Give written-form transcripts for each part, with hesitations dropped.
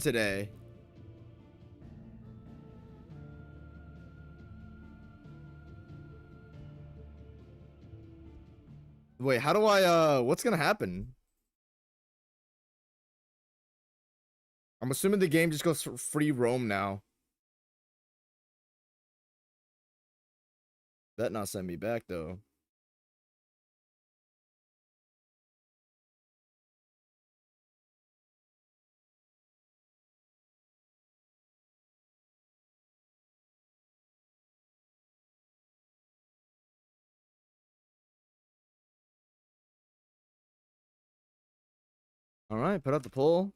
today. Wait, how do I, what's gonna happen? I'm assuming the game just goes free roam now. That not send me back, though. Alright, put up the poll.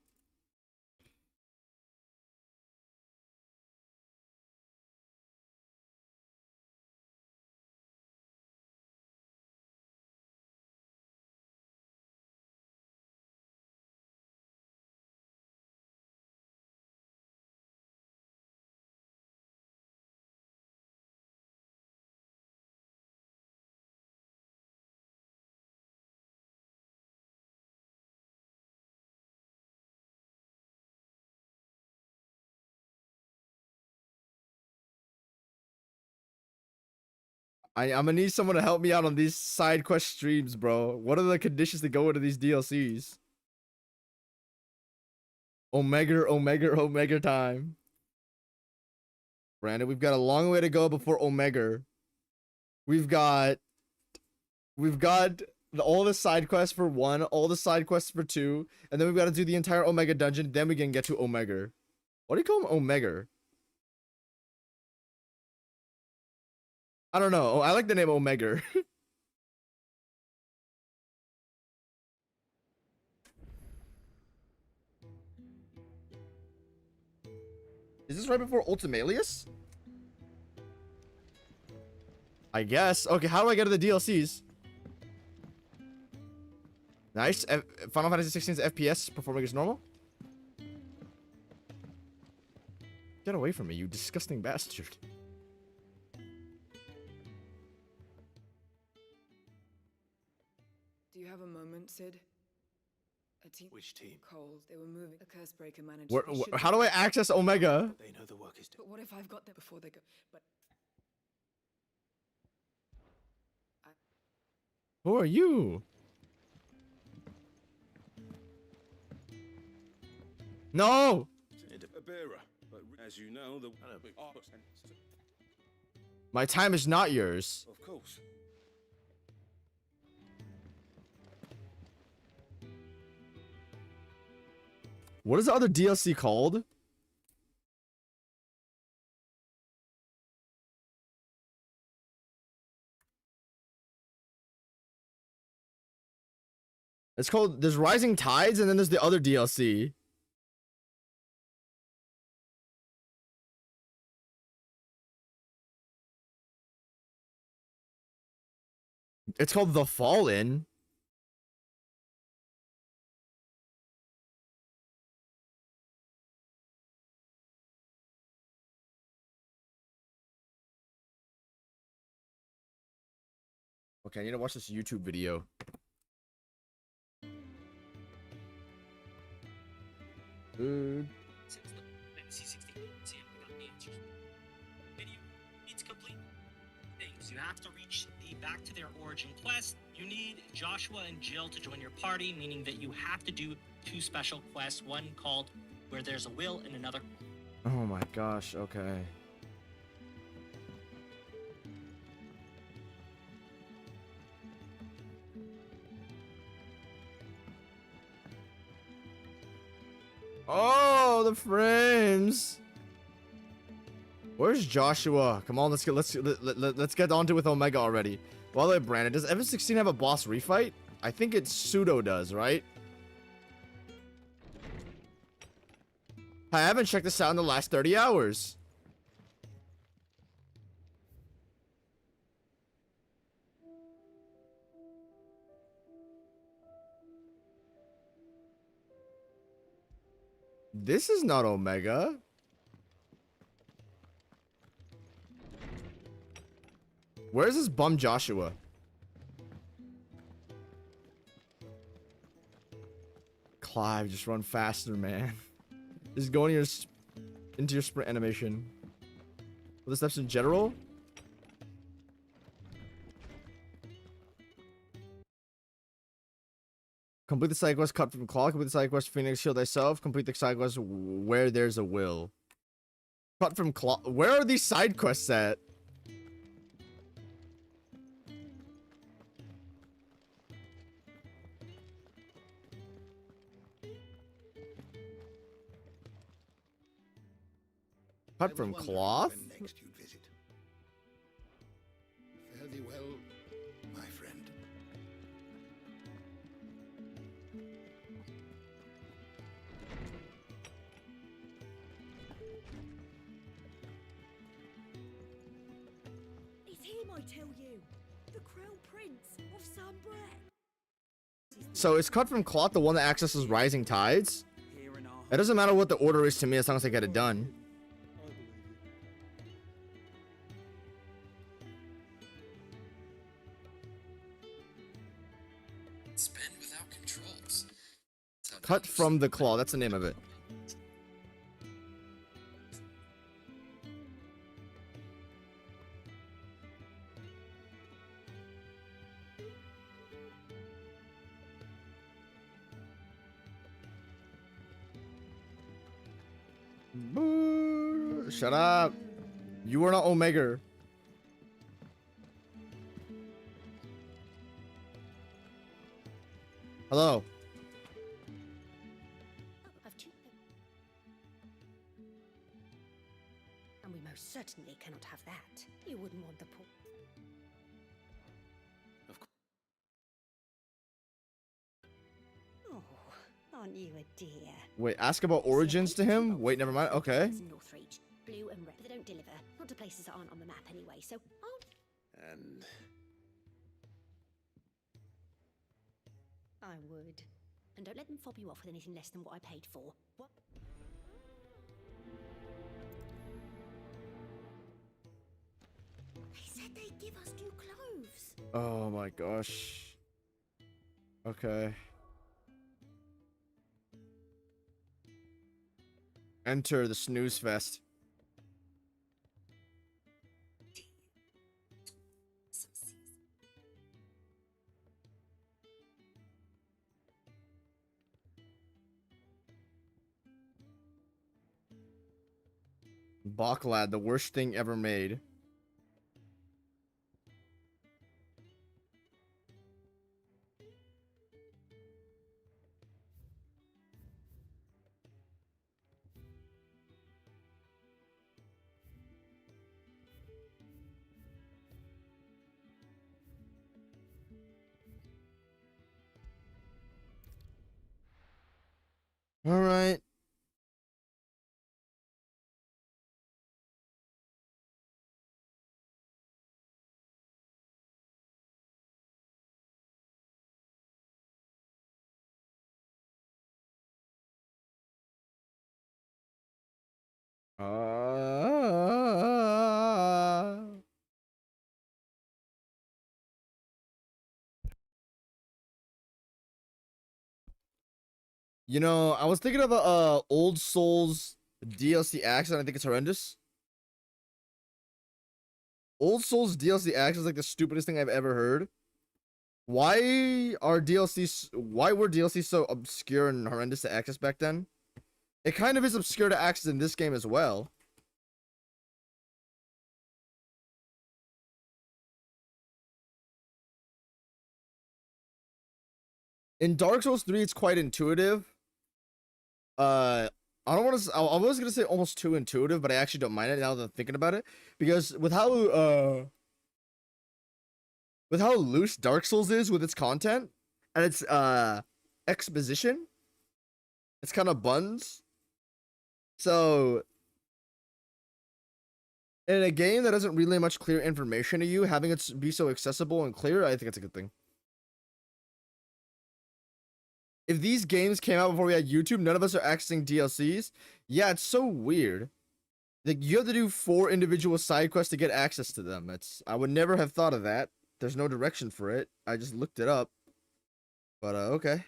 I'm gonna need someone to help me out on these side quest streams, bro. What are the conditions to go into these DLCs? Omega time. Brandon, we've got a long way to go before Omega. We've got all the side quests for 1, all the side quests for 2, and then we've got to do the entire Omega dungeon, then we can get to Omega. What do you call him Omega? I don't know. Oh, I like the name Omega. Is this right before ultimalius? I guess. Okay, how do I get to the DLCs? Nice. Final Fantasy 16's FPS performing as normal. Get away from me, you disgusting bastard. Do you have a moment, Sid? A team. Which team? Cold. They were moving. The curse breaker managed. How do I access Omega? They know the work is done. But what if I've got there before they go? But Who are you? No! A bearer, but as you know, the My time is not yours. of course. What is the other DLC called? It's called, there's Rising Tides, and then there's the other DLC. It's called The Fallen. Okay, I need to watch this YouTube video. Dude. Video. It's complete. Things. You have to reach back to their origin quest. You need Joshua and Jill to join your party, meaning that you have to do 2 special quests. One called Where There's a Will, and another. Oh my gosh, okay. Oh, the frames. Where's Joshua? Come on, let's get on to with Omega already. By the way, Brandon, does FF16 have a boss refight? I think it pseudo does, right? I haven't checked this out in the last 30 hours. This is not Omega. Where's this bum Joshua? Clive, just run faster, man. Just go into your sprint animation. For the steps in general. Complete the side quest cut from claw. Complete the side quest Phoenix Shield thyself. Complete the side quest where there's a will. Cut from claw. Where are these side quests at? Cut from cloth? Next you'd visit. Fare thee well, my friend. It's him, I tell you. The Crown Prince of Sunbreath. So is cut from cloth the one that accesses rising tides? It doesn't matter what the order is to me as long as I get it done. Spend without controls. Cut from the claw, that's the name of it. Boo. Shut up. You are not Omega. Hello. I've two. And we most certainly cannot have that. You wouldn't want the poor. Oh, aren't you a dear? Wait, ask about origins to him? Wait, never mind. Okay. Northreach, blue and red. They don't deliver. Not to places that aren't on the map anyway, so I'll... And I would. And don't let them fob you off with anything less than what I paid for. What? They said they'd give us new clothes. Oh my gosh. Okay. Enter the snooze fest. Baklad, the worst thing ever made. All right. You know, I was thinking of a Old Souls DLC accent. I think it's horrendous. Old Souls DLC accent is like the stupidest thing I've ever heard. Why were DLCs so obscure and horrendous to access back then? It kind of is obscure to access in this game as well. In Dark Souls 3, it's quite intuitive. I don't want to. I was gonna say almost too intuitive, but I actually don't mind it now that I'm thinking about it, because with how loose Dark Souls is with its content and its exposition, it's kind of buns. So in a game that doesn't relay much clear information to you, having it be so accessible and clear, I think it's a good thing. If these games came out before we had YouTube, none of us are accessing DLCs. Yeah, it's so weird. Like, you have to do 4 individual side quests to get access to them. I would never have thought of that. There's no direction for it. I just looked it up. But okay.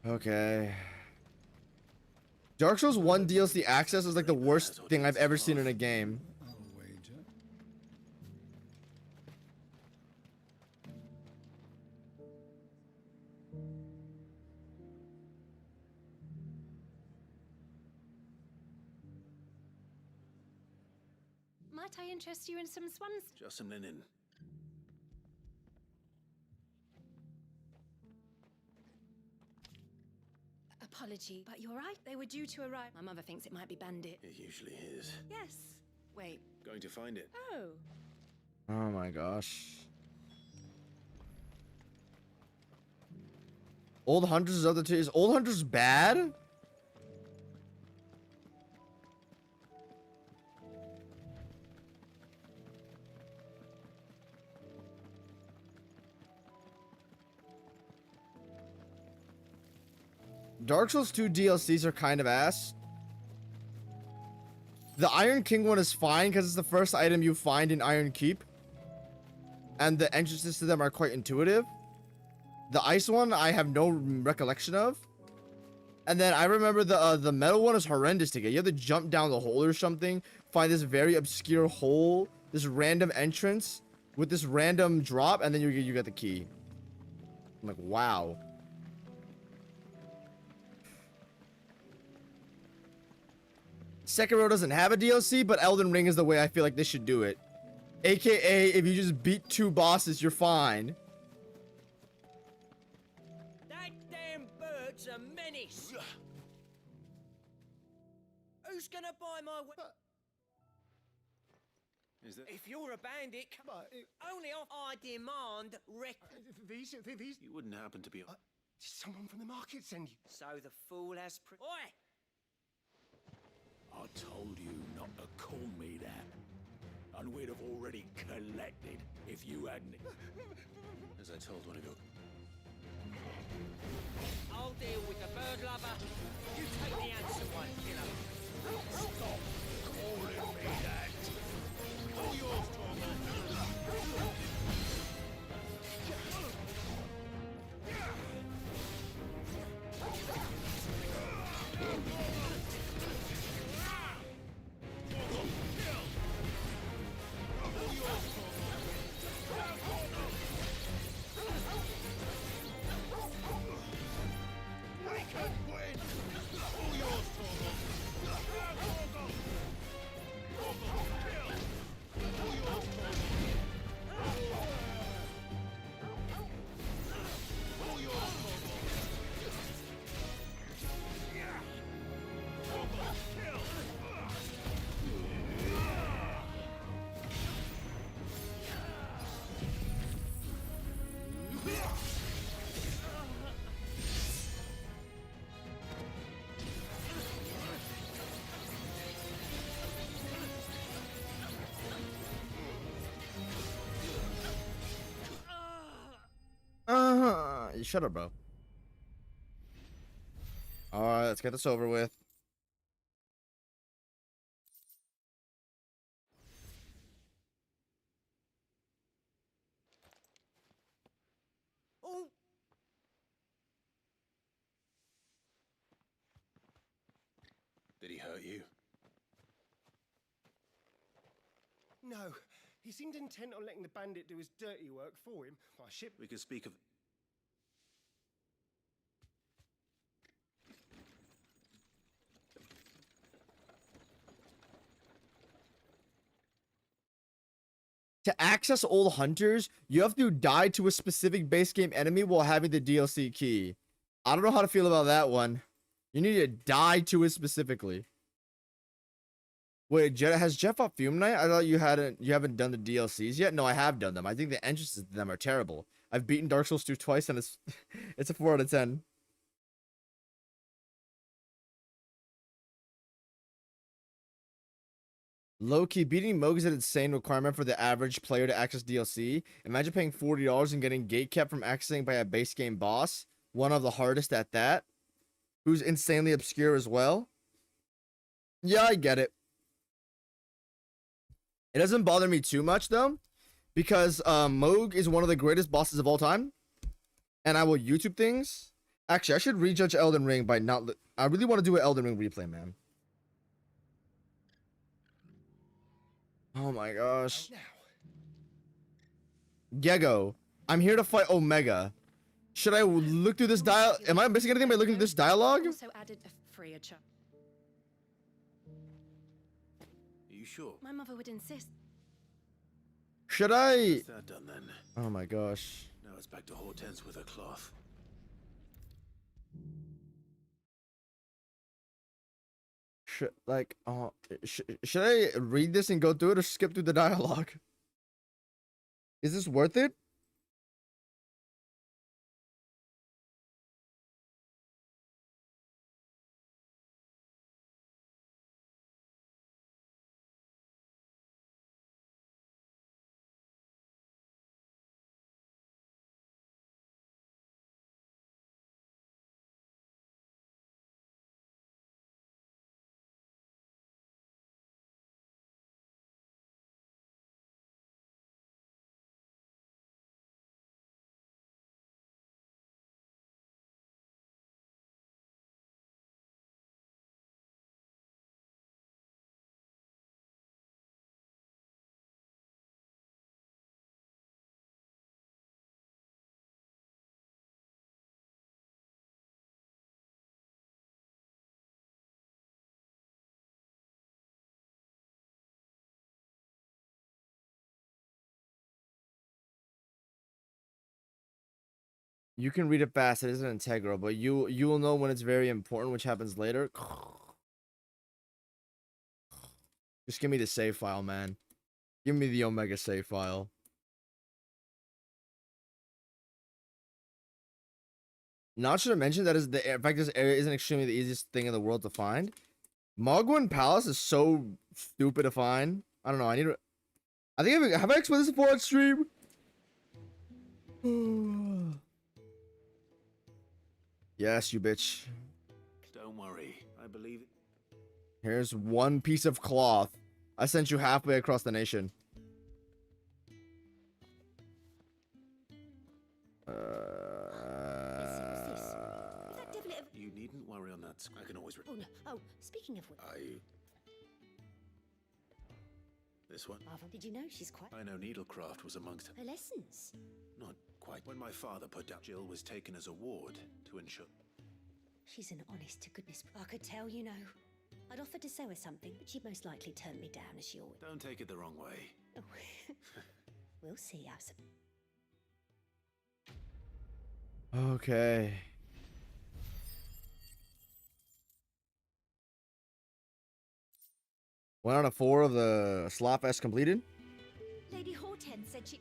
Okay. Dark Souls 1 DLC access is like the worst thing I've ever seen in a game. I'll wager. Might I interest you in some swans? Just some linen. Apology, but you're right. They were due to arrive. My mother thinks it might be bandit. It usually is. Yes. Wait. Going to find it. Oh. Oh my gosh. Old Hunters is other two. Is Old Hunters bad? Dark Souls 2 DLCs are kind of ass. The Iron King one is fine because it's the first item you find in Iron Keep. And the entrances to them are quite intuitive. The ice one, I have no recollection of. And then I remember the metal one is horrendous to get. You have to jump down the hole or something. Find this very obscure hole. This random entrance with this random drop. And then you get the key. I'm like, wow. Sekiro doesn't have a DLC, but Elden Ring is the way I feel like they should do it. AKA, if you just beat 2 bosses, you're fine. That damn bird's a menace. Who's gonna buy my Is that If you're a bandit, only off I demand These. you wouldn't happen to be? Someone from the market send you. So the fool has Oi! I told you not to call me that. And we'd have already collected if you hadn't. As I told one of your... I'll deal with the bird lover. You take the handsome one, killer. Stop calling me that. All yours, Torment. Shut up, bro. Alright, let's get this over with. Oh! Did he hurt you? No, he seemed intent on letting the bandit do his dirty work for him. My ship. We could speak of... To access Old Hunters, you have to die to a specific base game enemy while having the DLC key. I don't know how to feel about that one. You need to die to it specifically. Wait, has Jeff fought Fume Knight? I thought you haven't done the DLCs yet. No, I have done them. I think the entrances to them are terrible. I've beaten Dark Souls 2 twice and it's a 4 out of 10. Low-key, beating Moog is an insane requirement for the average player to access DLC. Imagine paying $40 and getting gatekept from accessing by a base game boss. One of the hardest at that. Who's insanely obscure as well. Yeah, I get it. It doesn't bother me too much, though. Because Moog is one of the greatest bosses of all time. And I will YouTube things. Actually, I should rejudge Elden Ring by not. I really want to do an Elden Ring replay, man. Oh my gosh. Now, Gego, I'm here to fight Omega. Should I look through this dial? Am I missing anything by looking at this dialogue? Also added a freer chunk. Are you sure? My mother would insist. Should I? Is that done then? Oh my gosh. Now it's back to Hortense with her cloth. Should I read this and go through it or skip through the dialogue? Is this worth it? You can read it fast. It isn't integral, but you will know when it's very important, which happens later. Just give me the save file, man. Give me the Omega save file. Not should have mentioned that is the in fact this area isn't extremely the easiest thing in the world to find. Mogwin Palace is so stupid to find. I don't know. I think have I explained this before on stream? Yes, you bitch. Don't worry. I believe it. Here's one piece of cloth. I sent you halfway across the nation. You needn't worry on that. I can always. Oh, no. Oh, speaking of which, This one. Marvel, did you know she's quite... I know needlecraft was amongst her lessons? Not quite. When my father put down, Jill was taken as a ward to ensure. She's an honest-to-goodness... I could tell, you know. I'd offered to sew her something, but she'd most likely turn me down as she always... Don't take it the wrong way. Oh. We'll see how some... Okay. One out of 4 of the slot fest completed. Lady Hortense said she...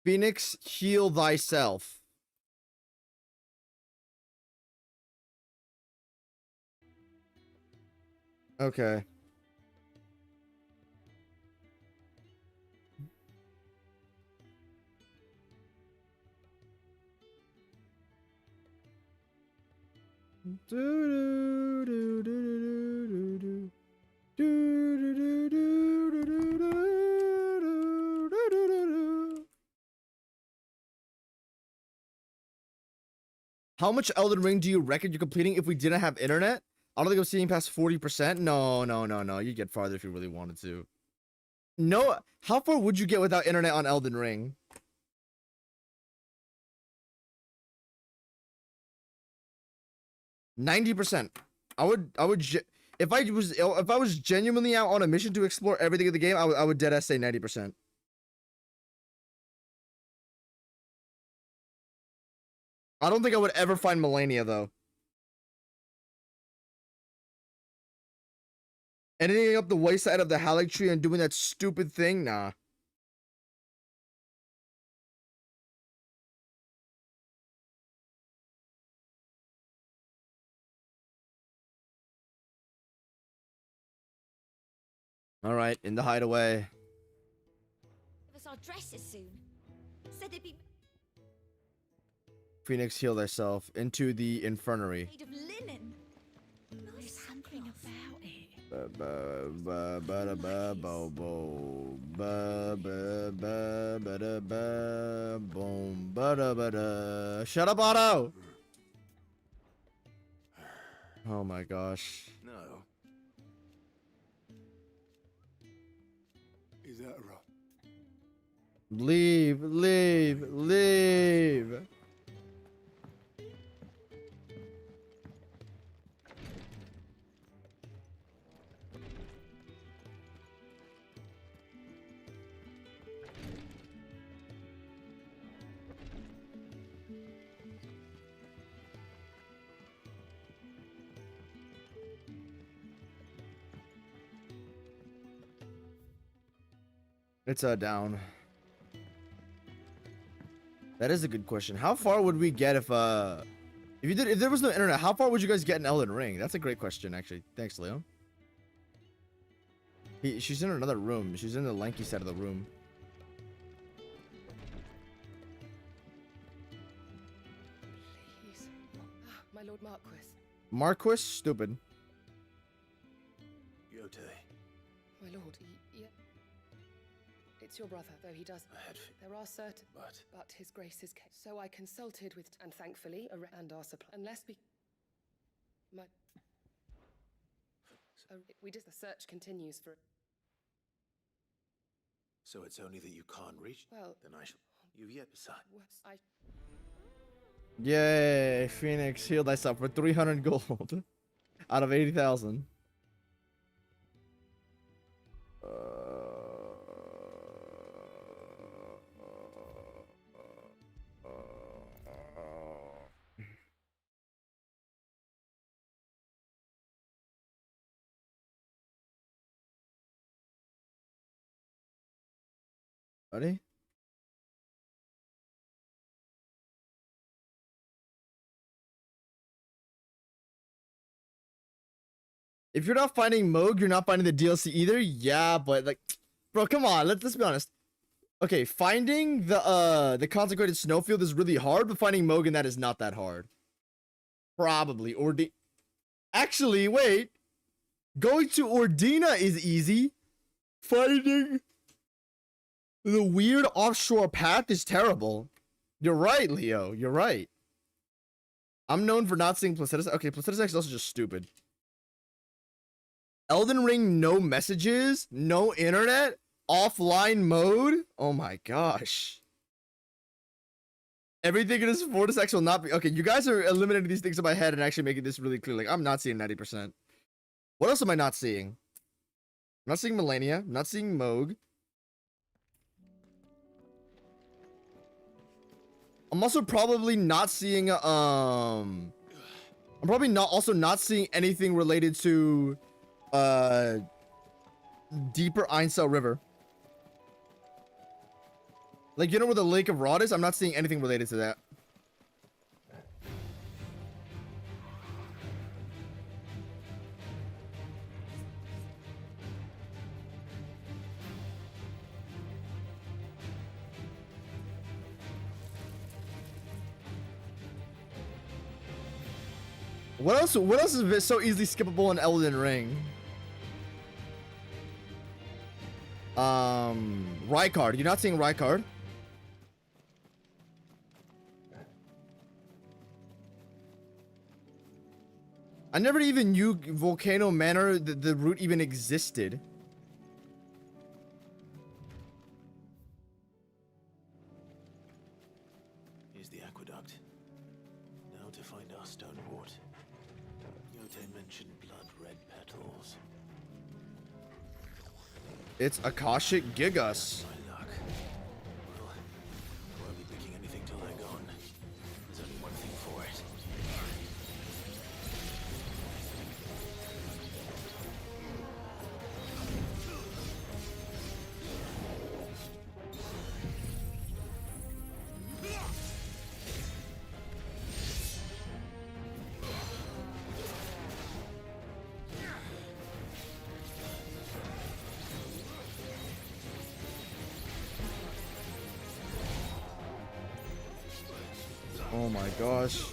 Phoenix, heal thyself. Okay. How much Elden Ring do you reckon you're completing if we didn't have internet? I don't think I'm seeing past 40%. No. You'd get farther if you really wanted to. No, how far would you get without internet on Elden Ring? %. If I was genuinely out on a mission to explore everything in the game, I would deadass say 90%. I don't think I would ever find Melania though. Anything up the wayside of the Halleck tree and doing that stupid thing? Nah. All right, in the hideaway. Give us our dresses soon. Said they'd be Phoenix, heal thyself into the infirmary. made of linen. There's something about it. Bo. Ba ba ba ba da ba boom ba da ba da. Shut up, Otto. Oh my gosh. No. Is that right? Leave, leave, leave. It's down. That is a good question. How far would we get if there was no internet, how far would you guys get in Elden Ring? That's a great question, actually. Thanks, Leo. She's in another room. She's in the lanky side of the room. Please. My Lord Marquis. Marquis? Stupid. Yote. My lord, yeah. It's your brother, though he does. There are certain... But his grace is... So I consulted with... And thankfully, and our supply... Unless we... We just... The search continues for... So it's only that you can't reach? Well... Then I shall... You've yet beside. Yay, Phoenix, heal thyself for 300 gold out of 80,000. Ready? If you're not finding Moog, you're not finding the DLC either. Yeah, but like, bro, come on. Let's be honest. Okay, finding the consecrated snowfield is really hard, but finding Moog in that is not that hard. Probably. Actually, wait. Going to Ordina is easy. Finding the weird offshore path is terrible. You're right, Leo. You're right. I'm known for not seeing Placidus. Okay, Placidus X is also just stupid. Elden Ring, no messages, no internet, offline mode. Oh my gosh. Everything in this Fortis X will not be... Okay, you guys are eliminating these things in my head and actually making this really clear. Like, I'm not seeing 90%. What else am I not seeing? I'm not seeing Melania. I'm not seeing Moog. I'm also probably not seeing, I'm probably not seeing anything related to, deeper Ainsel River. Like, you know where the Lake of Rod is? I'm not seeing anything related to that. What else is so easily skippable in Elden Ring? Rykard. You're not seeing Rykard? I never even knew Volcano Manor, the route even existed. Here's the aqueduct. Now to find our stone wart. Yote mentioned blood red petals. It's Akashic Gigas. My luck. Well, I won't be picking anything till they're gone. There's only one thing for it. Oh my gosh.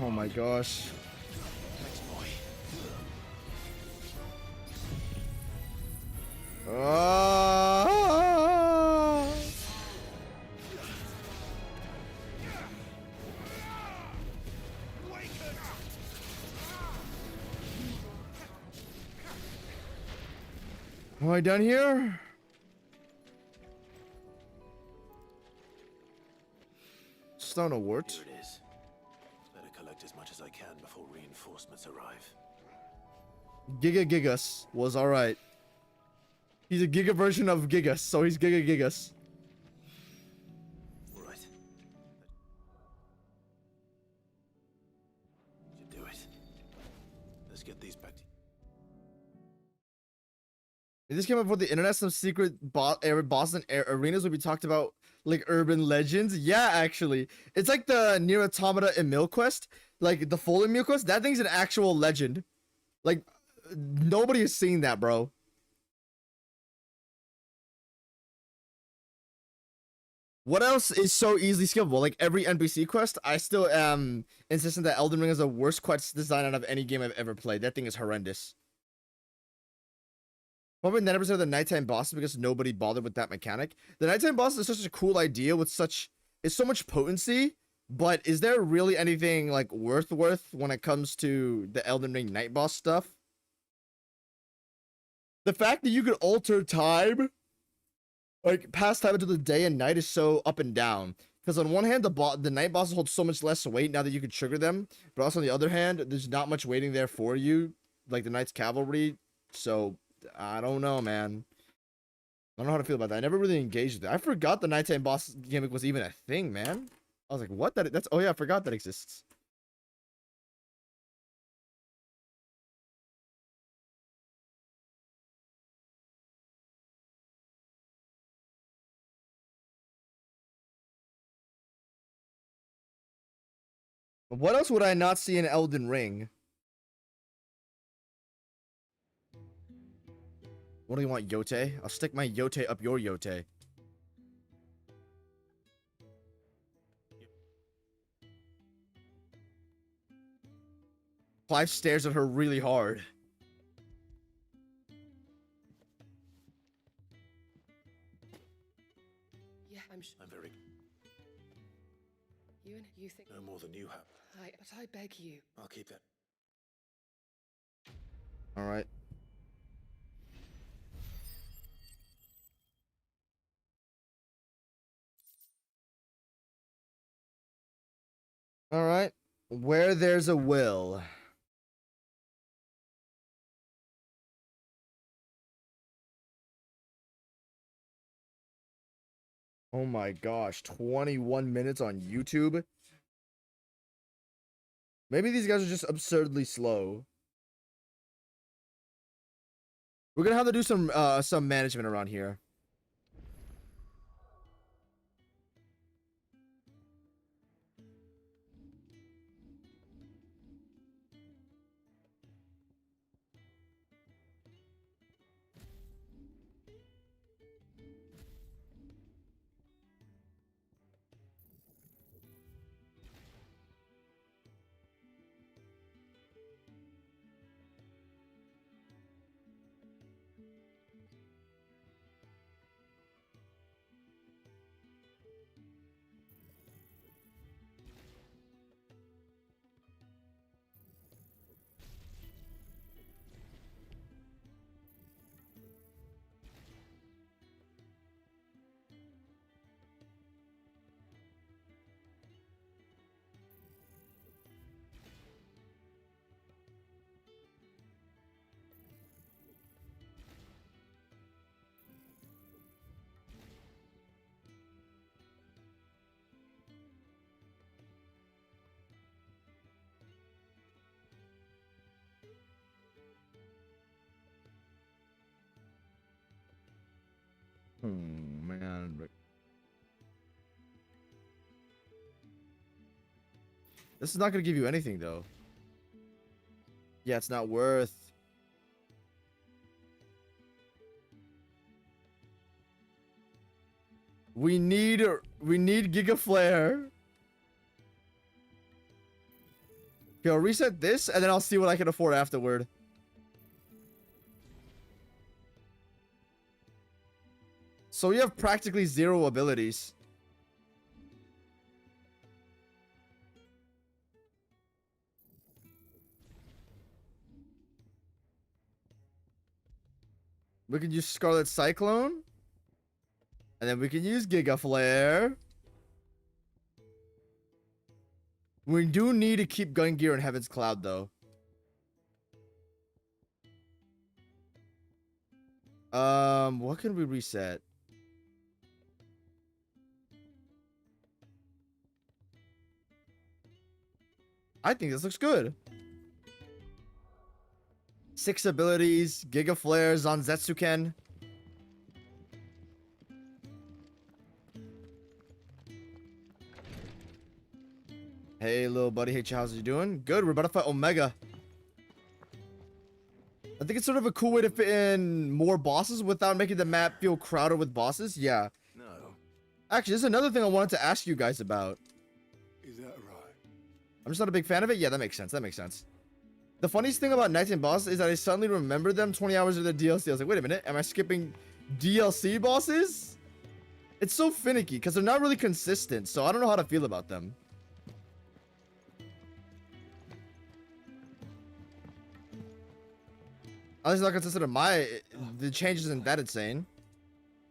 Oh my gosh. Ah! Am I done here? Stone Award. Here it is. Better collect as much as I can before reinforcements arrive. Giga Gigas was alright. He's a Giga version of Gigas, so he's Giga Gigas. All right. Should do it. Let's get these back to If this came up before the internet, some secret Boston arenas would be talked about like urban legends. Yeah, actually. It's like the Nier Automata Emil quest. Like the full Emil quest. That thing's an actual legend. Like, nobody has seen that, bro. What else is so easily skippable? Like every NPC quest, I still am insistent that Elden Ring is the worst quest design out of any game I've ever played. That thing is horrendous. Probably 90% of the nighttime bosses because nobody bothered with that mechanic. The nighttime boss is such a cool idea with it's so much potency, but is there really anything like worth when it comes to the Elden Ring night boss stuff? The fact that you could alter time, like past time into the day and night, is so up and down. Because on one hand, the night bosses hold so much less weight now that you can trigger them, but also on the other hand, there's not much waiting there for you, like the Knight's Cavalry. So I don't know, man. I don't know how to feel about that. I never really engaged with it. I forgot the nighttime boss gimmick was even a thing, man. I was like, what? That's oh yeah, I forgot that exists. But what else would I not see in Elden Ring? What do you want, Yote? I'll stick my Yote up your Yote. Clive stares at her really hard. Yeah, I'm very... You think... No more than you have. But I beg you. I'll keep that. Alright. Alright. Where there's a will. Oh my gosh, 21 minutes on YouTube? Maybe these guys are just absurdly slow. We're gonna have to do some management around here. Man. This is not gonna give you anything though. Yeah, it's not worth. We need Giga Flare. Okay, I'll reset this and then I'll see what I can afford afterward. So we have practically 0 abilities. We can use Scarlet Cyclone. And then we can use Giga Flare. We do need to keep Gun Gear in Heaven's Cloud, though. What can we reset? I think this looks good. 6 abilities, Giga Flare, Zanzetsuken. Hey, little buddy. Hey, how's you doing? Good. We're about to fight Omega. I think it's sort of a cool way to fit in more bosses without making the map feel crowded with bosses. Yeah. No. Actually, this is another thing I wanted to ask you guys about. Is that right? I'm just not a big fan of it. Yeah, that makes sense. That makes sense. The funniest thing about Nighttime bosses is that I suddenly remember them 20 hours into the DLC. I was like, wait a minute. Am I skipping DLC bosses? It's so finicky because they're not really consistent. So I don't know how to feel about them. At least not consistent in the change isn't that insane.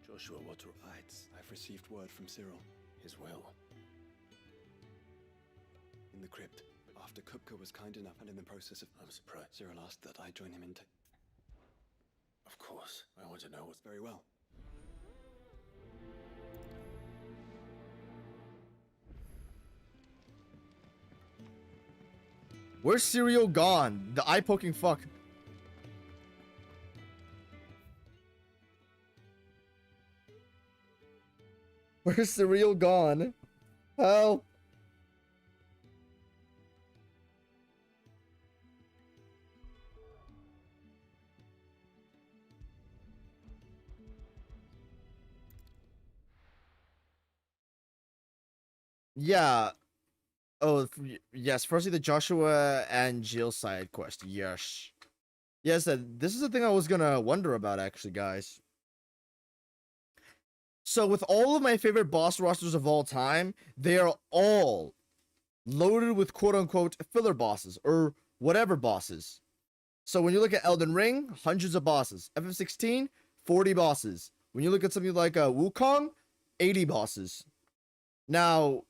Joshua Water writes, I've received word from Cyril. His will. In the crypt, after Kupka was kind enough and in the process of... I'm surprised. Cyril asked that I join him in... Of course. I want to know what's very well. Where's Serial gone? The eye-poking fuck. Where's the real gone? Help. Yeah. Oh, yes. Firstly, the Joshua and Jill side quest. Yes. Yes, this is the thing I was gonna wonder about, actually, guys. So with all of my favorite boss rosters of all time, they are all loaded with quote-unquote filler bosses or whatever bosses. So when you look at Elden Ring, hundreds of bosses. FF16, 40 bosses. When you look at something like Wukong, 80 bosses. Now,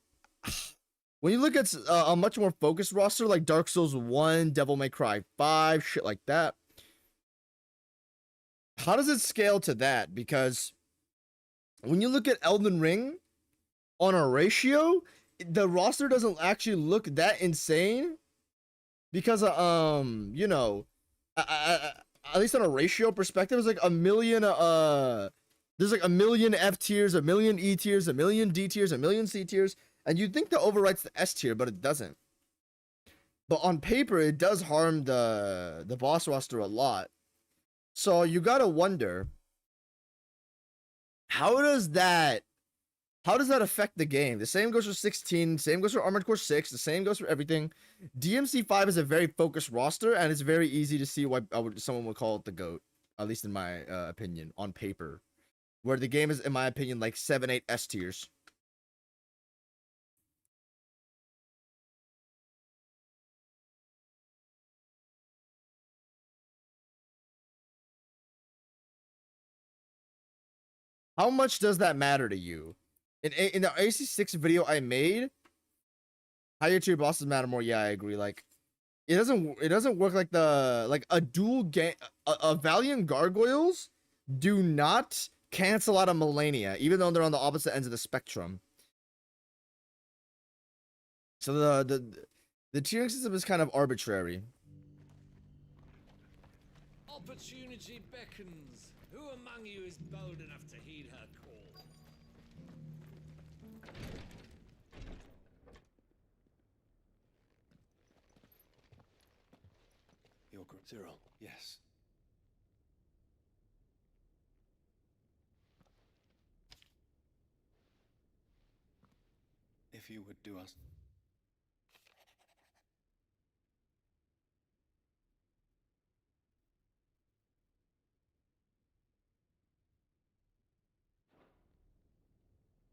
when you look at a much more focused roster like Dark Souls 1, Devil May Cry 5, shit like that, how does it scale to that? Because when you look at Elden Ring on a ratio, the roster doesn't actually look that insane because you know, at least on a ratio perspective, it's like a million there's like a million F tiers, a million E tiers, a million D tiers, a million C tiers, and you'd think that overwrites the S tier, but it doesn't. But on paper, it does harm the boss roster a lot. So you gotta wonder, how does that affect the game? The same goes for 16, same goes for Armored Core 6, the same goes for everything. DMC5 is a very focused roster, and it's very easy to see why someone would call it the GOAT, at least in my opinion, on paper. Where the game is, in my opinion, like 7, 8 S tiers. How much does that matter to you? In the AC6 video I made, higher tier bosses matter more. Yeah, I agree. Like, it doesn't work like a dual game. A Valiant Gargoyles do not cancel out of Millennia, even though they're on the opposite ends of the spectrum. So the tiering system is kind of arbitrary. Opportunity beckons. Who among you is bold enough to heed her call? Cyril, yes. If you would do us...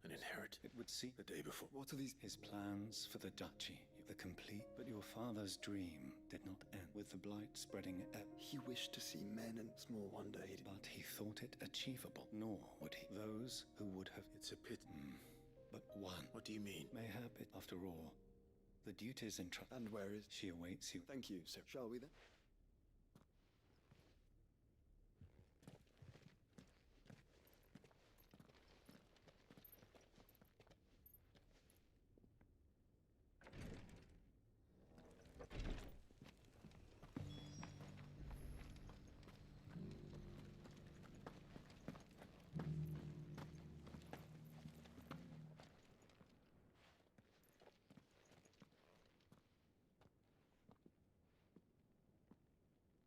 An inherit. It would see The day before. What are these? His plans for the duchy. The complete... But your father's dream did not end with the blight spreading... He wished to see men, and small wonder he did. But he thought it achievable. Nor would he. Those who would have... It's a pity. But one... What do you mean? Mayhap it, after all. The duties in trust. And where is... She awaits you. Thank you, sir. Shall we then?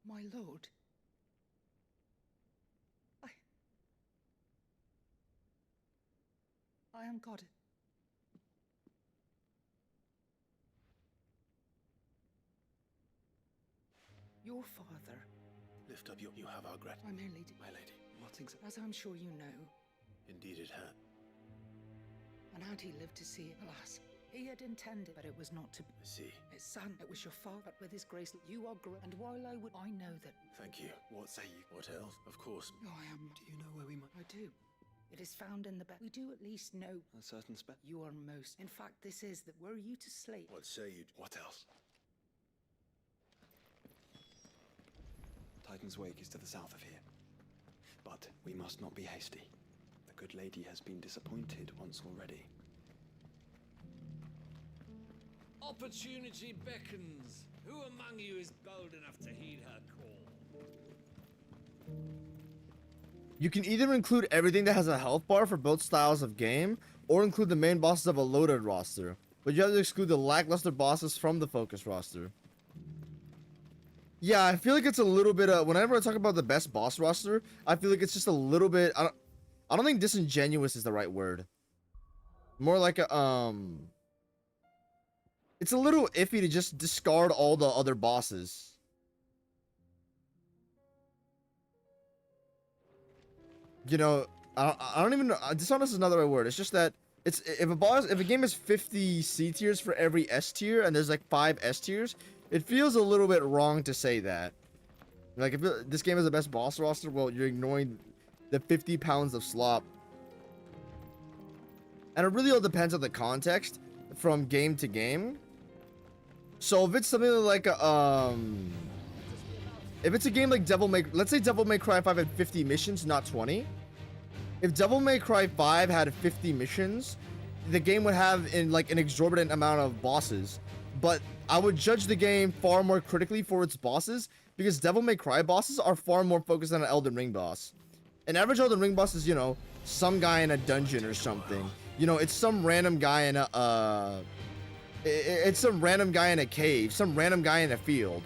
My lord. I am God. Your father. Lift up your... You have our gratitude. My lady. My lady. What exactly? As I'm sure you know. Indeed it had. And had he lived to see it, alas. He had intended, but it was not to be. I see. His son, it was your father, but with his grace, you are great. And while I know that... Thank you. What say you? What else? Of course. Oh, I am... Do you know where we might... I do. It is found in the bed. We do at least know... A certain spec? You are most... In fact, this is that were you to slay... What say you? What else? Titan's Wake is to the south of here. But we must not be hasty. The good lady has been disappointed once already. Opportunity beckons. Who among you is bold enough to heed her call? You can either include everything that has a health bar for both styles of game, or include the main bosses of a loaded roster. But you have to exclude the lackluster bosses from the focus roster. Yeah, I feel like it's a little bit whenever I talk about the best boss roster, I feel like it's just a little bit I don't think disingenuous is the right word. More like a it's a little iffy to just discard all the other bosses. You know, I don't even know. Dishonest is another word. It's just that it's if a game has 50 C tiers for every S tier and there's like 5 S tiers, it feels a little bit wrong to say that. Like if this game is the best boss roster, well, you're ignoring the 50 pounds of slop. And it really all depends on the context from game to game. So if it's something like if it's a game like let's say Devil May Cry 5 had 50 missions, not 20. If Devil May Cry 5 had 50 missions, the game would have an exorbitant amount of bosses. But I would judge the game far more critically for its bosses, because Devil May Cry bosses are far more focused on an Elden Ring boss. An average Elden Ring boss is, you know, some guy in a dungeon or something. You know, it's some random guy in a it's some random guy in a cave, some random guy in a field.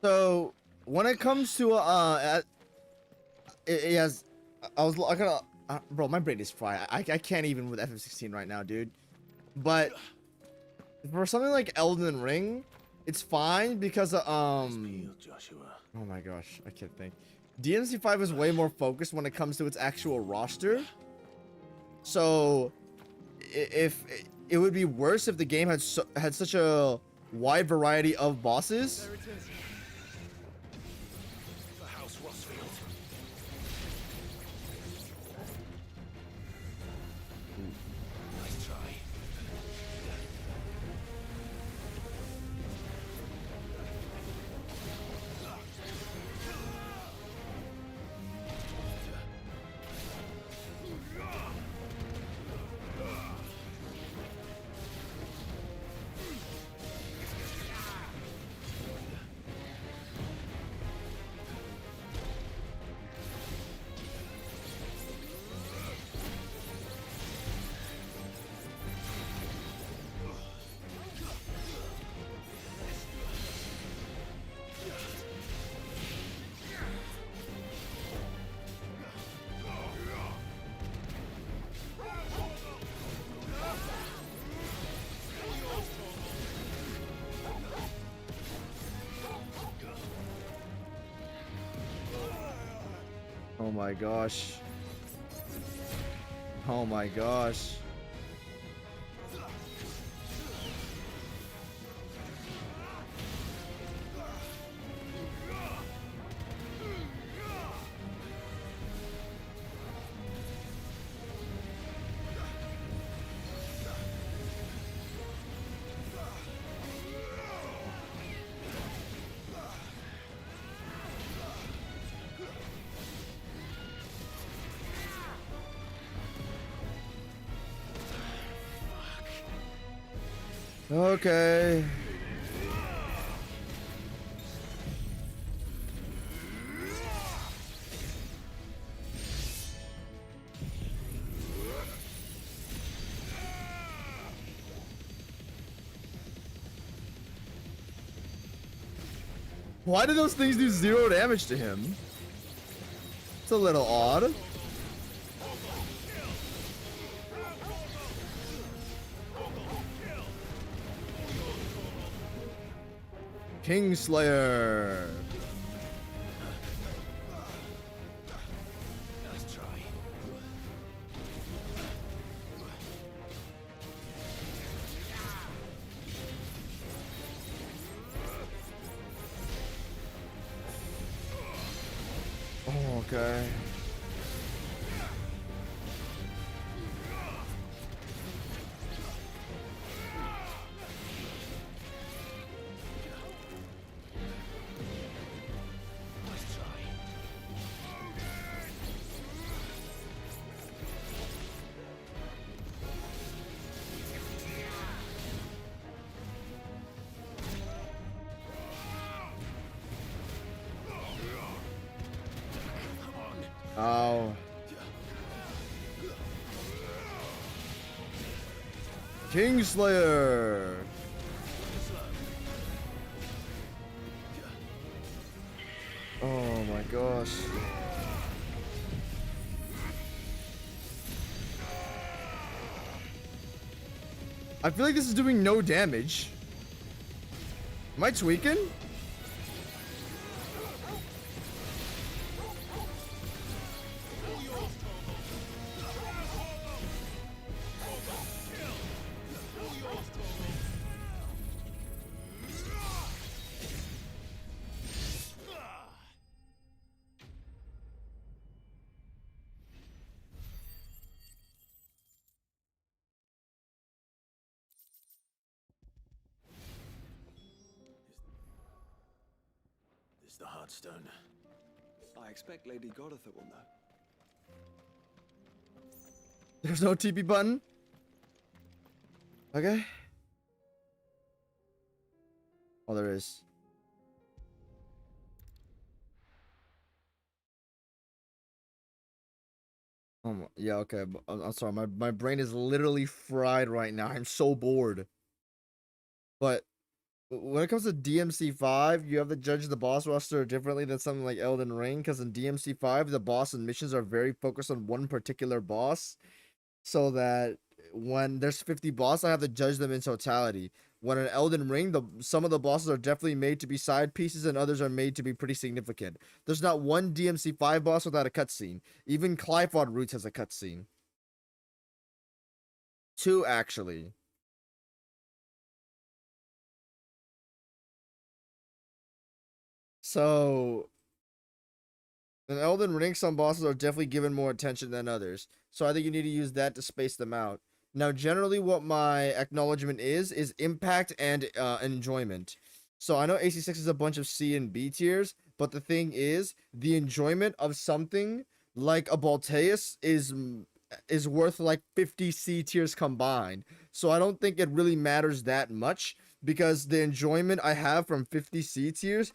So when it comes to it has, I gotta, bro, my brain is fried. I can't even with FF16 right now, dude. But for something like Elden Ring, it's fine because Joshua. oh my gosh, I can't think. DMC5 is way more focused when it comes to its actual roster. So if it would be worse if the game had such a wide variety of bosses. There it is. The House Rosfield. Nice try. Oh my gosh. Oh my gosh. Okay. Why do those things do 0 damage to him? It's a little odd. Kingslayer. Nice try. Oh, okay. Ow. Kingslayer. Oh my gosh. I feel like this is doing no damage. Am I tweaking? Is the Heartstone? I expect Lady Godotha will know. There's no TP button? Okay. Oh, there is. Yeah, okay. I'm sorry. My brain is literally fried right now. I'm so bored. But when it comes to DMC5, you have to judge the boss roster differently than something like Elden Ring, because in DMC5, the boss and missions are very focused on one particular boss, so that when there's 50 bosses, I have to judge them in totality. When in Elden Ring, some of the bosses are definitely made to be side pieces, and others are made to be pretty significant. There's not one DMC5 boss without a cutscene. Even Clive Roots has a cutscene. 2, actually. So, in Elden Ring, some bosses are definitely given more attention than others. So I think you need to use that to space them out. Now, generally, what my acknowledgement is impact and enjoyment. So I know AC6 is a bunch of C and B tiers, but the thing is, the enjoyment of something like a Balteus is worth like 50 C tiers combined. So I don't think it really matters that much, because the enjoyment I have from 50 C tiers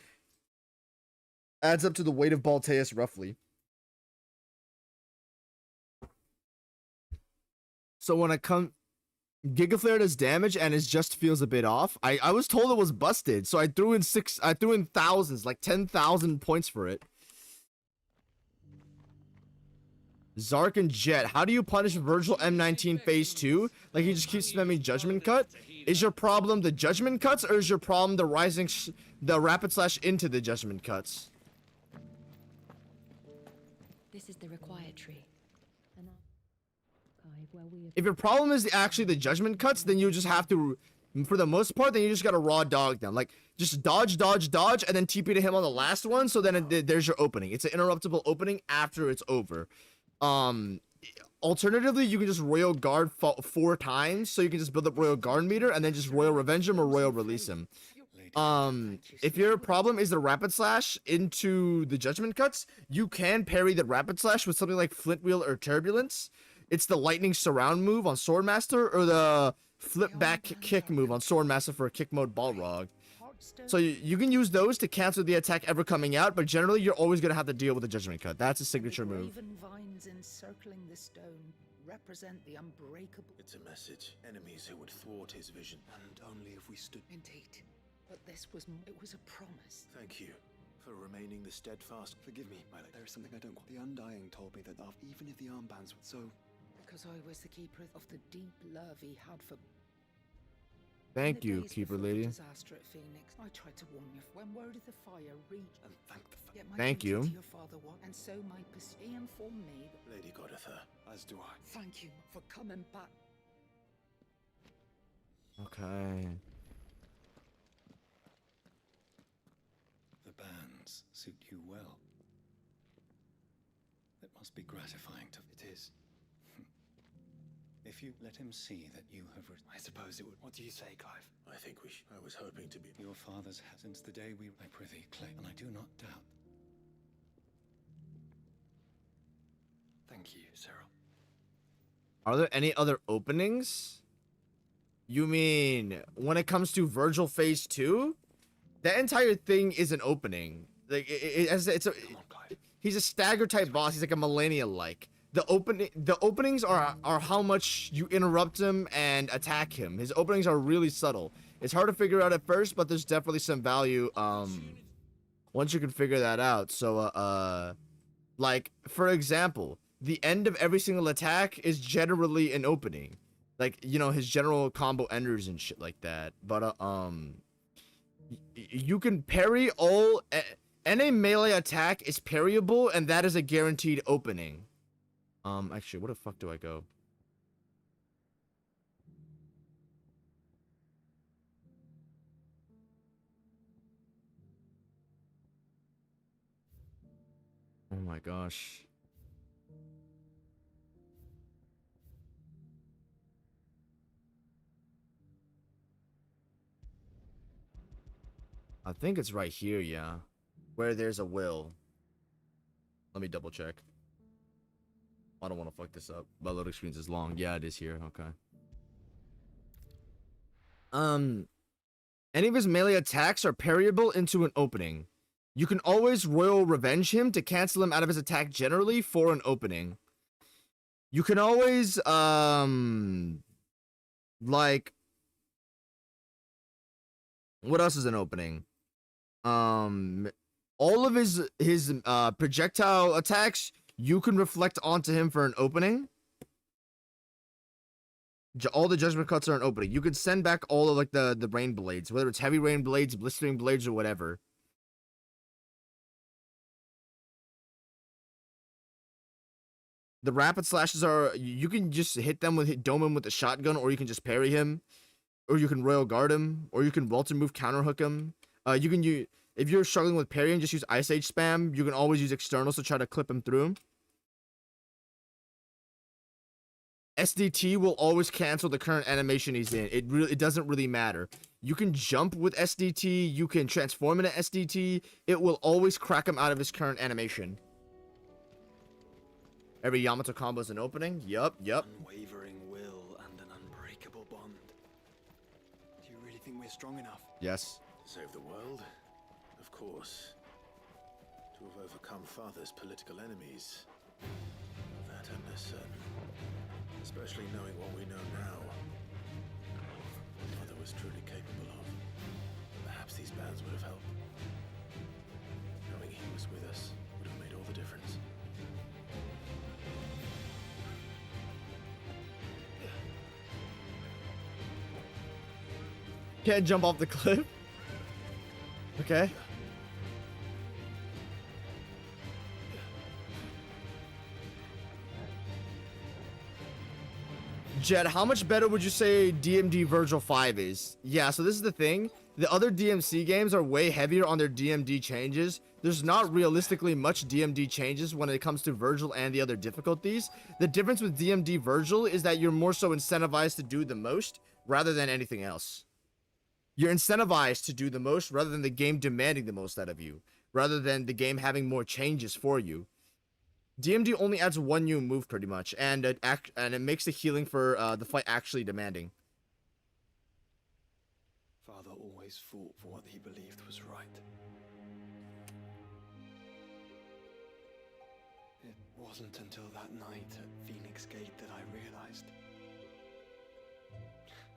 adds up to the weight of Balteus roughly. So when I come, Gigaflare does damage and it just feels a bit off. I was told it was busted, so I threw in thousands, like 10,000 points for it. Zark and Jet, how do you punish Virgil M19 phase 2? Like, he just keeps spamming Judgment Cut? Is your problem the Judgment Cuts, or is your problem the rapid slash into the Judgment Cuts? This is the required tree. If your problem is actually the Judgment Cuts, then you just have to, for the most part, then you just gotta raw dog them. Like, just dodge, dodge, dodge, and then TP to him on the last one, so then there's your opening. It's an interruptible opening after it's over. Alternatively, you can just Royal Guard 4 times, so you can just build up Royal Guard meter, and then just Royal Revenge him or Royal Release him. If your problem is the Rapid Slash into the Judgment Cuts, you can parry the Rapid Slash with something like Flint Wheel or Turbulence. It's the Lightning Surround move on Swordmaster, or the Flip Back Kick move on Swordmaster for a Kick Mode Balrog. So you can use those to cancel the attack ever coming out, but generally you're always going to have to deal with the Judgment Cut. That's a signature move. Vines encircling the stone represent the unbreakable. It's a message. Enemies who would thwart his vision. And only if we stood. Indeed. But it was a promise. Thank you for remaining the steadfast. Forgive me, my lady. There is something I don't want. The Undying told me that even if the armbands were so... Because I was the keeper of the deep love he had for... Thank you, Keeper Lady. Disaster at Phoenix, I tried to warn you when word of the fire reached. And thank you. To your father and so he informed me that... Lady Goditha. As do I. Thank you for coming back. Okay. The bands suit you well. It must be gratifying to... It is. If you let him see that you have... I suppose it would. What do you say, Clive? I think I was hoping to be... Your father's hat since the day I prithee, Clay, and I do not doubt. Thank you, Cyril. Are there any other openings? You mean when it comes to Virgil phase 2? That entire thing is an opening. Like he's a stagger type boss. He's like a millennial like. The openings are how much you interrupt him and attack him. His openings are really subtle. It's hard to figure out at first, but there's definitely some value once you can figure that out. So like for example, the end of every single attack is generally an opening. Like, you know, his general combo enders and shit like that. But you can parry all any melee attack is parryable, and that is a guaranteed opening. Actually, where the fuck do I go? Oh my gosh. I think it's right here, yeah. Where there's a will. Let me double check. I don't want to fuck this up. My loading screens is long. Yeah, it is here. Okay. Any of his melee attacks are parryable into an opening. You can always Royal Revenge him to cancel him out of his attack generally for an opening. You can always, like... What else is an opening? All of his projectile attacks you can reflect onto him for an opening. All the judgment cuts are an opening. You can send back all of like the rain blades, whether it's heavy rain blades, blistering blades, or whatever. The rapid slashes are, you can just hit them with dome him with the shotgun, or you can just parry him, or you can royal guard him, or you can Walter move counter hook him. You can use, if you're struggling with parrying, just use Ice Age spam. You can always use externals to try to clip him through. SDT will always cancel the current animation he's in. It doesn't really matter. You can jump with SDT. You can transform into SDT. It will always crack him out of his current animation. Every Yamato combo is an opening. Yup. Unwavering will and an unbreakable bond. Do you really think we're strong enough? Yes. To save the world? Of course. To have overcome Father's political enemies? That I'm less certain. Especially knowing what we know now. Father was truly capable of. Perhaps these bands would have helped. Knowing he was with us would have made all the difference. Can't jump off the cliff. Okay. Jed, how much better would you say DMD Virgil 5 is? Yeah, so this is the thing. The other DMC games are way heavier on their DMD changes. There's not realistically much DMD changes when it comes to Virgil and the other difficulties. The difference with DMD Virgil is that you're more so incentivized to do the most rather than anything else. You're incentivized to do the most rather than the game demanding the most out of you, rather than the game having more changes for you. DMD only adds one new move pretty much, and it makes the healing for the fight actually demanding. Father always fought for what he believed was right. It wasn't until that night at Phoenix Gate that I realized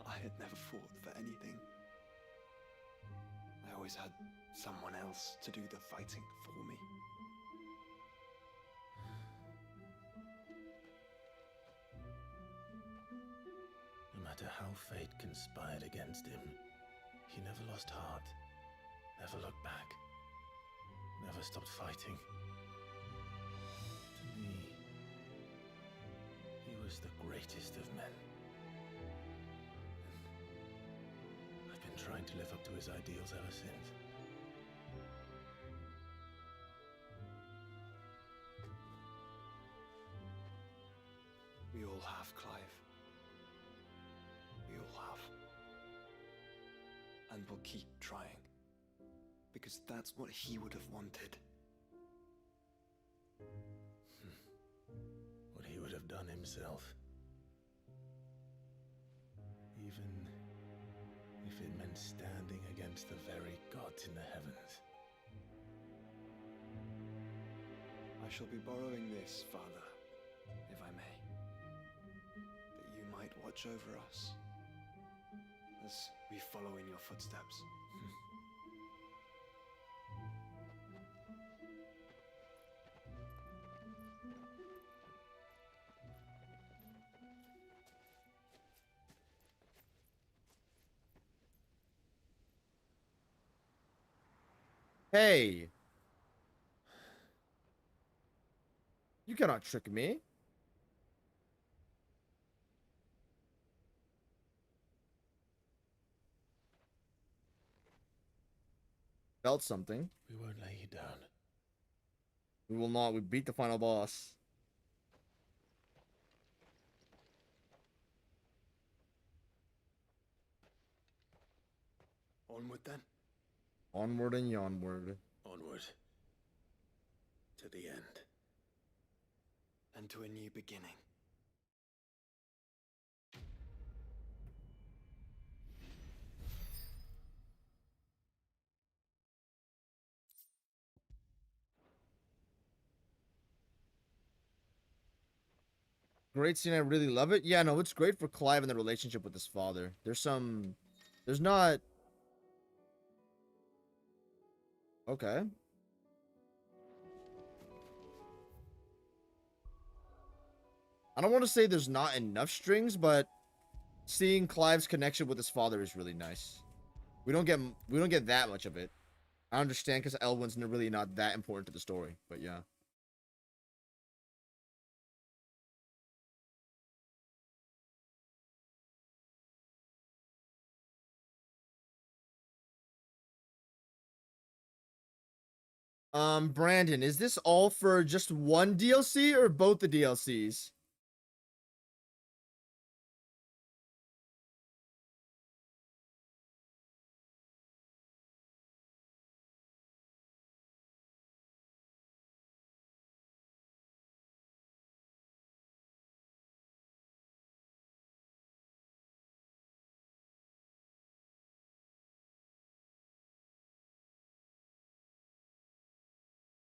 I had never fought for anything. I always had someone else to do the fighting for me. No matter how fate conspired against him, he never lost heart, never looked back, never stopped fighting. To me, he was the greatest of men. And I've been trying to live up to his ideals ever since. We all have, Clive. We all have. And we'll keep trying. Because that's what he would have wanted. What he would have done himself. Even if it meant standing against the very gods in the heavens. I shall be borrowing this, Father, if I may. That you might watch over us as we follow in your footsteps. Hey! You cannot trick me. Felt something. We won't lay you down. We will not. We beat the final boss. Onward then? Onward and yonward. Onward. To the end. And to a new beginning. Great scene. I really love it. Yeah, no, it's great for Clive and the relationship with his father. There's not Okay. I don't want to say there's not enough strings, but seeing Clive's connection with his father is really nice. We don't get that much of it. I understand because Elwyn's really not that important to the story, but yeah. Brandon, is this all for just one DLC or both the DLCs?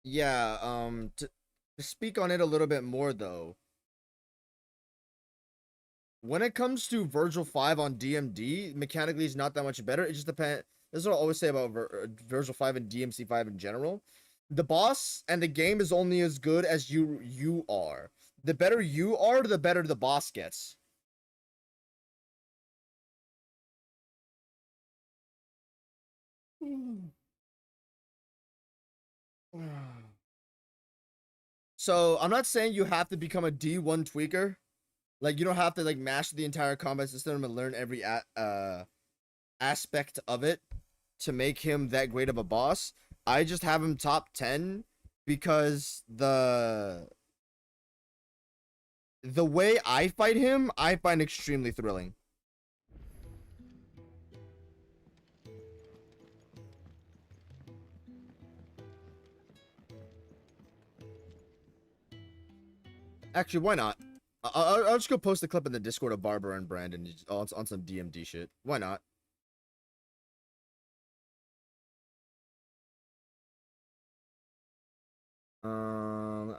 Yeah, to speak on it a little bit more though. When it comes to Virgil 5 on DMD, mechanically is not that much better. It just depends. This is what I always say about Virgil 5 and DMC 5 in general. The boss and the game is only as good as you are. The better you are, the better the boss gets. So I'm not saying you have to become a D1 tweaker. Like you don't have to like master the entire combat system and learn every aspect of it to make him that great of a boss. I just have him top 10 because the way I fight him, I find extremely thrilling. Actually, why not? I'll just go post the clip in the Discord of Barbara and Brandon on some DMD shit. Why not? Um.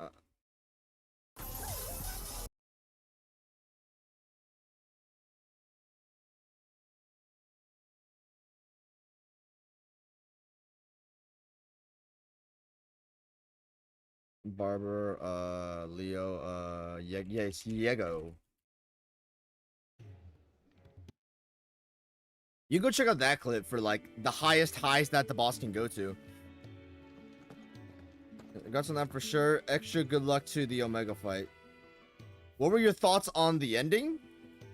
Barber, Leo, yes, Diego. You go check out that clip for like the highest highs that the boss can go to. Got on that for sure. Extra good luck to the Omega fight. What were your thoughts on the ending?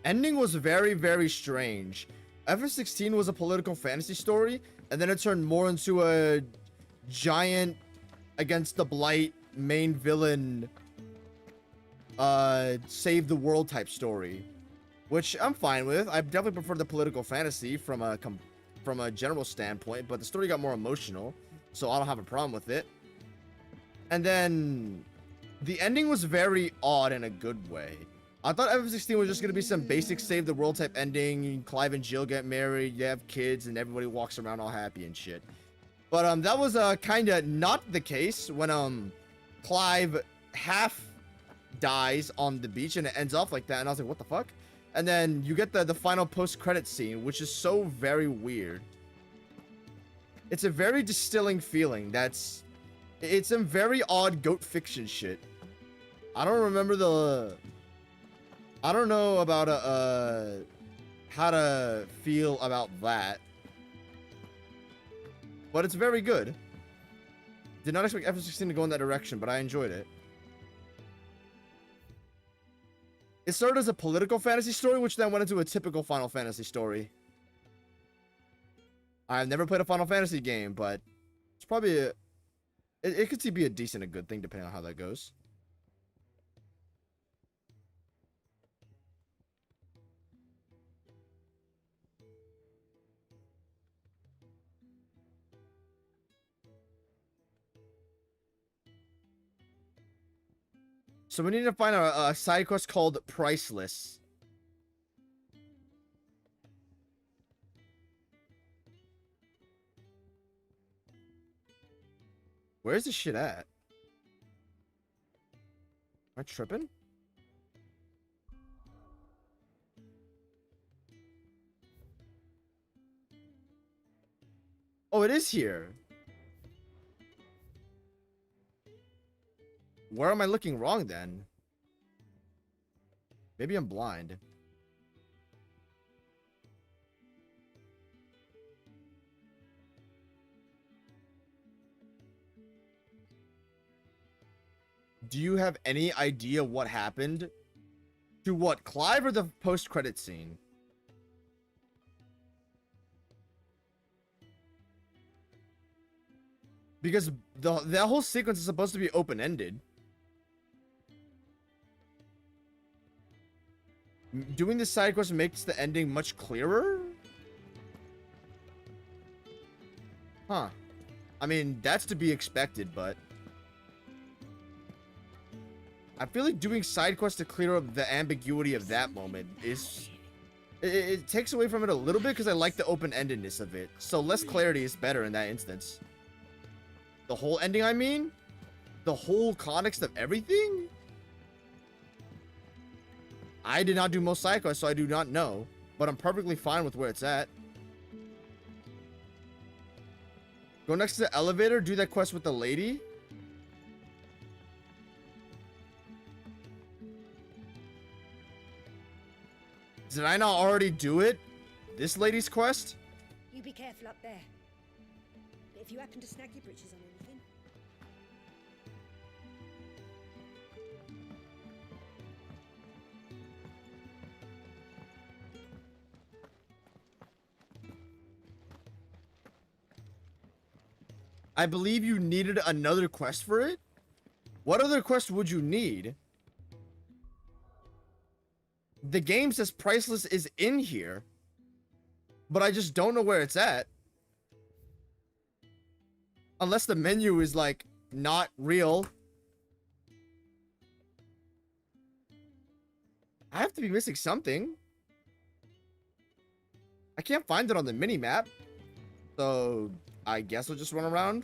Ending was very, very strange. FF16 was a political fantasy story, and then it turned more into a giant against the Blight main villain save the world type story, which I'm fine with. I definitely prefer the political fantasy from a general standpoint, but the story got more emotional, so I don't have a problem with it. And then the ending was very odd in a good way. I thought FF16 was just gonna be some basic save the world type ending. Clive and Jill get married, you have kids, and everybody walks around all happy and shit. But that was kind of not the case when Clive half dies on the beach and it ends off like that, and I was like, what the fuck? And then you get the final post-credit scene, which is so very weird. It's a very distilling feeling. It's some very odd goat fiction shit. I don't know about how to feel about that. But it's very good. Did not expect FF16 to go in that direction, but I enjoyed it. It started as a political fantasy story, which then went into a typical Final Fantasy story. I've never played a Final Fantasy game, but it's probably it could be a decent, a good thing, depending on how that goes. So we need to find a side quest called Priceless. Where's this shit at? Am I tripping? Oh, it is here. Where am I looking wrong then? Maybe I'm blind. Do you have any idea what happened? To what? Clive or the post-credit scene? Because that whole sequence is supposed to be open-ended. Doing this side quest makes the ending much clearer? Huh. I mean, that's to be expected, but... I feel like doing side quests to clear up the ambiguity of that moment is... It takes away from it a little bit because I like the open-endedness of it. So less clarity is better in that instance. The whole ending, I mean? The whole context of everything? I did not do most side quests, so I do not know. But I'm perfectly fine with where it's at. Go next to the elevator, do that quest with the lady. Did I not already do it? This lady's quest? You be careful up there. If you happen to snag your britches on anything. I believe you needed another quest for it? What other quest would you need? The game says Priceless is in here, but I just don't know where it's at. Unless the menu is like not real. I have to be missing something. I can't find it on the mini map, so I guess we'll just run around.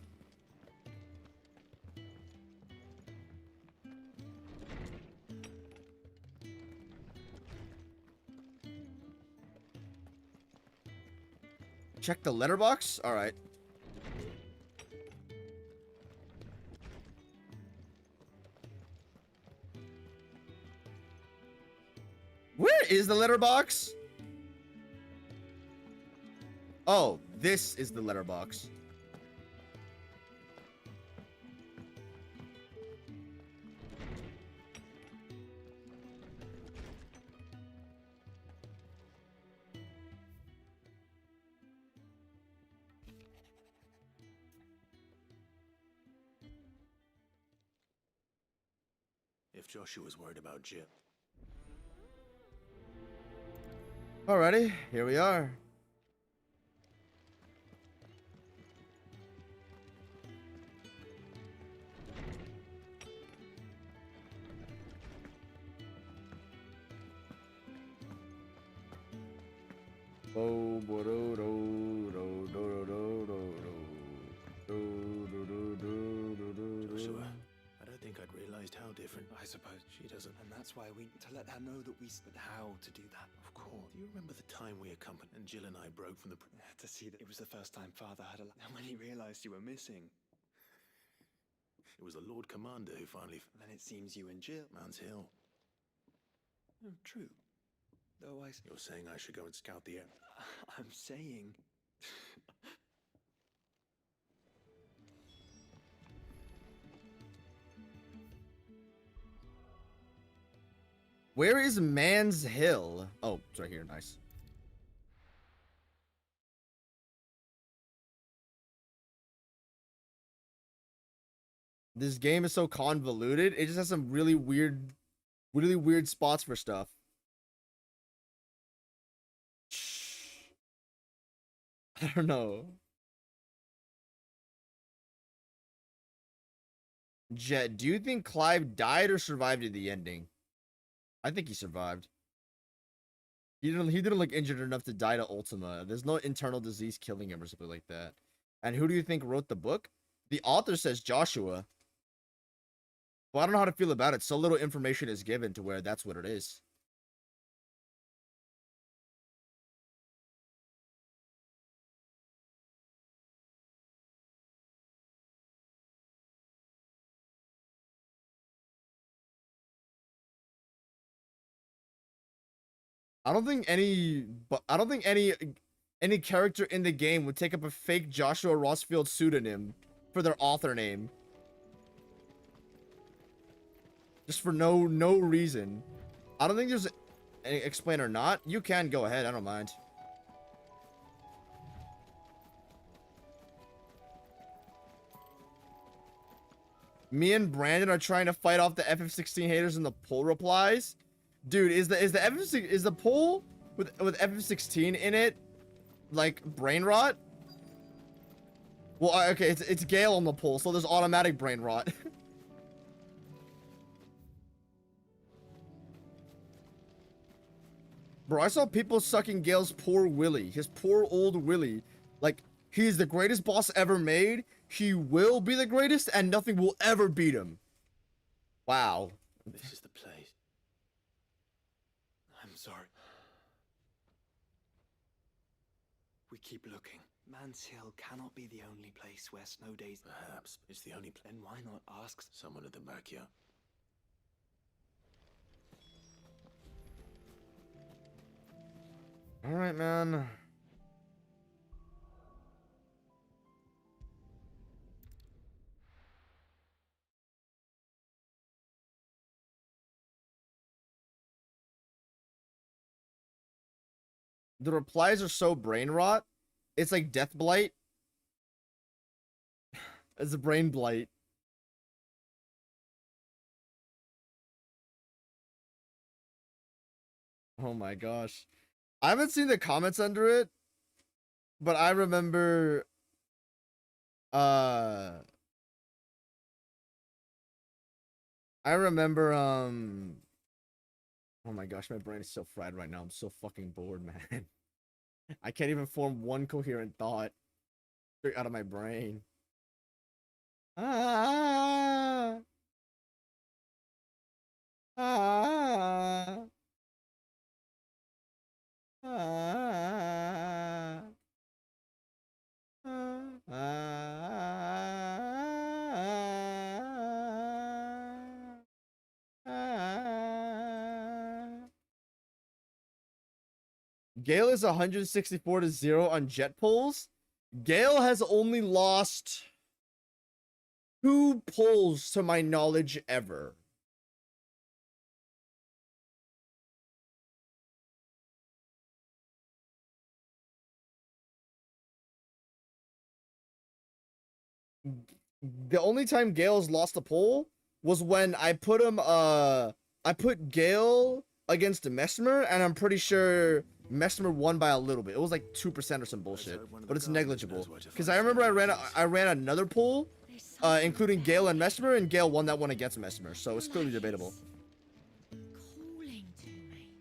Check the letterbox? Alright. Where is the letterbox? Oh, this is the letterbox. If Joshua's worried about Jip. Alrighty, here we are. Joshua, I don't think I'd realized how different. I suppose She doesn't. And that's why we to let her know that we but how to do that. Of course. Do you remember the time we accompanied and Jill and I broke from the To see that it was the first time Father had a and when he realized you were missing. It was the Lord Commander who finally. Then it seems you and Jill. Man's Hill. Oh, true. Though You're saying I should go and scout the area. I'm saying. Where is Man's Hill? Oh, it's right here. Nice. This game is so convoluted. It just has some really weird spots for stuff. I don't know. Jet, do you think Clive died or survived in the ending? I think he survived. He didn't look injured enough to die to Ultima. There's no internal disease killing him or something like that. And who do you think wrote the book? The author says Joshua. Well, I don't know how to feel about it. So little information is given to where that's what it is. I don't think any character in the game would take up a fake Joshua Rosfield pseudonym for their author name. Just for no reason. I don't think there's any explain or not. You can go ahead, I don't mind. Me and Brandon are trying to fight off the FF16 haters in the poll replies. Dude, is the poll with FF16 in it like brain rot? Well, okay, it's Gale on the poll, so there's automatic brain rot. Bro, I saw people sucking Gale's poor willy. His poor old willy. Like, he's the greatest boss ever made. He will be the greatest, and nothing will ever beat him. Wow. This is the place. I'm sorry. We keep looking. Man's Hill cannot be the only place where snow days... Perhaps it's the only place. Then why not ask someone at the backyard? Alright, man. The replies are so brain rot. It's like death blight. It's a brain blight. Oh my gosh. I haven't seen the comments under it, but I remember oh my gosh, my brain is so fried right now. I'm so fucking bored, man. I can't even form one coherent thought straight out of my brain. Ah. Ah. Ah. Gale is 164 to 0 on jet pulls. Gale has only lost 2 pulls to my knowledge ever. The only time Gale's lost a poll was when I put him I put Gale against Mesmer, and I'm pretty sure Mesmer won by a little bit. It was like 2% or some bullshit, but it's negligible. Because I remember I ran another poll, including Gale and Mesmer, and Gale won that one against Mesmer, so it's clearly debatable. Calling to me.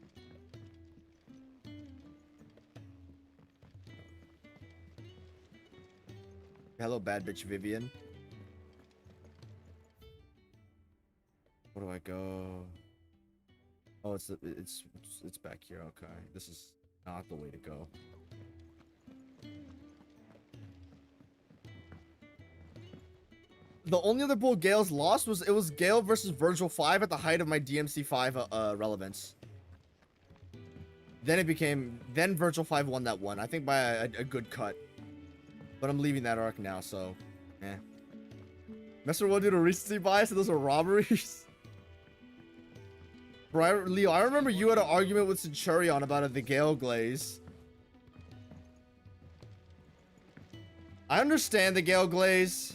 Hello, bad bitch Vivian. Where do I go? Oh, it's back here. Okay, this is not the way to go. The only other pool Gale's lost was Gale versus Virgil 5 at the height of my DMC 5 relevance. Then Virgil 5 won that one. I think by a good cut. But I'm leaving that arc now, so eh. Messer will do the recency bias, and those are robberies. Bro, Leo, I remember you had an argument with Centurion about the Gale Glaze. I understand the Gale Glaze.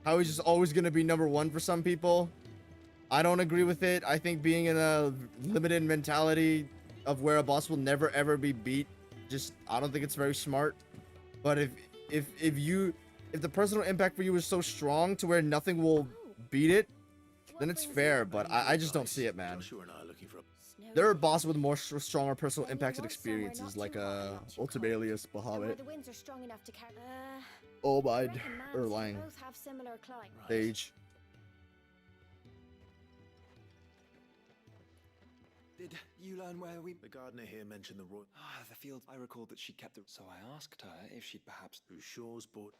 How he's just always going to be #1 for some people. I don't agree with it. I think being in a limited mentality of where a boss will never ever be beat, I don't think it's very smart. But if the personal impact for you is so strong to where nothing will beat it, then it's fair, but I just don't see it, man. There are bosses with more stronger personal impacts and experiences, like ultimalius, bahamut, Obide, Erlang, Sage. Did you learn where we... The gardener here mentioned the royal... the field. I recalled that she kept the... So I asked her if she'd perhaps... Whose shores bought...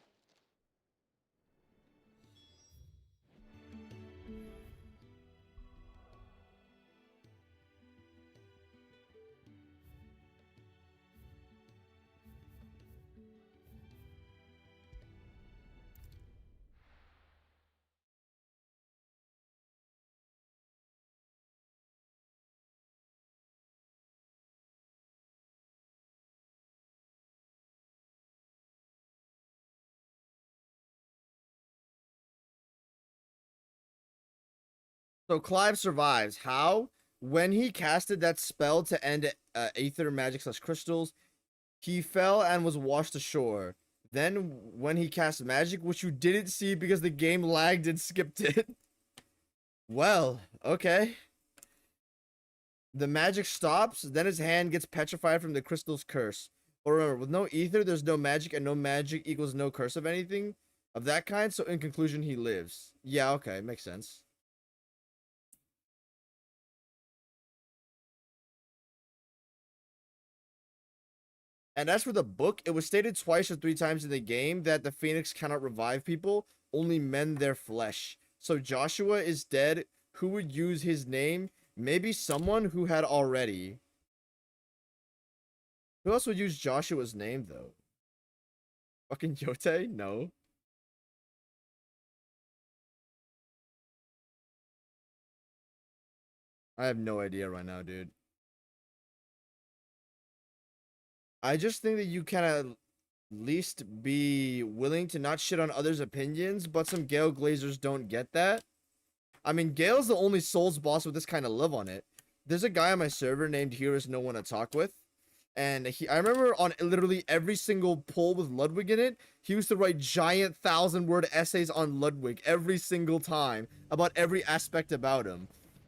So Clive survives. How? When he casted that spell to end Aether Magic / Crystals, he fell and was washed ashore. Then when he cast magic, which you didn't see because the game lagged and skipped it. Well, okay. The magic stops, then his hand gets petrified from the crystal's curse. But remember, with no ether, there's no magic, and no magic equals no curse of anything of that kind. So in conclusion, he lives. Yeah, okay, makes sense. And as for the book, it was stated twice or 3 times in the game that the Phoenix cannot revive people, only mend their flesh. So Joshua is dead. Who would use his name? Maybe someone who had already. Who else would use Joshua's name, though? Fucking Yote? No. I have no idea right now, dude. I just think that you can at least be willing to not shit on others' opinions, but some Gale Glazers don't get that. I mean, Gale's the only Souls boss with this kind of love on it. There's a guy on my server named Here Is No One to Talk With. And I remember on literally every single poll with Ludwig in it, he used to write giant 1,000-word essays on Ludwig every single time about every aspect about him.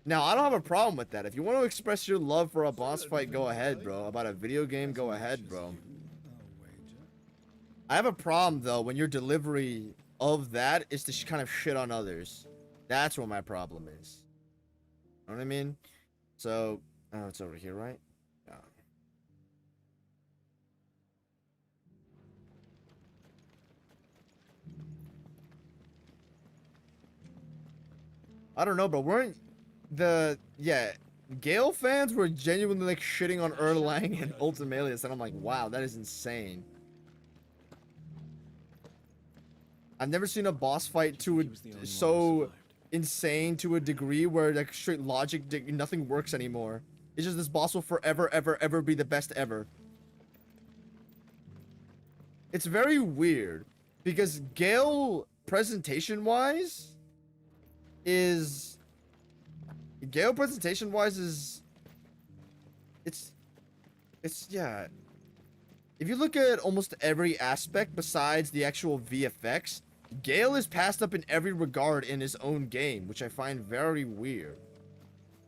Now, I don't have a problem with that. If you want to express your love for a boss fight, go ahead, bro. About a video game, go ahead, bro. I have a problem, though, when your delivery of that is to kind of shit on others. That's where my problem is. You know what I mean? So, oh, it's over here, right? Yeah. I don't know, but weren't Gale fans were genuinely like shitting on Erlang and Ultimalius, and I'm like, wow, that is insane. I've never seen a boss fight so insane to a degree where like straight logic, nothing works anymore. It's just this boss will forever, ever be the best ever. It's very weird because Gale presentation-wise is yeah. If you look at almost every aspect besides the actual VFX, Gale is passed up in every regard in his own game, which I find very weird.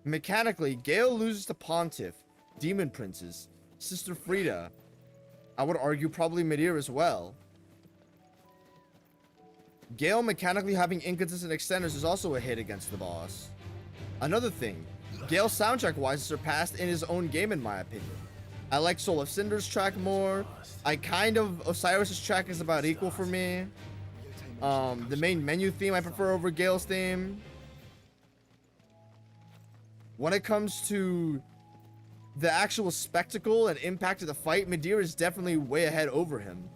Mechanically, Gale loses to Pontiff, Demon Princes, Sister Frida. I would argue probably Midir as well. Gale mechanically having inconsistent extenders is also a hit against the boss. Another thing, Gale soundtrack-wise is surpassed in his own game in my opinion. I like Soul of Cinder's track more. Osiris's track is about equal for me. The main menu theme I prefer over Gale's theme. When it comes to the actual spectacle and impact of the fight, Midir is definitely way ahead over him.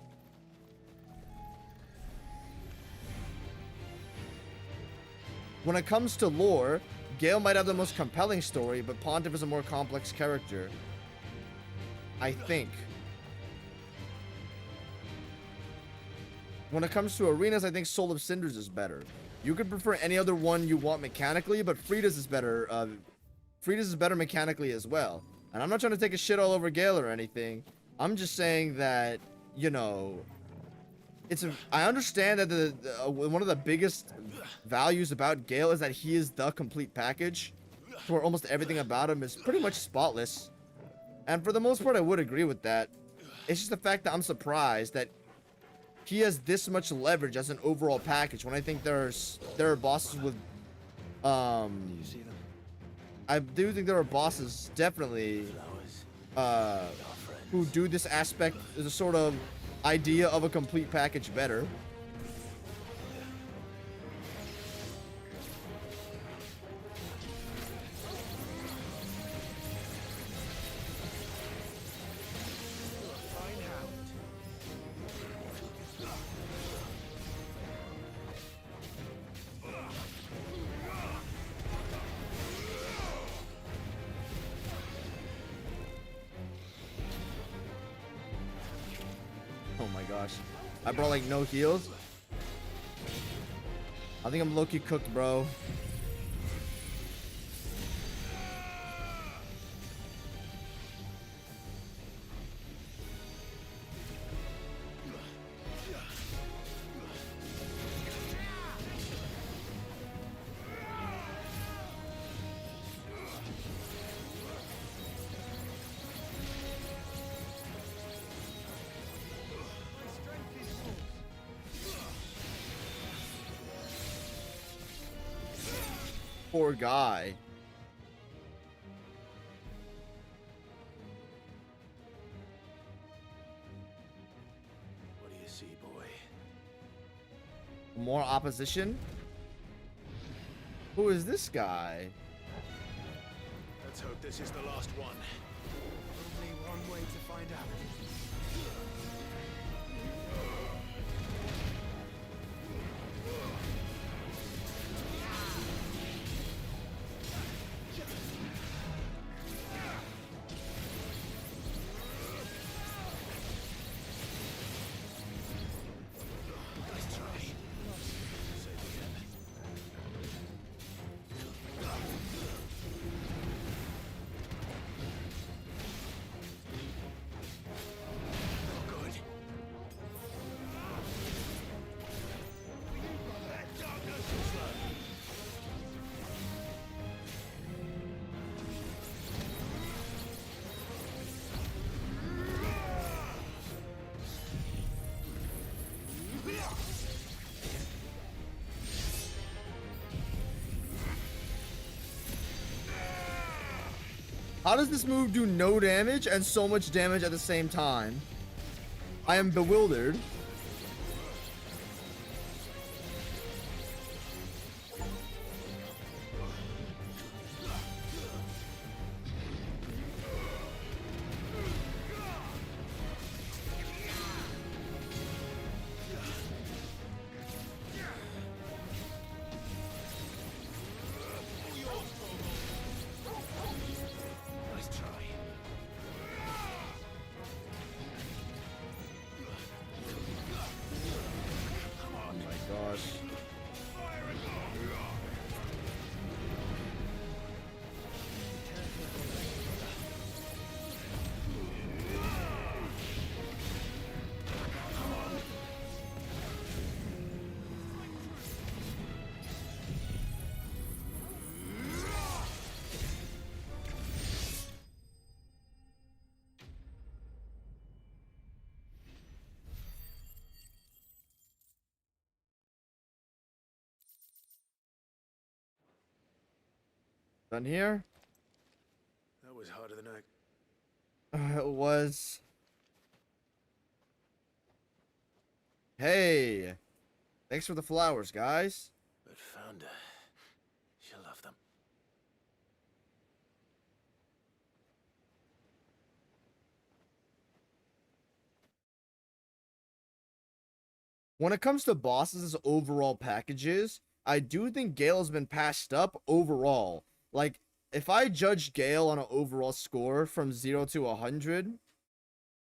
When it comes to lore, Gale might have the most compelling story, but Pontiff is a more complex character. I think. When it comes to arenas, I think Soul of Cinders is better. You could prefer any other one you want mechanically, but Frida's is better. Frida's is better mechanically as well. And I'm not trying to take a shit all over Gale or anything. I'm just saying that, you know, I understand that one of the biggest values about Gale is that he is the complete package, where almost everything about him is pretty much spotless. And for the most part, I would agree with that. It's just the fact that I'm surprised that he has this much leverage as an overall package when I think there are bosses with I do think there are bosses definitely who do this aspect, the sort of idea of a complete package better. Oh my gosh. I brought like no heals. I think I'm low-key cooked, bro. Poor guy. What do you see, boy? More opposition? Who is this guy? Let's hope this is the last one. Only one way to find out. How does this move do no damage and so much damage at the same time? I am bewildered. Done here? That was harder than I... It was. Hey, thanks for the flowers, guys. But Founder, she'll love them. When it comes to bosses' overall packages, I do think Gale has been passed up overall. Like, if I judge Gale on an overall score from 0 to 100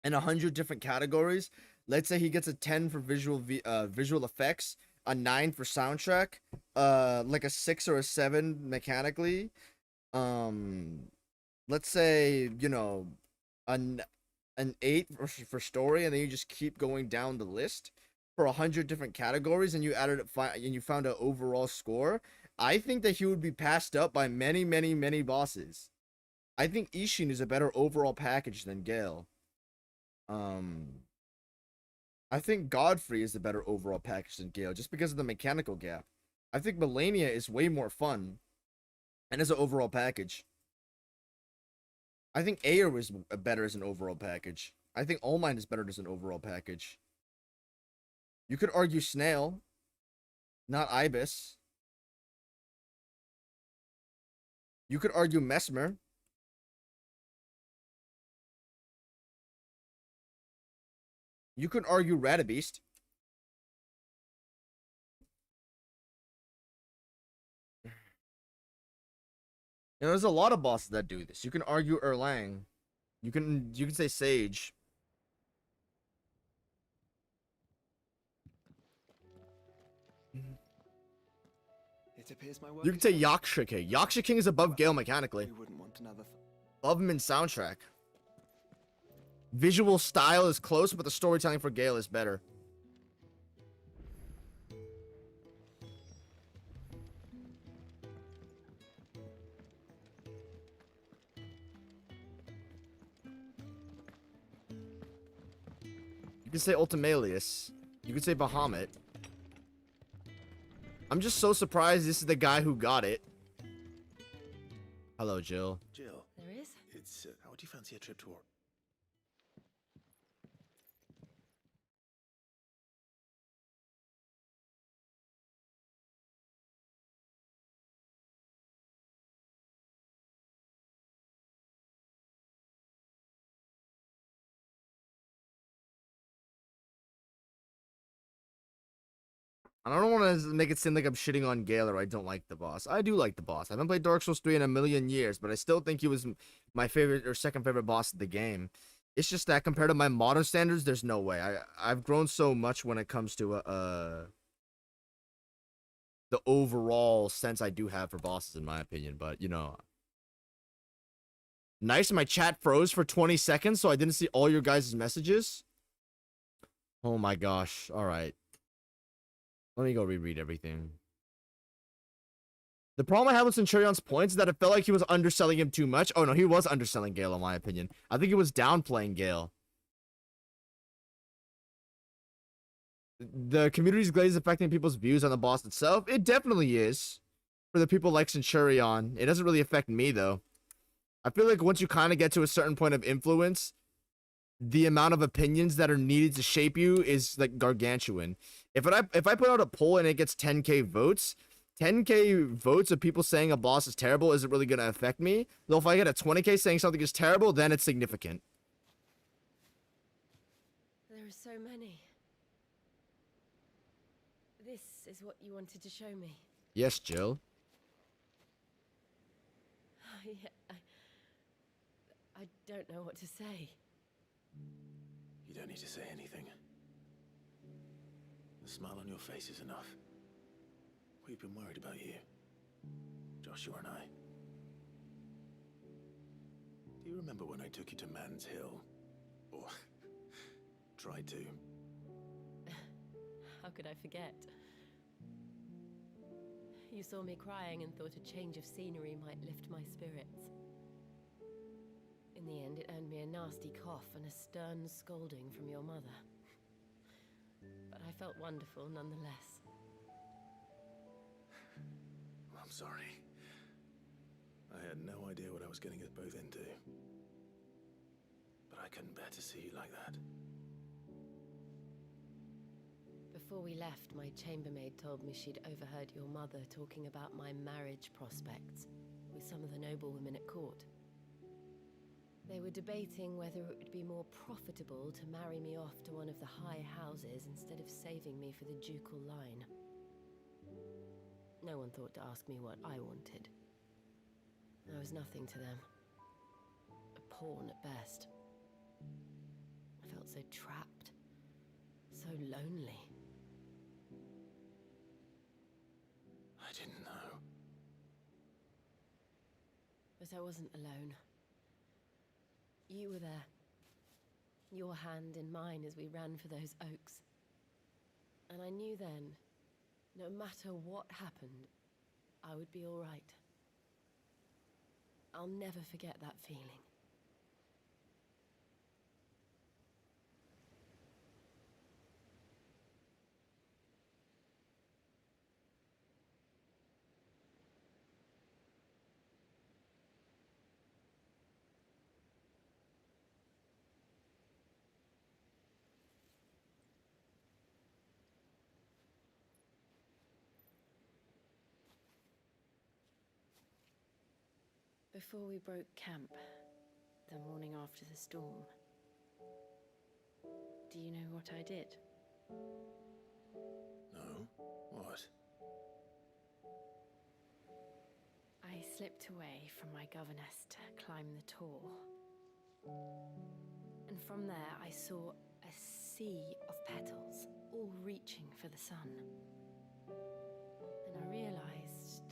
in 100 different categories, let's say he gets a 10 for visual effects, a 9 for soundtrack, like a 6 or a 7 mechanically. Let's say, you know, an 8 for story, and then you just keep going down the list for 100 different categories, and you added it and you found an overall score. I think that he would be passed up by many, many, many bosses. I think Ishin is a better overall package than Gale. I think Godfrey is the better overall package than Gale, just because of the mechanical gap. I think Melania is way more fun, and is an overall package. I think Ayer was better as an overall package. I think All Might is better as an overall package. You could argue Snail, not Ibis. You could argue Mesmer. You could argue Radabeast. You know, there's a lot of bosses that do this. You can argue Erlang. You can say Sage. It appears my work You can say Yaksha King. Yaksha King is above Gale mechanically. We wouldn't want another. Above him in soundtrack. Visual style is close, but the storytelling for Gale is better. You can say Ultimalius. You can say Bahamut. I'm just so surprised this is the guy who got it. Hello, Jill. Jill. There is? It's, how would you fancy a trip to I don't want to make it seem like I'm shitting on Gale or I don't like the boss. I do like the boss. I haven't played Dark Souls 3 in a million years, but I still think he was my favorite or second favorite boss of the game. It's just that compared to my modern standards, there's no way. I've grown so much when it comes to the overall sense I do have for bosses, in my opinion. But you know, nice. My chat froze for 20 seconds, so I didn't see all your guys' messages. Oh my gosh! All right. Let me go reread everything. The problem I have with Centurion's points is that it felt like he was underselling him too much. Oh no, he was underselling Gale in my opinion. I think he was downplaying Gale. The community's glaze is affecting people's views on the boss itself. It definitely is. For the people like Centurion. It doesn't really affect me though. I feel like once you kind of get to a certain point of influence, the amount of opinions that are needed to shape you is like gargantuan. If I put out a poll and it gets 10k votes, 10k votes of people saying a boss is terrible isn't really going to affect me. Though if I get a 20k saying something is terrible, then it's significant. There are so many. This is what you wanted to show me. Yes, Jill. Yeah, I don't know what to say. You don't need to say anything. The smile on your face is enough. We've been worried about you, Joshua and I. Do you remember when I took you to Man's Hill? Or tried to? How could I forget? You saw me crying and thought a change of scenery might lift my spirits. In the end, it earned me a nasty cough and a stern scolding from your mother. But I felt wonderful nonetheless. I'm sorry. I had no idea what I was getting us both into. But I couldn't bear to see you like that. Before we left, my chambermaid told me she'd overheard your mother talking about my marriage prospects with some of the noblewomen at court. They were debating whether it would be more profitable to marry me off to one of the high houses instead of saving me for the ducal line. No one thought to ask me what I wanted. I was nothing to them. A pawn at best. I felt so trapped, so lonely. I didn't know. But I wasn't alone. You were there. Your hand in mine as we ran for those oaks. And I knew then, no matter what happened, I would be all right. I'll never forget that feeling. Before we broke camp, the morning after the storm, do you know what I did? No? What? I slipped away from my governess to climb the tor. And from there I saw a sea of petals, all reaching for the sun. And I realized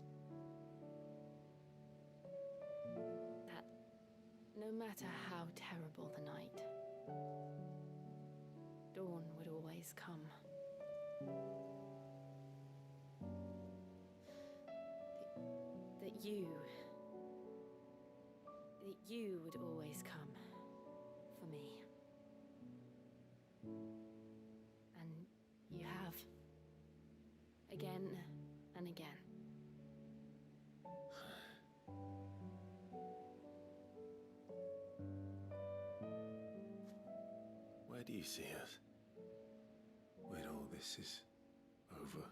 that no matter how terrible the night, dawn would always come. That you would always come for me. And you have. Again and again. you see us when all this is over?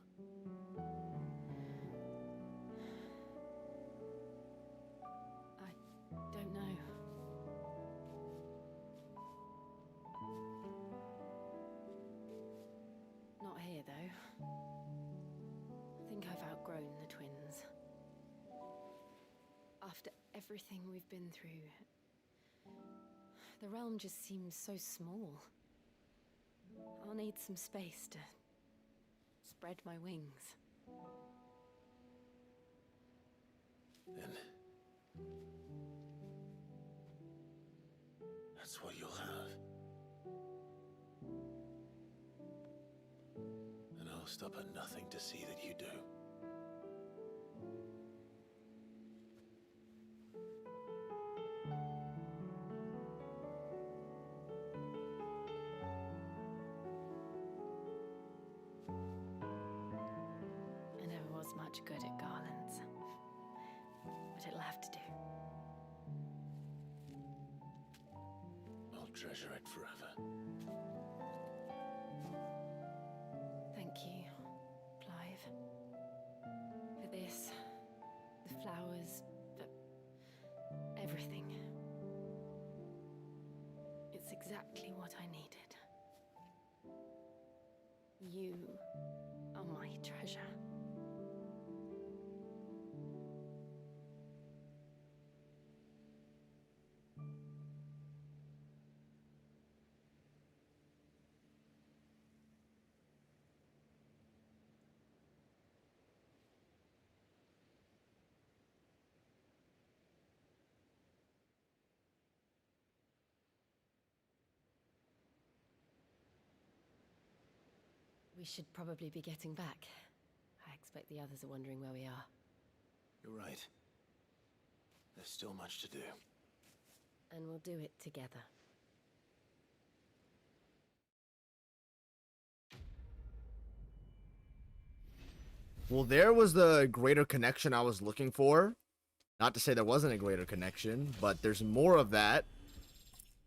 I don't know. Not here, though. I think I've outgrown the twins. After everything we've been through, the realm just seems so small. I'll need some space to spread my wings. Then that's what you'll have. And I'll stop at nothing to see that you do. I never was much good at garlands, but it'll have to do. I'll treasure it forever. Thank you, Clive. For this, the flowers, for everything. It's exactly what I needed. You are my treasure. We should probably be getting back. I expect the others are wondering where we are. You're right. There's still much to do. And we'll do it together. Well, there was the greater connection I was looking for. Not to say there wasn't a greater connection, but there's more of that.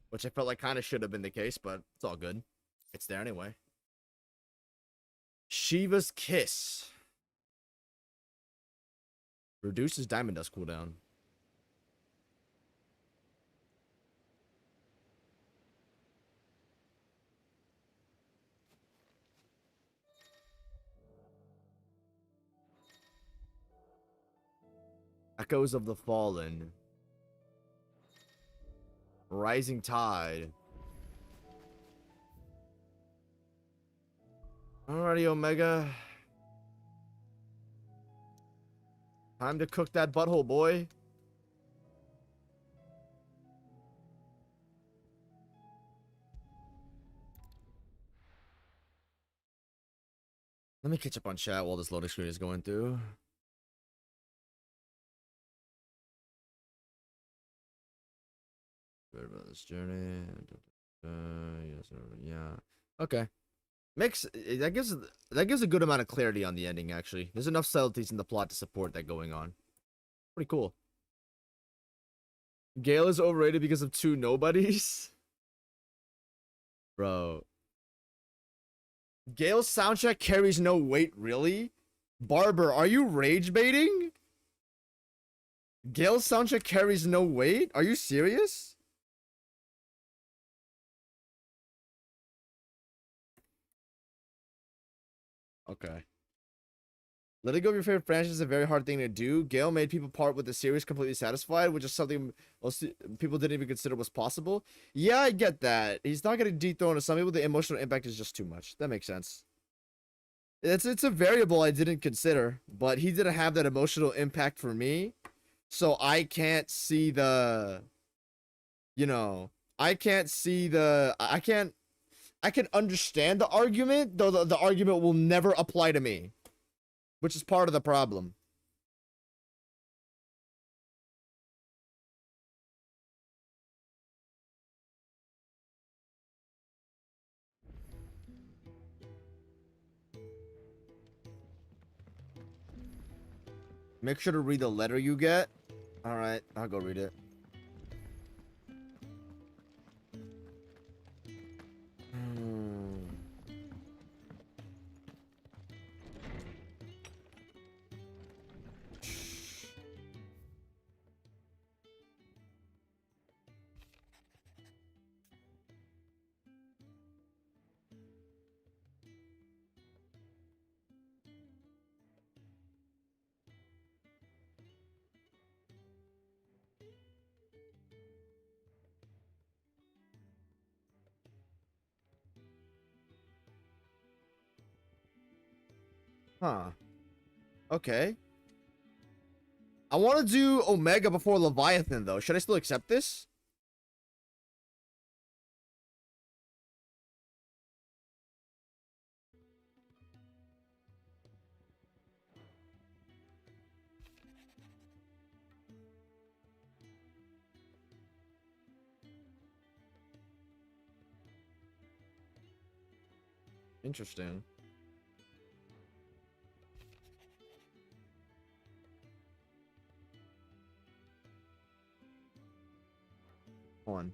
Which I felt like kind of should have been the case, but it's all good. It's there anyway. Shiva's Kiss. Reduces Diamond Dust cooldown. Echoes of the Fallen. Rising Tide. Alrighty, Omega. Time to cook that butthole, boy. Let me catch up on chat while this loading screen is going through. Good about this journey. Yes, yeah. Okay. That gives a good amount of clarity on the ending, actually. There's enough subtleties in the plot to support that going on. Pretty cool. Gale is overrated because of two nobodies. Bro. Gale's soundtrack carries no weight, really? Barber, are you rage baiting? Gale's soundtrack carries no weight? Are you serious? Okay. Letting go of your favorite franchise is a very hard thing to do. Gale made people part with the series completely satisfied, which is something most people didn't even consider was possible. Yeah, I get that. He's not getting dethroned to some people. The emotional impact is just too much. That makes sense. It's a variable I didn't consider, but he didn't have that emotional impact for me. So I can't see the, you know, I can understand the argument, though the argument will never apply to me, which is part of the problem. Make sure to read the letter you get. All right, I'll go read it. Huh. Okay. I want to do Omega before Leviathan, though. Should I still accept this? Interesting. One.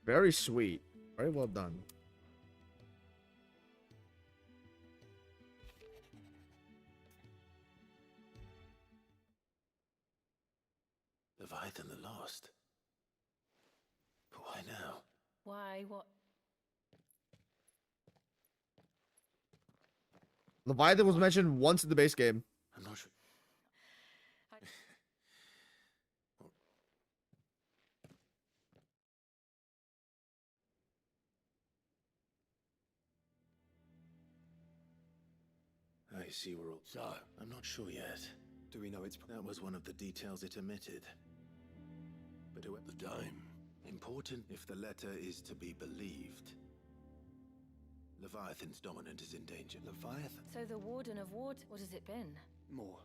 Very sweet. Very well done. Leviathan the Lost. But why now? Why, what? Leviathan was mentioned once in the base game. I'm not sure. I see we're all... So, I'm not sure yet. Do we know it's... That was one of the details it omitted. But who... the time. Important if the letter is to be believed. Leviathan's dominant is in danger. Leviathan? So the Warden of Ward, what has it been? More.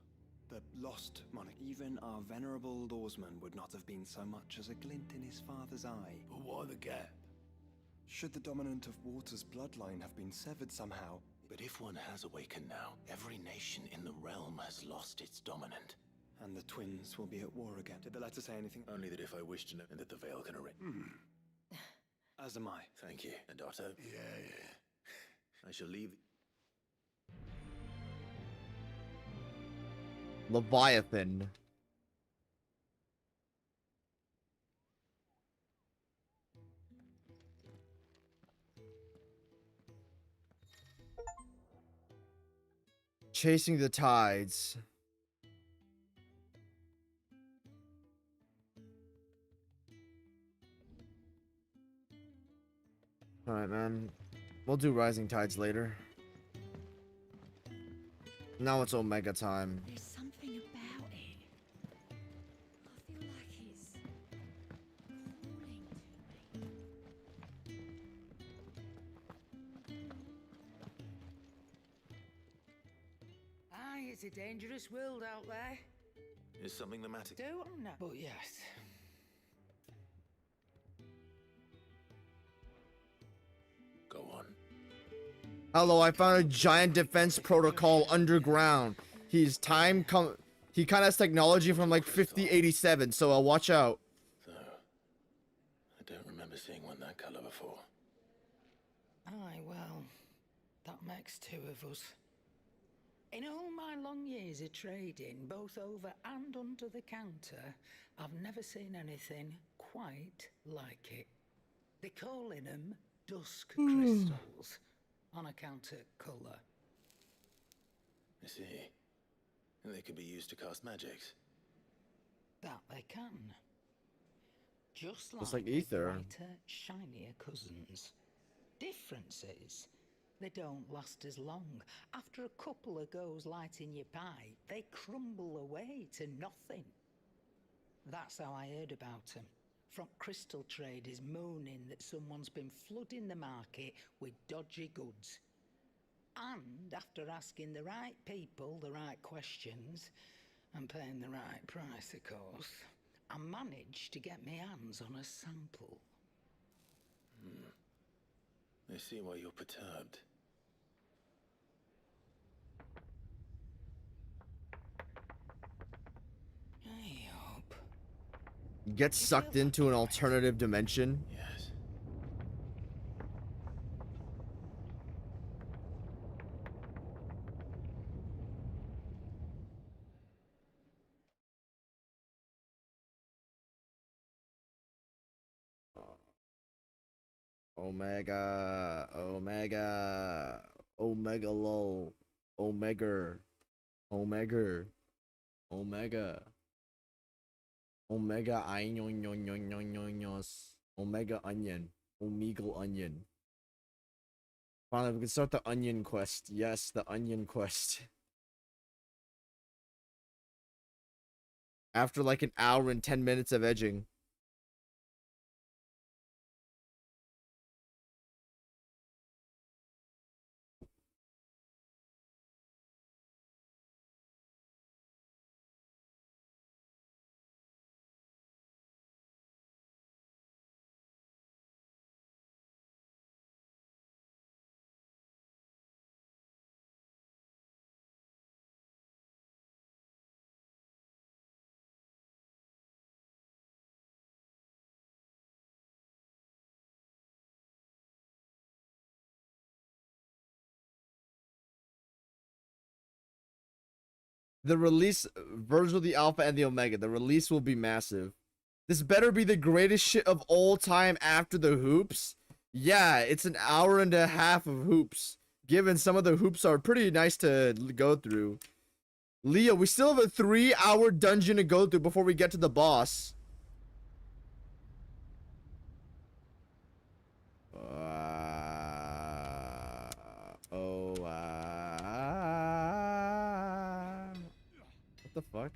The lost monarch. Even our venerable lawsman would not have been so much as a glint in his father's eye. But why the gap? Should the dominant of Water's bloodline have been severed somehow? But if one has awakened now, every nation in the realm has lost its dominant. And the twins will be at war again. Did the letter say anything? Only that if I wish to know, and that the veil can arrange. As am I. Thank you. And Otto? Yeah. I shall leave... Leviathan. Chasing the tides. Alright, man. We'll do Rising Tides later. Now it's Omega time. There's something about it. I feel like it's calling to me. Aye, it's a dangerous world out there. Is something the matter? Don't know. But yes. Go on. Hello, I found a giant defense protocol underground. He kind of has technology from like 5087, so watch out. So, I don't remember seeing one that color before. Aye, well, that makes two of us. In all my long years of trading, both over and under the counter, I've never seen anything quite like it. They're calling them dusk crystals, on account of colour. I see. And they can be used to cast magics. That they can. Just Just like like ether. brighter, shinier cousins. Difference is, they don't last as long. After a couple of goes lighting your pipe, they crumble away to nothing. That's how I heard about them. From crystal traders moaning that someone's been flooding the market with dodgy goods. And after asking the right people the right questions, and paying the right price, of course, I managed to get my hands on a sample. I see why you're perturbed. I hope. Get sucked into an alternative dimension. Yes. Omega, Omega, Omega lol, Omega, Omega, Omega, Omega Omega onion, Omegle onion. Finally, we can start the onion quest. Yes, the onion quest. After like an hour and 10 minutes of edging. The release, Virgil, the Alpha, and the Omega. The release will be massive. This better be the greatest shit of all time after the hoops. Yeah, it's an hour and a half of hoops. Given some of the hoops are pretty nice to go through. Leo, we still have a 3-hour dungeon to go through before we get to the boss. What the fuck?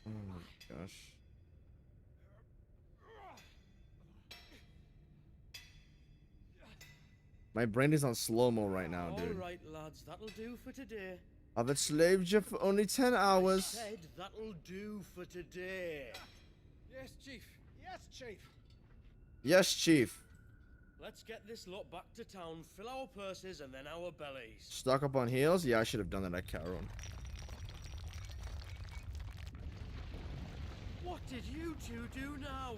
Oh my gosh. My brain is on slow-mo right now, dude. Alright, lads, that'll do for today. I've enslaved you for only 10 hours. I said that'll do for today. Yes, Chief. Yes, Chief. Yes, Chief. Let's get this lot back to town, fill our purses and then our bellies. Stock up on heals? Yeah, I should have done that at Caron. What did you two do now?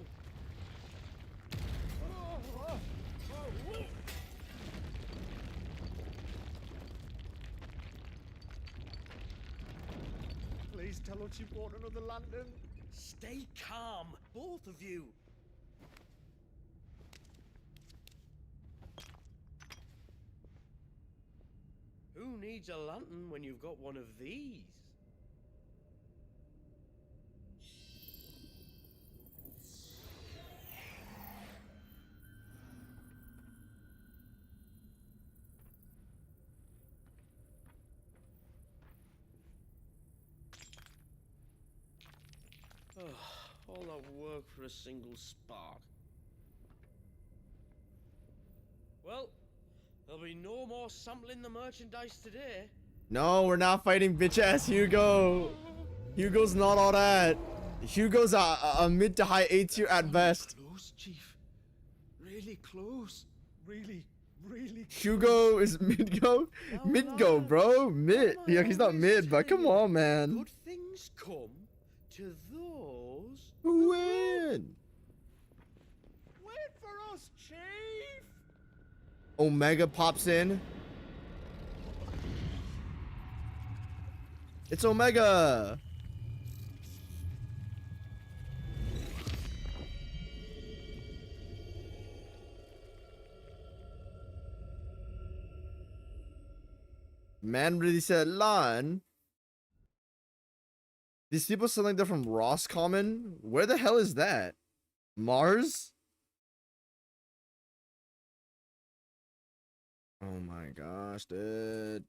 Please tell us you bought another lantern. Stay calm, both of you. Who needs a lantern when you've got one of these? All that work for a single spark. Well, there'll be no more sampling the merchandise today. No, we're not fighting bitch-ass Hugo. Hugo's not all that. Hugo's a mid to high A tier at best. Close, Chief. Really close. Really close. Hugo is mid-go? Mid-go, bro. Mid. Yeah, he's not mid, but come on, man. Good things come to those who win. Wait for us, Chief. Omega pops in. It's Omega. Man really said Lan. These people sound like they're from Roscommon. Where the hell is that? Mars? Oh my gosh, dude.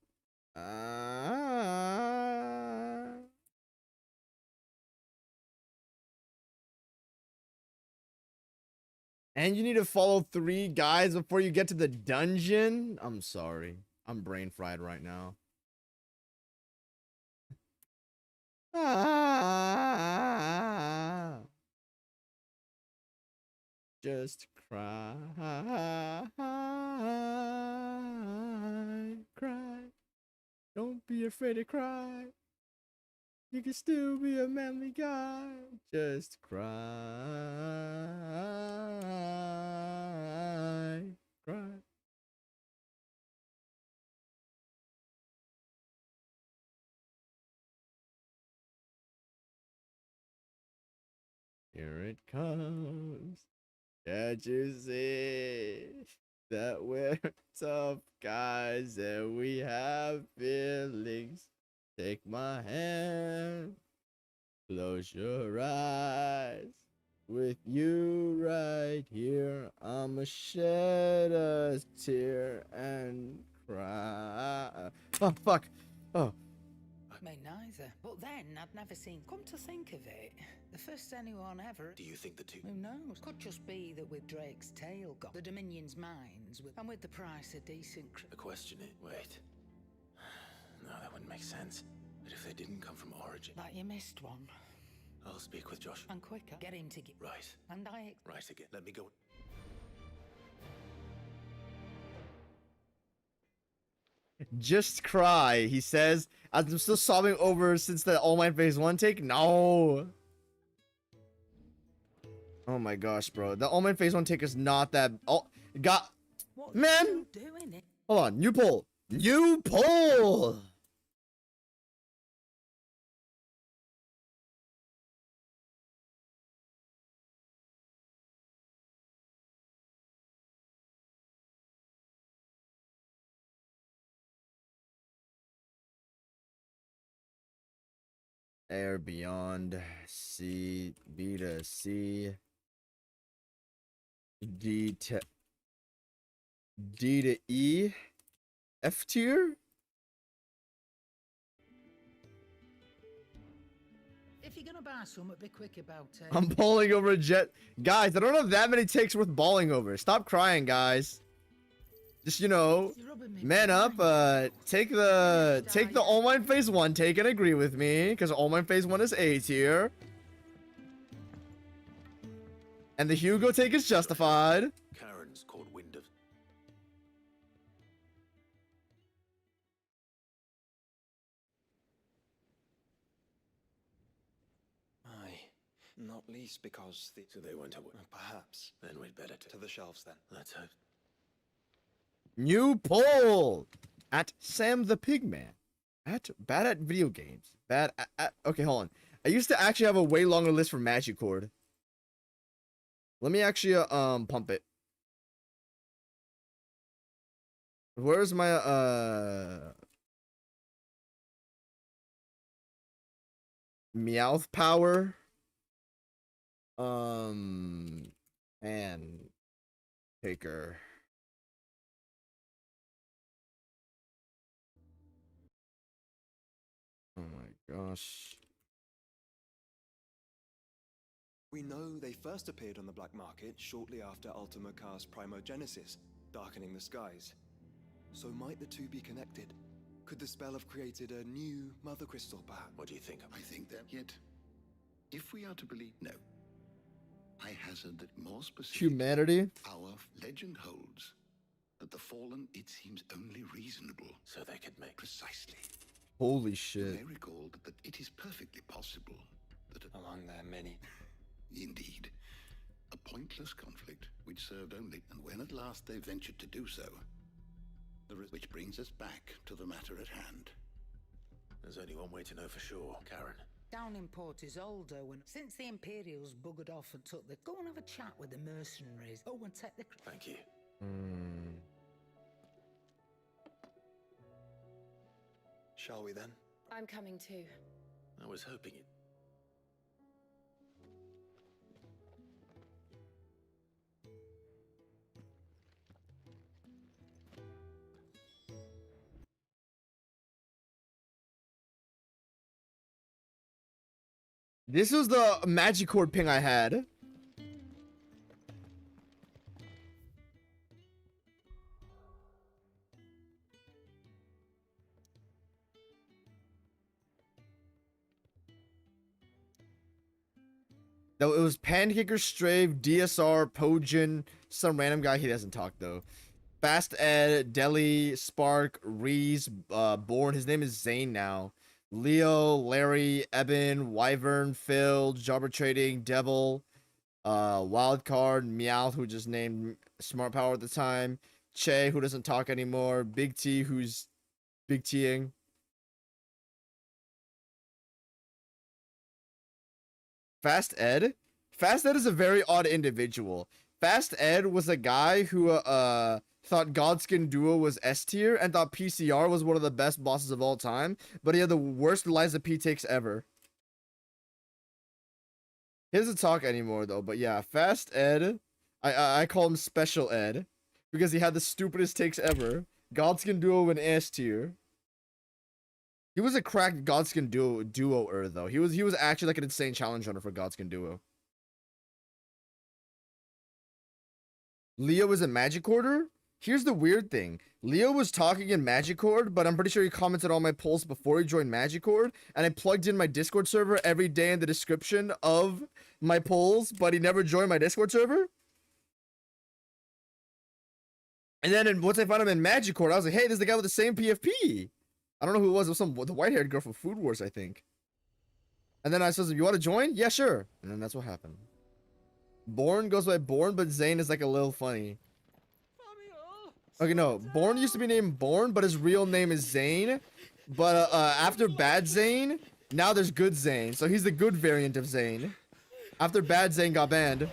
And you need to follow 3 guys before you get to the dungeon? I'm sorry. I'm brain fried right now. Just cry. Cry. Don't be afraid to cry. You can still be a manly guy. Just cry. Cry. Here it comes. Can't you see that we're tough guys and we have feelings? Take my hand, close your eyes. With you right here, I'ma shed a tear and cry. Oh, fuck. Oh. Me neither. But then I'd never seen. Come to think of it, the first anyone ever. Do you think the two? Who knows? Could just be that with Drake's tail got the Dominion's minds, and with the price a decent. The question is, wait. No, that wouldn't make sense. But if they didn't come from Origin, Like you missed one. I'll speak with Josh. And quicker. Get him to get. Right. And I. Right again. Let me go. Just cry, he says. I'm still sobbing over since the All Might Phase 1 take. No. Oh my gosh, bro. The All Might Phase 1 take is not that. Oh, got. What man. You doing it? Hold on. New poll. New poll. Air Beyond, C, B to C, D to E, F tier? If you're gonna buy some, be quick about it. I'm balling over a jet. Guys, I don't have that many takes worth balling over. Stop crying, guys. Just, you know, man up, take the All Might Phase 1 take and agree with me, because All Might Phase 1 is A tier. And the Hugo take is justified. Karen's caught wind of. Aye, not least because the... So they went away. Perhaps. Then we'd better To the shelves, then. Let's hope. New poll at Sam the Pigman at bad at video games. Bad at, okay, hold on. I used to actually have a way longer list for Magicord. Let me actually pump it. Where's my Meowth power? And taker. Oh my gosh. We know they first appeared on the black market shortly after Ultima cast Primogenesis, darkening the skies. So might the two be connected? Could the spell have created a new Mother Crystal, perhaps? What do you think? I think that yet, if we are to believe, no. I hazard that more specific, Humanity? our legend holds that the Fallen, it seems only reasonable. So they could make. Precisely. Holy You shit. may recall that it is perfectly possible that Among their many. Indeed. A pointless conflict which served only, and when at last they ventured to do so, which brings us back to the matter at hand. There's only one way to know for sure, Karen. Down in Port Isolde, when since the Imperials buggered off and took the... Go and have a chat with the mercenaries. Oh, and take the... Thank you. Shall we then? I'm coming too. I was hoping it. This was the Magicord ping I had. Though it was Pancaker, Strave, DSR, Pojin, some random guy. He doesn't talk though. Fast Ed, Deli, Spark, Reese, Born. His name is Zane now. Leo, Larry, Eben, Wyvern, Phil, Jobber Trading, Devil, Wildcard, Meowth, who just named Smart Power at the time, Che, who doesn't talk anymore, Big T, who's Big T'ing. Fast Ed? Fast Ed is a very odd individual. Fast Ed was a guy who thought Godskin Duo was S tier and thought PCR was one of the best bosses of all time, but he had the worst Liza P takes ever. He doesn't talk anymore though, but yeah, Fast Ed, I call him Special Ed because he had the stupidest takes ever. Godskin Duo in S tier. He was a cracked Godskin duo-er though. He was actually like an insane challenge runner for Godskin Duo. Leo was a Magic Order? Here's the weird thing. Leo was talking in Magic Cord, but I'm pretty sure he commented on my polls before he joined Magic Cord, and I plugged in my Discord server every day in the description of my polls, but he never joined my Discord server. And then once I found him in Magic Cord, I was like, hey, this is the guy with the same PFP. I don't know who it was. It was the white-haired girl from Food Wars, I think. And then I said, you want to join? Yeah, sure. And then that's what happened. Born goes by Born, but Zane is like a little funny. Okay, no. Born used to be named Born, but his real name is Zane. But after Bad Zane, now there's Good Zane. So he's the good variant of Zane. After Bad Zane got banned.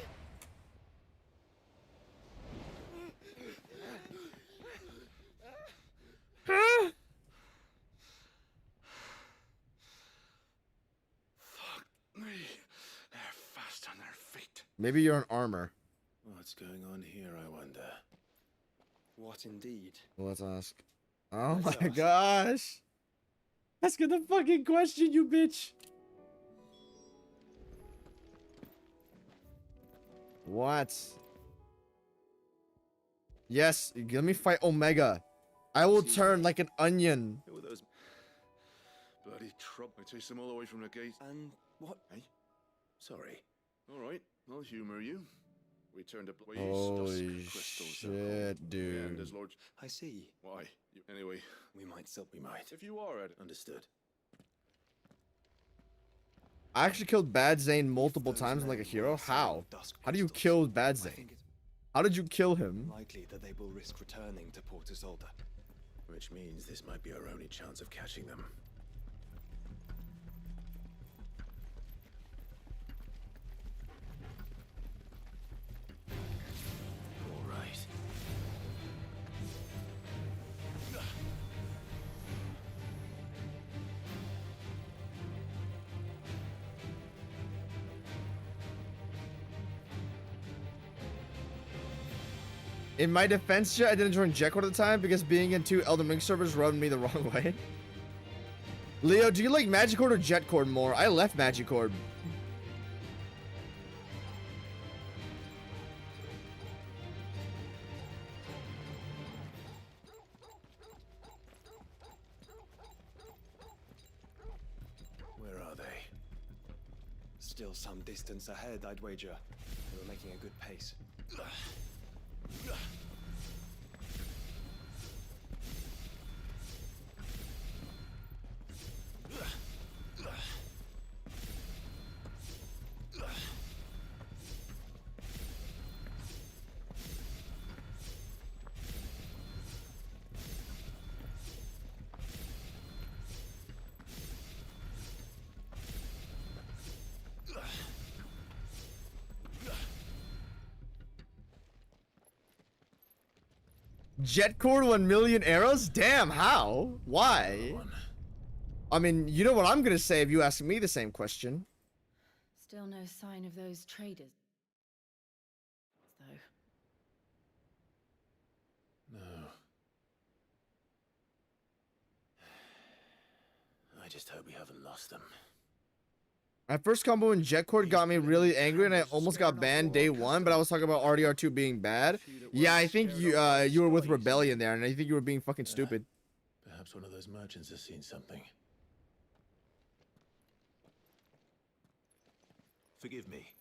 Huh? Fuck me. They're fast on their feet. Maybe you're in armor. What's going on here, I wonder? What indeed? Well, let's ask. Oh my gosh. Ask the fucking question, you bitch. What? Yes, let me fight Omega. I will turn like an onion. Who are those bloody trouble? I chased them all the way from the gate. And what? Hey? Sorry. All right, I'll humor you. We turned up. Holy shit, dude. I see. Why? Anyway, we might still. We might. If you are at it, understood. I actually killed Bad Zane multiple times like a hero. How? How do you kill Bad Zane? How did you kill him? Likely that they will risk returning to Port Isolde. Which means this might be our only chance of catching them. All right. In my defense, I didn't join Jetcord at the time because being in 2 Elden Ring servers rubbed me the wrong way. Leo, do you like Magicord or Jetcord more? I left Magicord. Where are they? Still some distance ahead, I'd wager. They were making a good pace. Jetcord 1 million arrows? Damn, how? Why? I mean, you know what I'm gonna say if you ask me the same question. Still no sign of those traders, though. No. I just hope we haven't lost them. My first combo in Jetcord got me really angry and I almost got banned day 1, but I was talking about RDR2 being bad. Yeah, I think you were with Rebellion there, and I think you were being fucking stupid. Perhaps one of those merchants has seen something. Forgive me.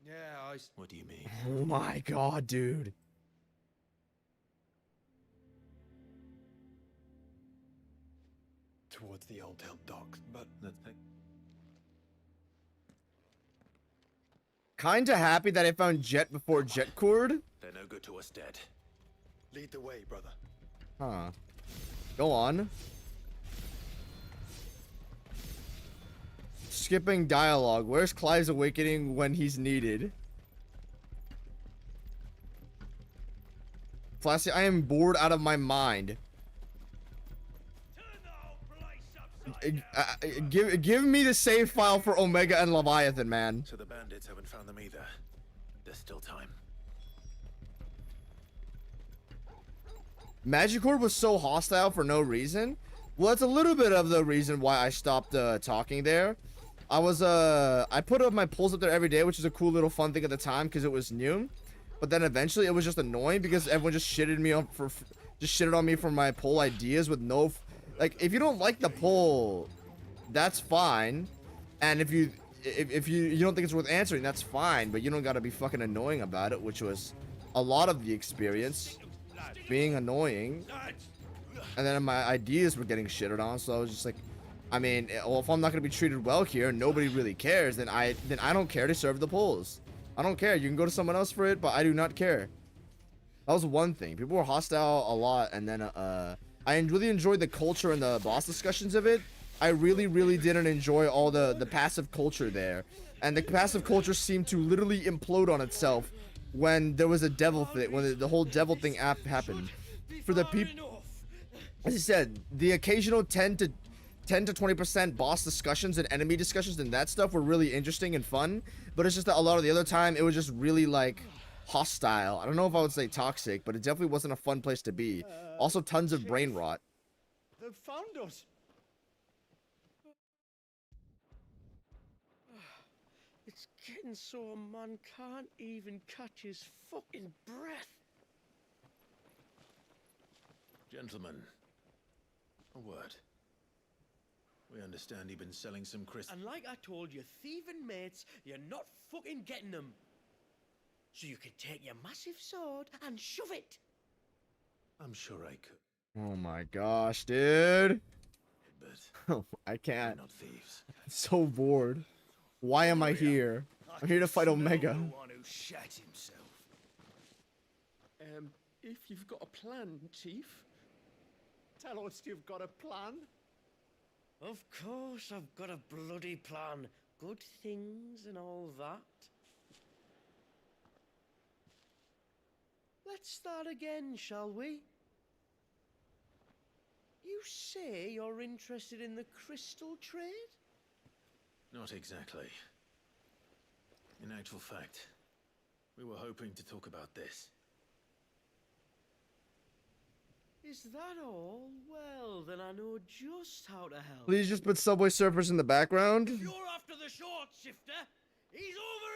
Yeah, What do you mean? Oh my god, dude. Towards the Old Hill docks, but Kinda happy that I found Jet before Jetcord. They're no good to us dead. Lead the way, brother. Huh. Go on. skipping dialogue. Where's Clive's awakening when he's needed? Flashy, I am bored out of my mind. Give me the save file for Omega and Leviathan, man. So the bandits haven't found them either. There's still time. Magicord was so hostile for no reason. Well, that's a little bit of the reason why I stopped talking there. I put up my polls up there every day, which is a cool little fun thing at the time because it was new. But then eventually it was just annoying because everyone just shitted on me for my poll ideas with no like, if you don't like the poll, that's fine. And if you don't think it's worth answering, that's fine, but you don't got to be fucking annoying about it, which was a lot of the experience, being annoying. And then my ideas were getting shitted on, so I was just like, I mean, well, if I'm not going to be treated well here and nobody really cares, then I don't care to serve the polls. I don't care. You can go to someone else for it, but I do not care. That was one thing. People were hostile a lot, and then I really enjoyed the culture and the boss discussions of it. I really didn't enjoy all the passive culture there. And the passive culture seemed to literally implode on itself when there was a devil thing, when the whole devil thing happened. For the people, as I said, the occasional 10 to 20% boss discussions and enemy discussions and that stuff were really interesting and fun, but it's just that a lot of the other time it was just really like hostile. I don't know if I would say toxic, but it definitely wasn't a fun place to be. Also tons of brain rot. They've found us. It's getting so a man can't even catch his fucking breath. Gentlemen, a word. We understand you've been selling some crystals. And like I told your thieving mates, you're not fucking getting them. So you can take your massive sword and shove it. I'm sure I could. Oh my gosh, dude. But I can't. we're not thieves. I'm so bored. Why am I here? I'm here to fight Omega. One who shat himself. If you've got a plan, Chief. Tell us you've got a plan. Of course I've got a bloody plan. Good things and all that. Let's start again, shall we? You say you're interested in the crystal trade? Not exactly. In actual fact, we were hoping to talk about this. Is that all? Well, then I know just how to help. Please just put Subway Surfers in the background. If you're after the short shifter, he's over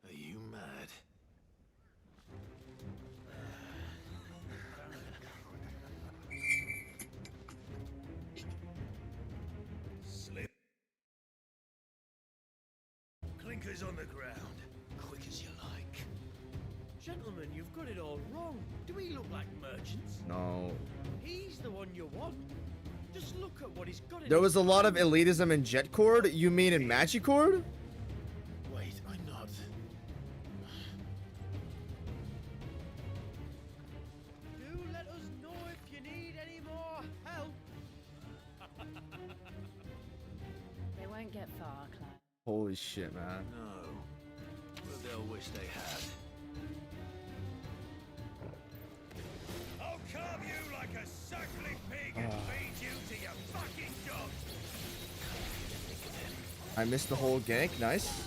here! Are you mad? Slip. Clinkers on the ground. Quick as you like. Gentlemen, you've got it all wrong. Do we look like merchants? No. He's the one you want. Just look at what he's got in There was his a lot of hand. elitism in Jetcord. You mean in Magicord? Wait, I'm not. Do let us know if you need any more help. They won't get far, Clive. Holy shit, man. No. But they'll wish they had. I'll carve you like a suckling pig and feed you to your fucking dog. I missed the whole gank. Nice.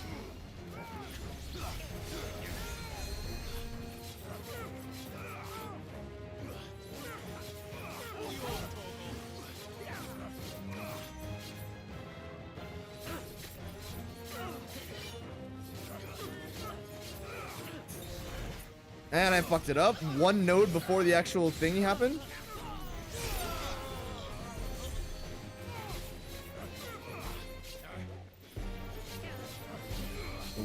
And I fucked it up. One node before the actual thing happened.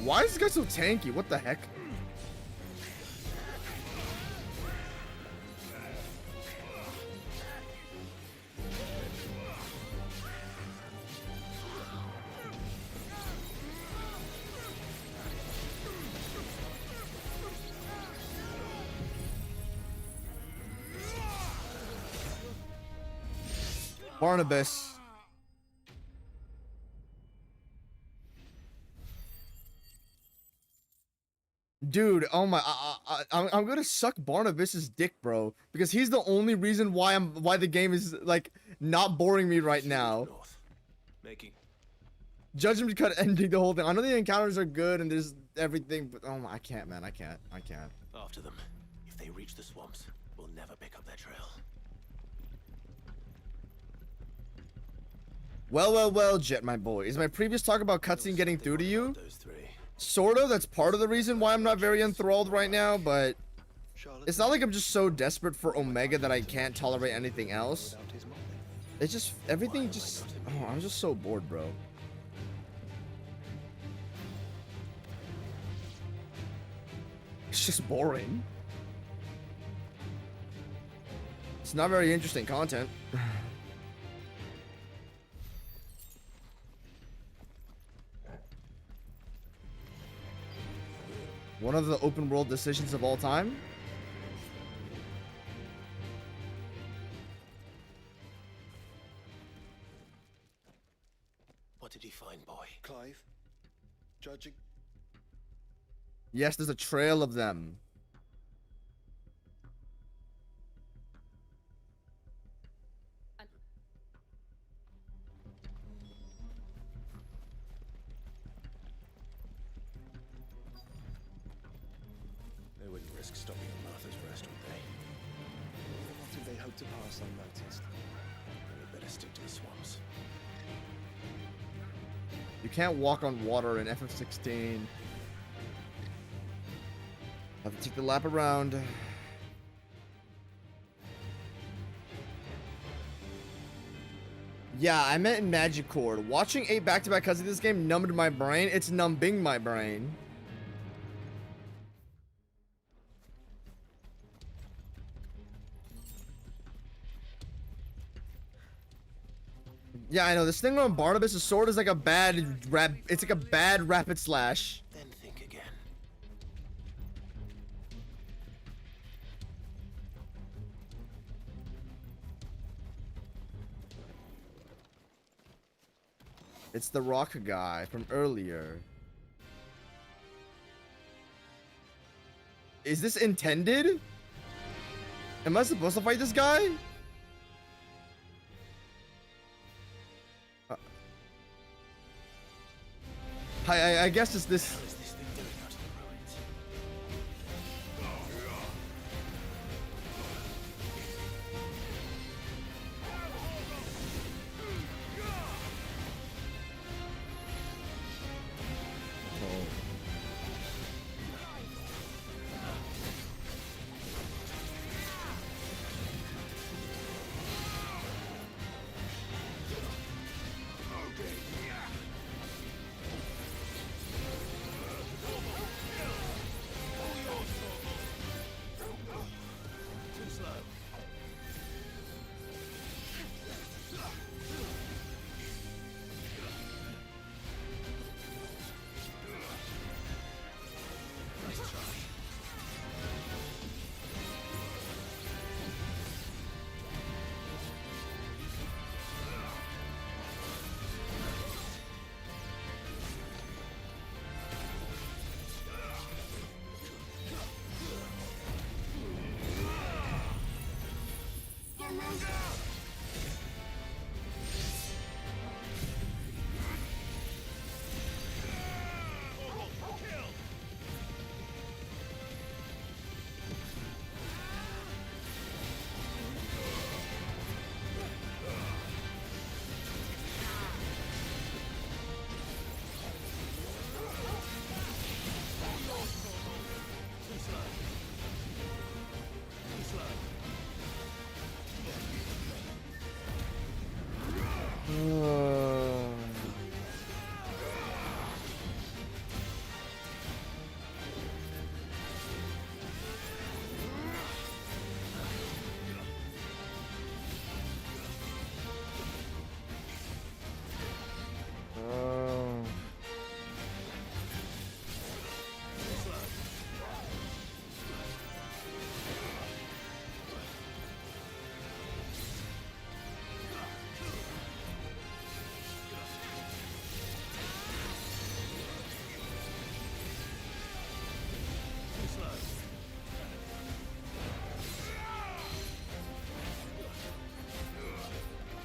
Why is this guy so tanky? What the heck? Barnabas. Dude, oh my, I'm gonna suck Barnabas's dick, bro, because he's the only reason why the game is like not boring me right now. Making Judgment cut ending the whole thing. I know the encounters are good and there's everything, but oh my, I can't, man, I can't. after them. If they reach the swamps, we'll never pick up their trail. Well, Jet, my boy. Is my previous talk about cutscene getting through to you? Sort of. That's part of the reason why I'm not very enthralled right now, but it's not like I'm just so desperate for Omega that I can't tolerate anything else. It's just, everything just, oh, I'm just so bored, bro. It's just boring. It's not very interesting content. One of the open world decisions of all time. What did he find, boy? Clive, judging. Yes, there's a trail of them. They wouldn't risk stopping at Martha's Rest, would they? What do they hope to pass unnoticed? We'd better stick to the swamps. You can't walk on water in FF16. Have to take the lap around. Yeah, I meant in Magic Chord. Watching 8 back-to-back cuts of this game numbed my brain. It's numbing my brain. Yeah, I know. This thing on Barnabas' sword is like a bad rap. It's like a bad rapid slash. Then think again. It's the rock guy from earlier. Is this intended? Am I supposed to fight this guy? I guess it's this. What is this thing doing out in the ruins?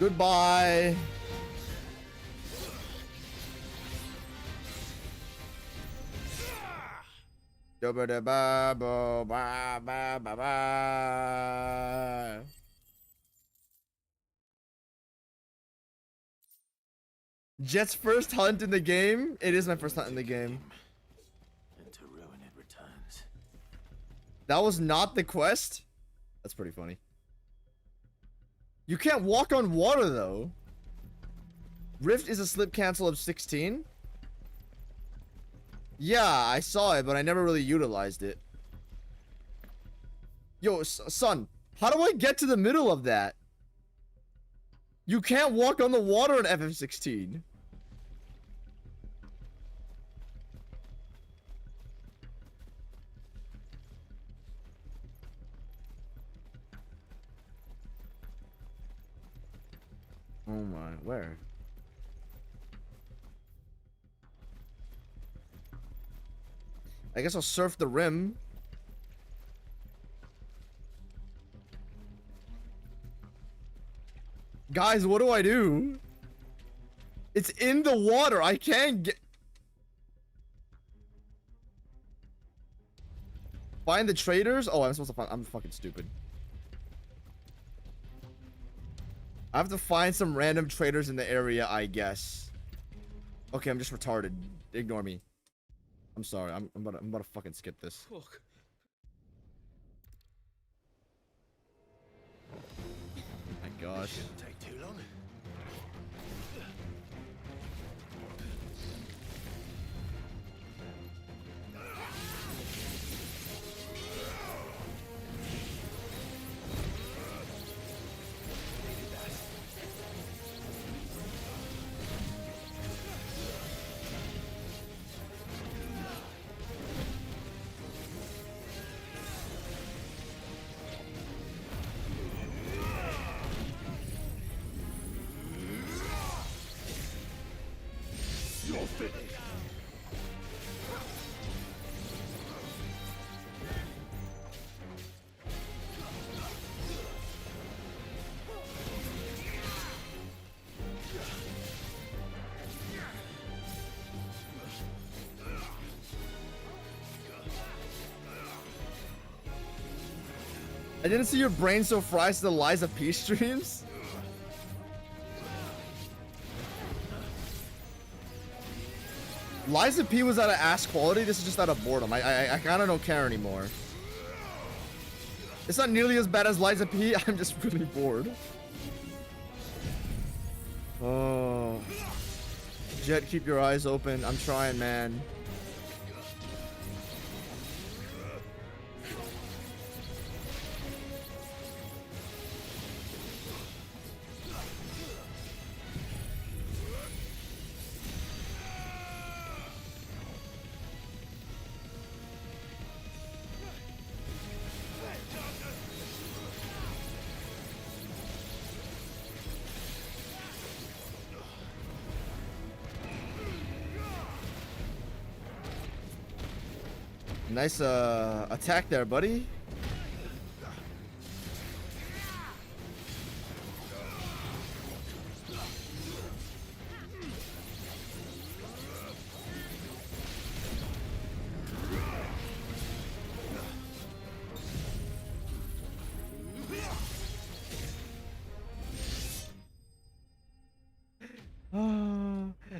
Goodbye. Jet's first hunt in the game. It is my first hunt in the game. And to ruin it returns. That was not the quest? That's pretty funny. You can't walk on water though. Rift is a slip cancel of 16. Yeah, I saw it, but I never really utilized it. Yo, son, how do I get to the middle of that? You can't walk on the water in FF16. Oh my, where? I guess I'll surf the rim. Guys, what do I do? It's in the water. I can't get... Find the traders? Oh, I'm supposed to find... I'm fucking stupid. I have to find some random traders in the area, I guess. Okay, I'm just retarded. Ignore me. I'm sorry. I'm about to fucking skip this. Fuck. Oh my gosh. Shouldn't take too long. I didn't see your brain so fried to the Lies of Peace streams. Lies of P was out of ass quality. This is just out of boredom. I kind of don't care anymore. It's not nearly as bad as Lies of P. I'm just really bored. Oh. Jet, keep your eyes open. I'm trying, man. Nice attack there, buddy.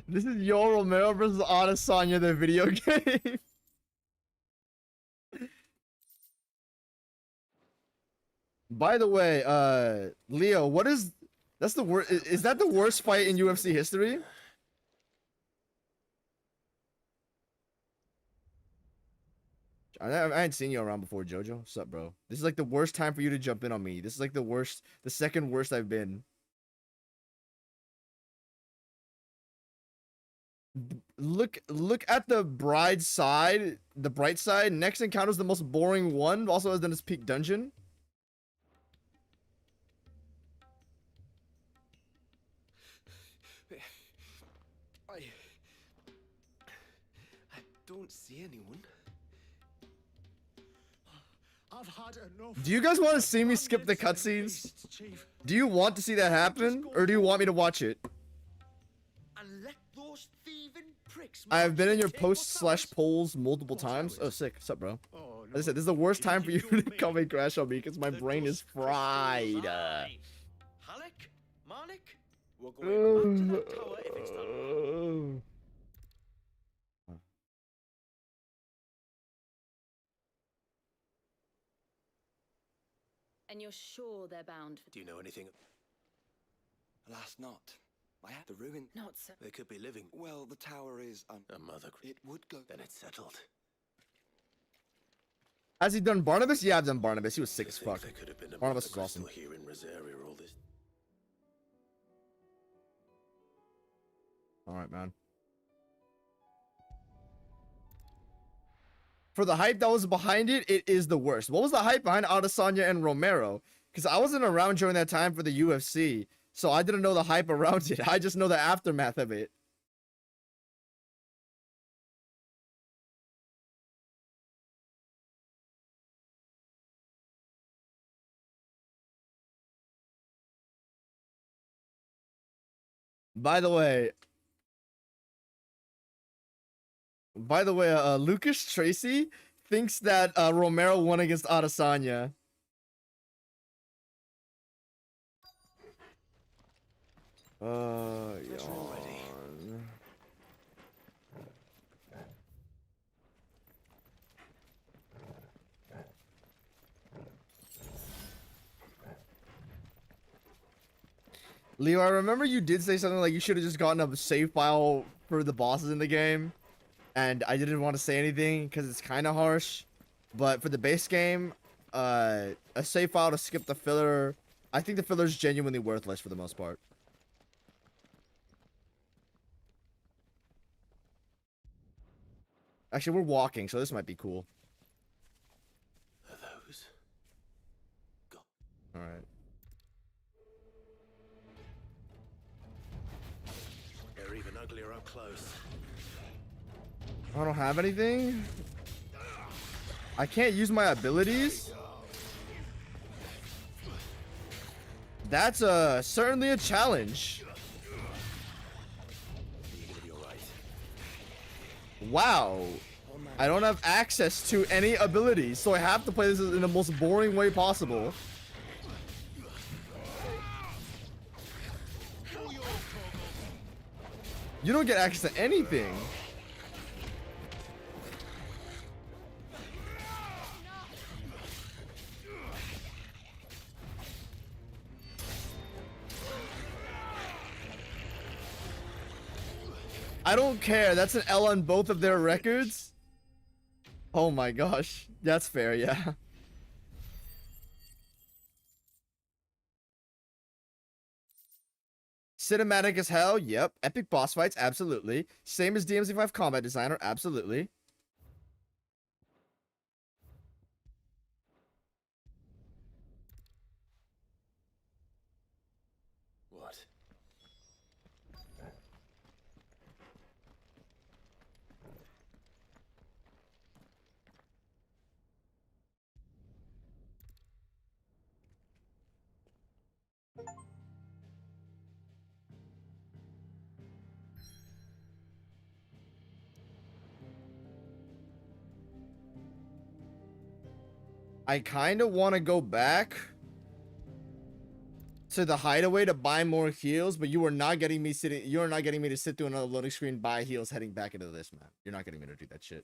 This is Yo Romero versus Adesanya, the video game. By the way, Leo, what is... That's the worst... Is that the worst fight in UFC history? I ain't seen you around before, Jojo. What's up, bro? This is like the worst time for you to jump in on me. This is like the worst... The second worst I've been. Look at the bright side. The bright side. Next encounter is the most boring one. Also has done its peak dungeon. I don't see anyone. I've had enough. Do you guys want to see me skip the cutscenes? Do you want to see that happen, or do you want me to watch it? And let those thieving pricks I have been in your take what's posts/polls multiple times. Oh, sick. What's up, bro? As I said, this is the worst time for you to come and crash on me because my brain is fried. Halleck, Malik, we're going back to that tower if it's done. And you're sure they're bound for... Do you know anything? Alas, not. I have the ruin. Not so... They could be living. Well, the tower is A mother. It would go. Then it's settled. Has he done Barnabas? Yeah, I've done Barnabas. He was sick as fuck. There could have been a Barnabas mother is awesome. crystal here in Rosaria all this. All right, man. For the hype that was behind it, it is the worst. What was the hype behind Adesanya and Romero? Because I wasn't around during that time for the UFC, so I didn't know the hype around it. I just know the aftermath of it. By the way, Lucas Tracy thinks that Romero won against Adesanya. Yawn. Leo, I remember you did say something like you should have just gotten a save file for the bosses in the game. And I didn't want to say anything because it's kind of harsh. But for the base game, a save file to skip the filler. I think the filler is genuinely worthless for the most part. Actually, we're walking, so this might be cool. Are those? Go. All right. They're even uglier up close. I don't have anything. I can't use my abilities. That's certainly a challenge. Wow. I don't have access to any abilities, so I have to play this in the most boring way possible. You don't get access to anything. I don't care. That's an L on both of their records. Oh my gosh. That's fair, yeah. Cinematic as hell, yep. Epic boss fights, absolutely. Same as DMZ5 Combat Designer, absolutely. What? I kind of want to go back to the hideaway to buy more heals, but you are not getting me to sit through another loading screen, buy heals, heading back into this map. You're not getting me to do that shit.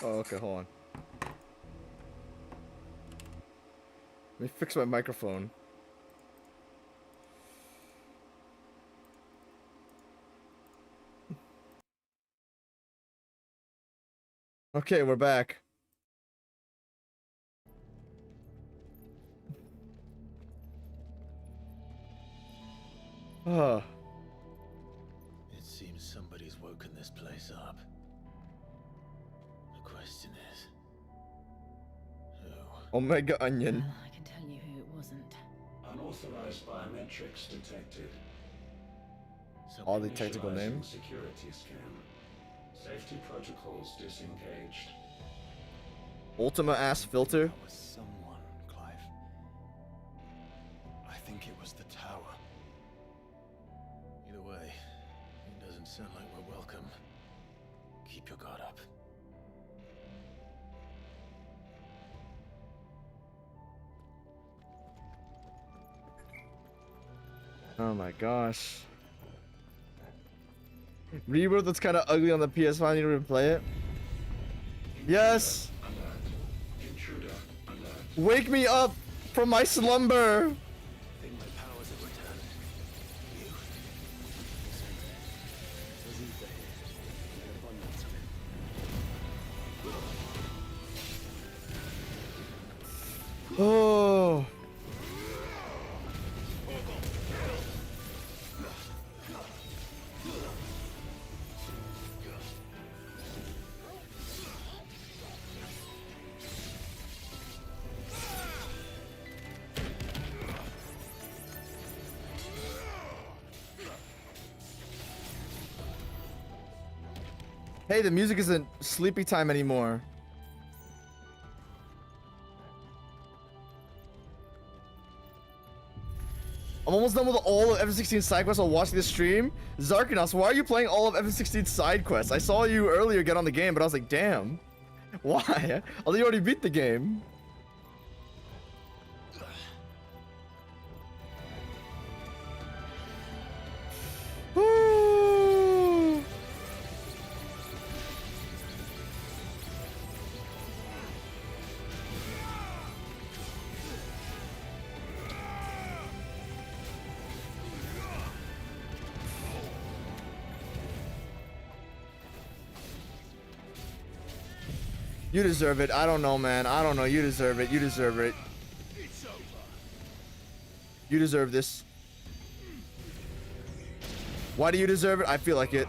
Oh, okay, hold on. Let me fix my microphone. Okay, we're back. Oh. It seems somebody's woken this place up. The question is, who? Omega Onion. Well, I can tell you who it wasn't. Unauthorized biometrics detected. All the technical Initializing names. Security scan. Safety protocols disengaged. Ultima ass filter. That was someone, Clive. I think it was the tower. Either way, it doesn't sound like we're welcome. Keep your guard up. Oh my gosh. Rebirth that's kind of ugly on the PS5. I need to replay it. Yes. Intruder alert. Wake me up from my slumber. I think my powers have returned. You? There's ether here. An abundance of it. Oh. Hey, the music isn't sleepy time anymore. I'm almost done with all of FF16 side quests while watching this stream. Zarkanos, why are you playing all of FF16 side quests? I saw you earlier get on the game, but I was like, damn. Why? I thought you already beat the game. Woo! You deserve it. I don't know, man. I don't know. You deserve it. You deserve it. You deserve this. Why do you deserve it? I feel like it.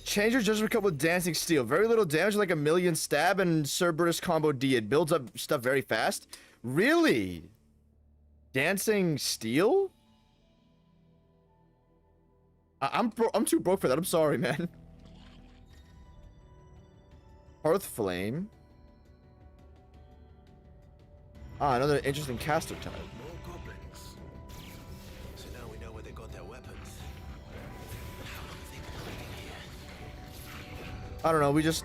Change your judgment cup with dancing steel. Very little damage, like a million stab, and Cerberus combo D. It builds up stuff very fast. Really? Dancing steel? I'm too broke for that. I'm sorry, man. Hearth Flame. Ah, another interesting caster type. More goblins. So now we know where they got their weapons. How long have they been hiding here? I don't know. We just...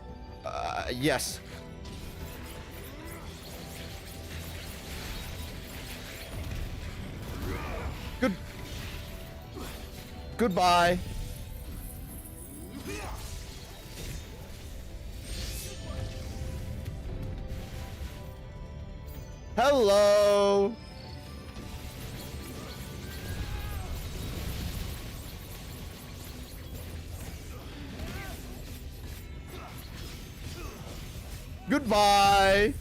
yes. Good. Goodbye. Hello. Goodbye.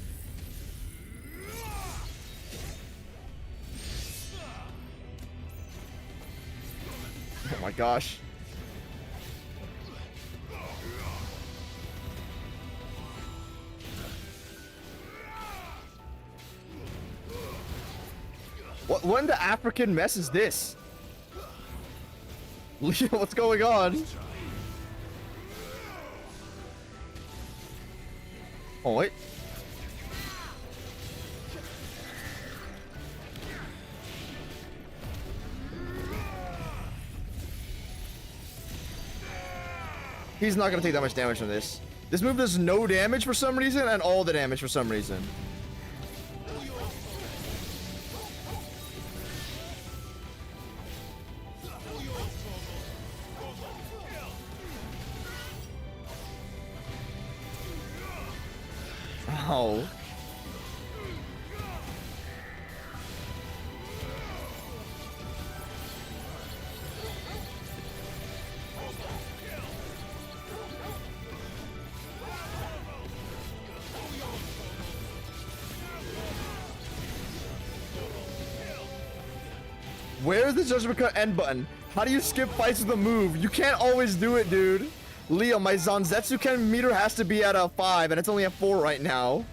Oh my gosh. What in the African mess is this? What's going on? Oh wait. He's not gonna take that much damage from this. This move does no damage for some reason and all the damage for some reason. Ow. Where's the Judgment Cut end button? How do you skip fights with a move? You can't always do it, dude. Leo, my Zanzetsu Ken meter has to be at a 5, and it's only at 4 right now.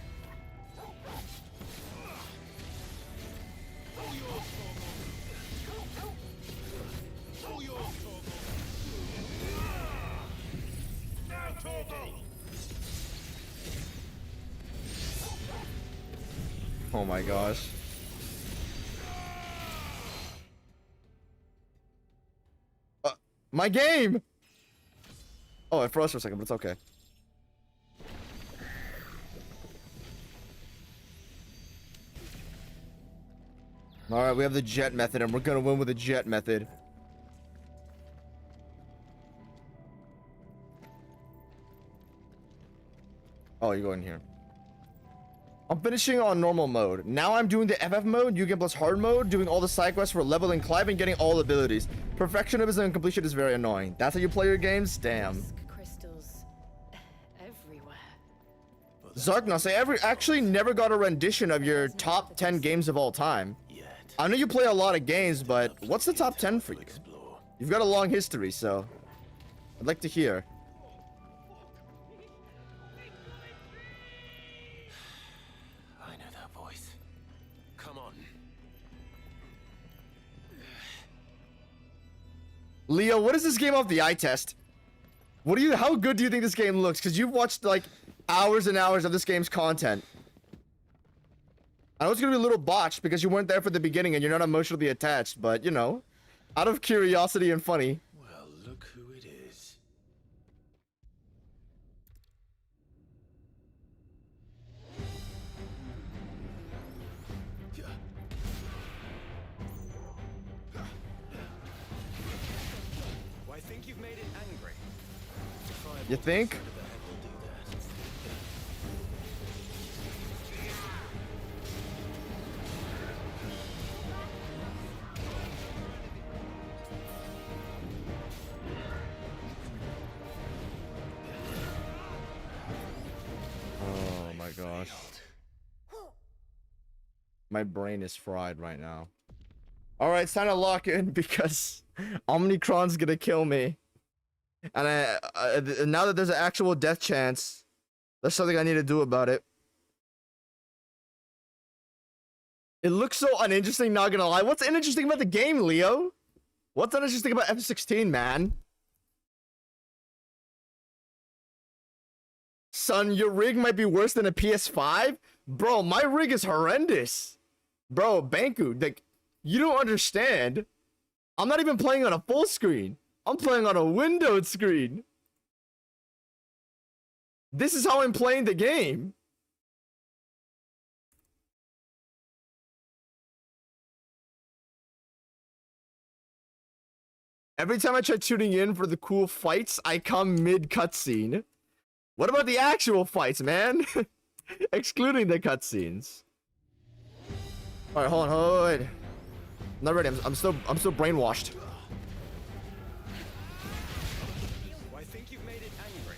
Oh my gosh. My game! Oh, it froze for a second, but it's okay. Alright, we have the jet method, and we're gonna win with the jet method. Oh, you go in here. I'm finishing on normal mode. Now I'm doing the FF mode, you get plus hard mode, doing all the side quests for leveling Clive and getting all abilities. Perfectionism and completion is very annoying. That's how you play your games? Damn. Crystals everywhere. Zarknos, I actually never got a rendition of your top 10 games of all time. I know you play a lot of games, but what's the top 10 for you? You've got a long history, so I'd like to hear. Leo, what is this game off the eye test? How good do you think this game looks? Because you've watched like hours and hours of this game's content. I know it's gonna be a little botched because you weren't there for the beginning and you're not emotionally attached, but you know, out of curiosity and funny. Well, look who it is. I think you've made it angry. You think? Oh my gosh. My brain is fried right now. Alright, it's time to lock in because Omnicron's gonna kill me. And now that there's an actual death chance, there's something I need to do about it. It looks so uninteresting, not gonna lie. What's uninteresting about the game, Leo? What's uninteresting about FF16, man? Son, your rig might be worse than a PS5? Bro, my rig is horrendous. Bro, Banku, like, you don't understand. I'm not even playing on a full screen. I'm playing on a windowed screen. This is how I'm playing the game. Every time I try tuning in for the cool fights, I come mid cutscene. What about the actual fights, man? Excluding the cutscenes. Alright, hold on. I'm not ready. I'm still brainwashed. I think you've made it angry.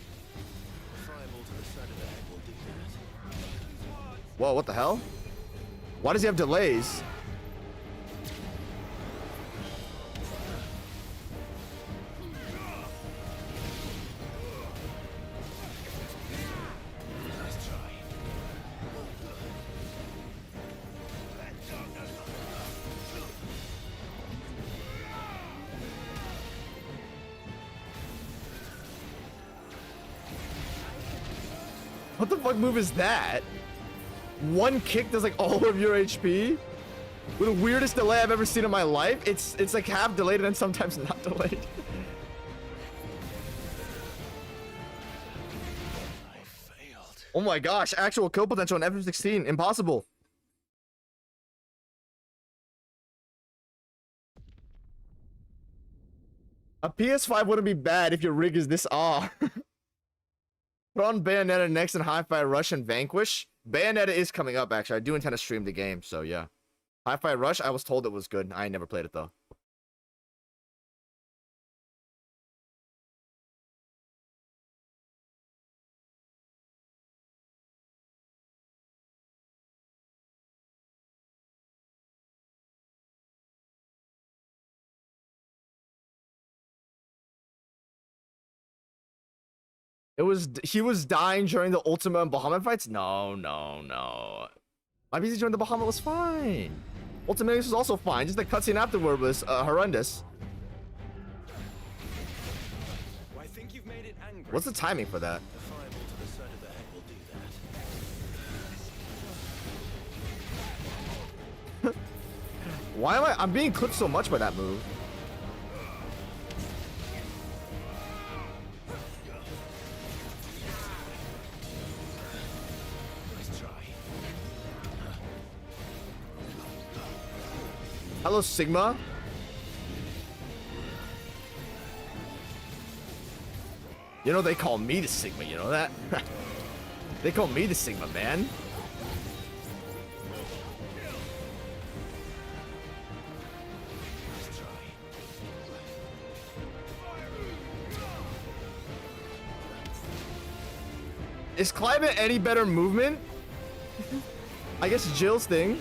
Whoa, what the hell? Why does he have delays? What the fuck move is that? One kick does like all of your HP? With the weirdest delay I've ever seen in my life. It's like half delayed and then sometimes not delayed. I failed. Oh my gosh, actual kill potential in FF16. Impossible. A PS5 wouldn't be bad if your rig is this Put on Bayonetta next and Hi-Fi Rush and Vanquish. Bayonetta is coming up, actually. I do intend to stream the game, so yeah. Hi-Fi Rush, I was told it was good. I ain't never played it, though. He was dying during the Ultima and Bahamut fights? No. My PC during the Bahamut was fine. Ultimalius was also fine, just the cutscene afterward was horrendous. Well, I think you've made it angry. What's the timing for that? The fireball to the side of the head will do that. Why am I'm being clipped so much by that move? Hello, Sigma. You know, they call me the Sigma, you know that? They call me the Sigma, man. Is clive any better movement? I guess Jill's thing.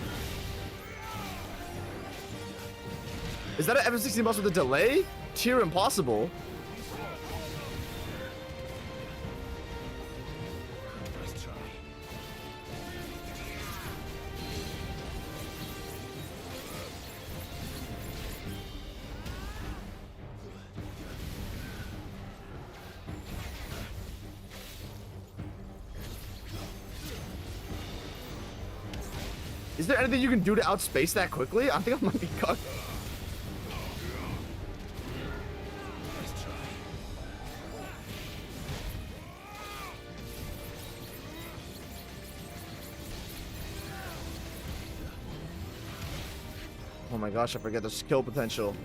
Is that an FF16 boss with a delay? Tier impossible. Is there anything you can do to outspace that quickly? I think I might be cucked. Oh my gosh, I forget the skill potential.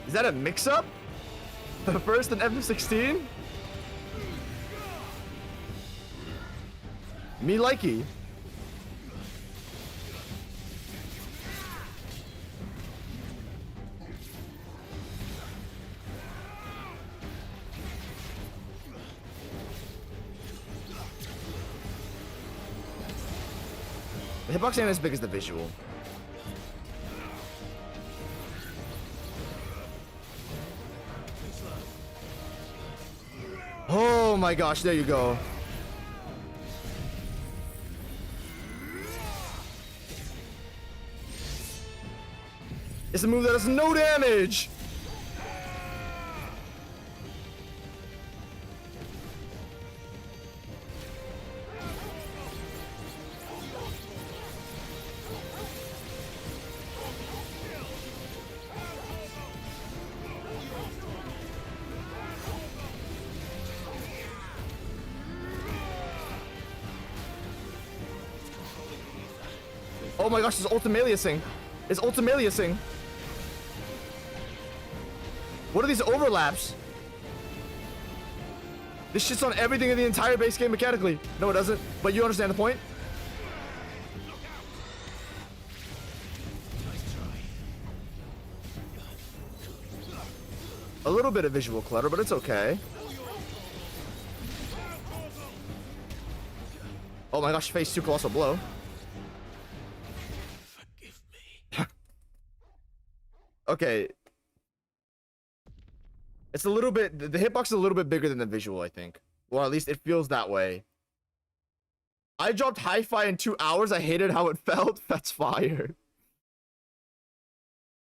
Is that a mix-up? The first in FF16? Me likey. The hitbox ain't as big as the visual. Oh my gosh, there you go. It's a move that does no damage. Oh my gosh, it's ultimaliusing. It's ultimaliusing. What are these overlaps? This shit's on everything in the entire base game mechanically. No, it doesn't. But you understand the point? A little bit of visual clutter, but it's okay. Oh my gosh, phase 2 colossal blow. Okay. It's a little bit, the hitbox is a little bit bigger than the visual, I think. Well, at least it feels that way. I dropped hi-fi in 2 hours. I hated how it felt. That's fire.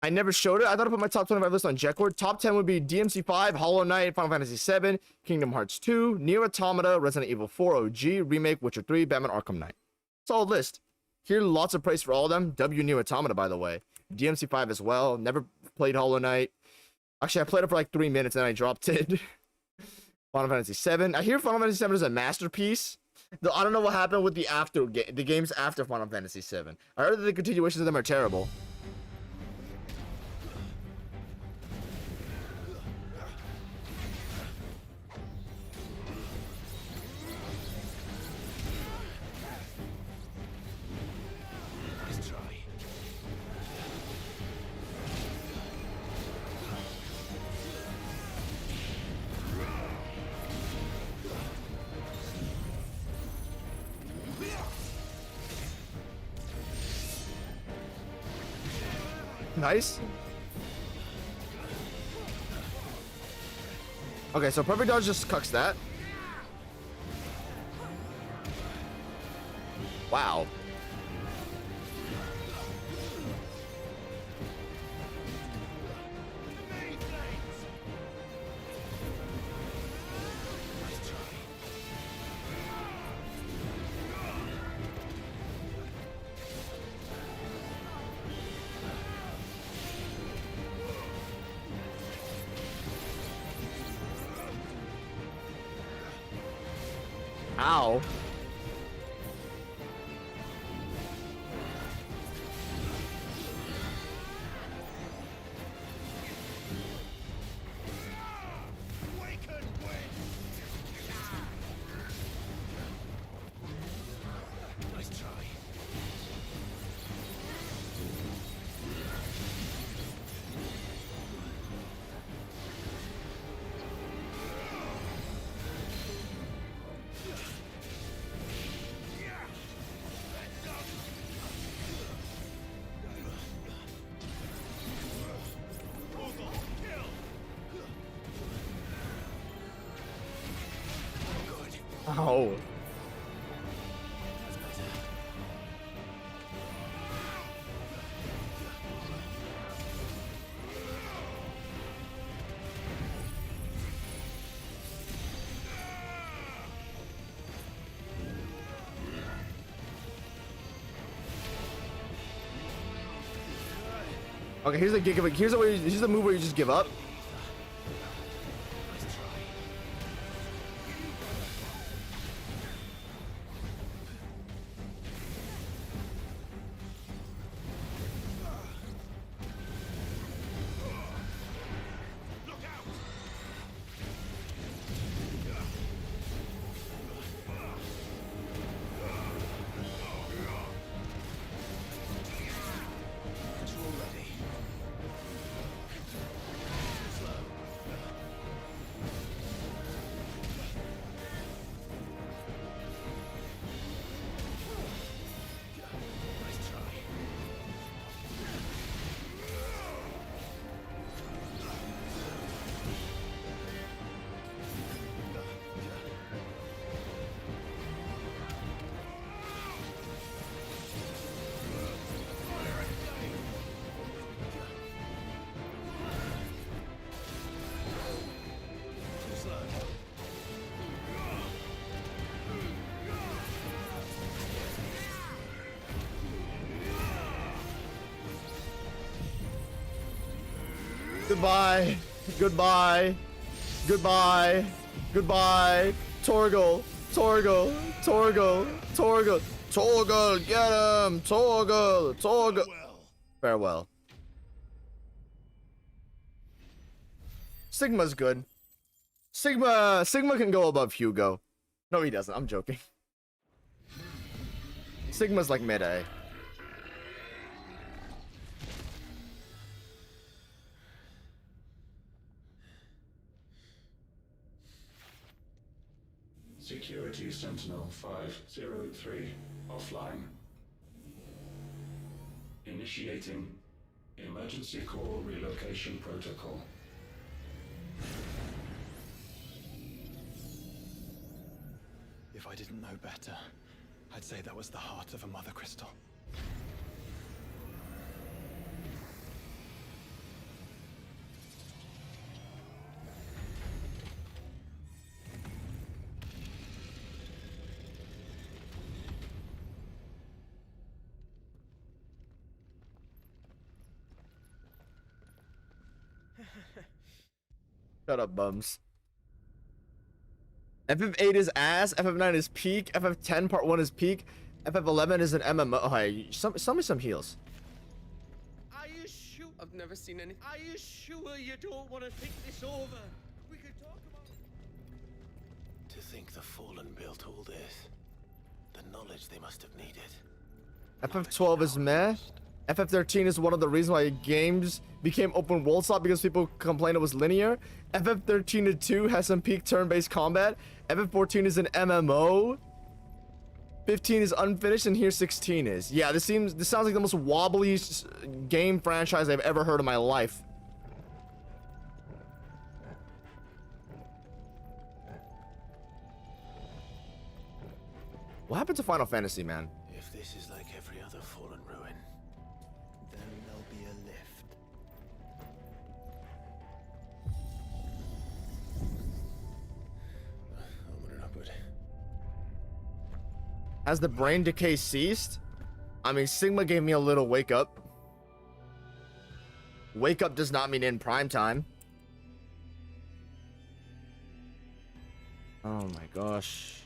I never showed it. I thought I put my top 25 list on Jetcord. Top 10 would be DMC5, Hollow Knight, Final Fantasy 7, Kingdom Hearts 2, Nier Automata, Resident Evil 4 OG, Remake, Witcher 3, Batman Arkham Knight. Solid list. Hear lots of praise for all of them. W New Automata, by the way. DMC5 as well. Never played Hollow Knight. Actually, I played it for like 3 minutes and then I dropped it. Final Fantasy 7. I hear Final Fantasy 7 is a masterpiece. Though I don't know what happened with the games after Final Fantasy 7. I heard that the continuations of them are terrible. Nice. Okay, so perfect dodge just cucks that. Wow. Ow. Nice try. Oh. Okay, here's the move where you just give up. Goodbye. Goodbye. Goodbye. Goodbye. Torgal. Torgal. Torgal. Torgal. Torgal. Get him. Torgal. Torgal. Farewell. Sigma's good. Sigma can go above Hugo. No, he doesn't. I'm joking. Sigma's like mid-A. Security Sentinel 503 offline. Initiating emergency core relocation protocol. If I didn't know better, I'd say that was the heart of a mother crystal. Shut up, bums. FF8 is ass. FF9 is peak. FF10 Part 1 is peak. FF11 is an MMO. Oh, hey, sell me some heals. Are you sure? I've never seen any. Are you sure you don't want to think this over? We could talk about. To think the Fallen built all this. The knowledge they must have needed. FF12 is meh. FF13 is one of the reasons why games became open world slot because people complained it was linear. FF13-2 has some peak turn-based combat. FF14 is an MMO. 15 is unfinished, and here 16 is. Yeah, this sounds like the most wobbly game franchise I've ever heard in my life. What happened to Final Fantasy, man? If this is like every other fallen ruin, then there'll be a lift. Onward and upward. Has the brain decay ceased? I mean, Sigma gave me a little wake up. Wake up does not mean in prime time. Oh my gosh.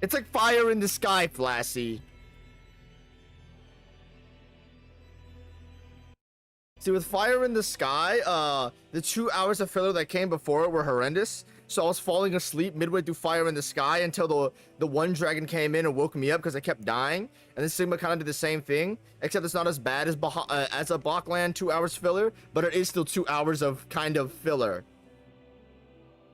It's like fire in the sky, Flashy. See, with Fire in the Sky, the 2 hours of filler that came before it were horrendous. So I was falling asleep midway through Fire in the Sky until the one dragon came in and woke me up because I kept dying. And then Sigma kind of did the same thing, except it's not as bad as a Bachland 2 hours filler, but it is still 2 hours of kind of filler.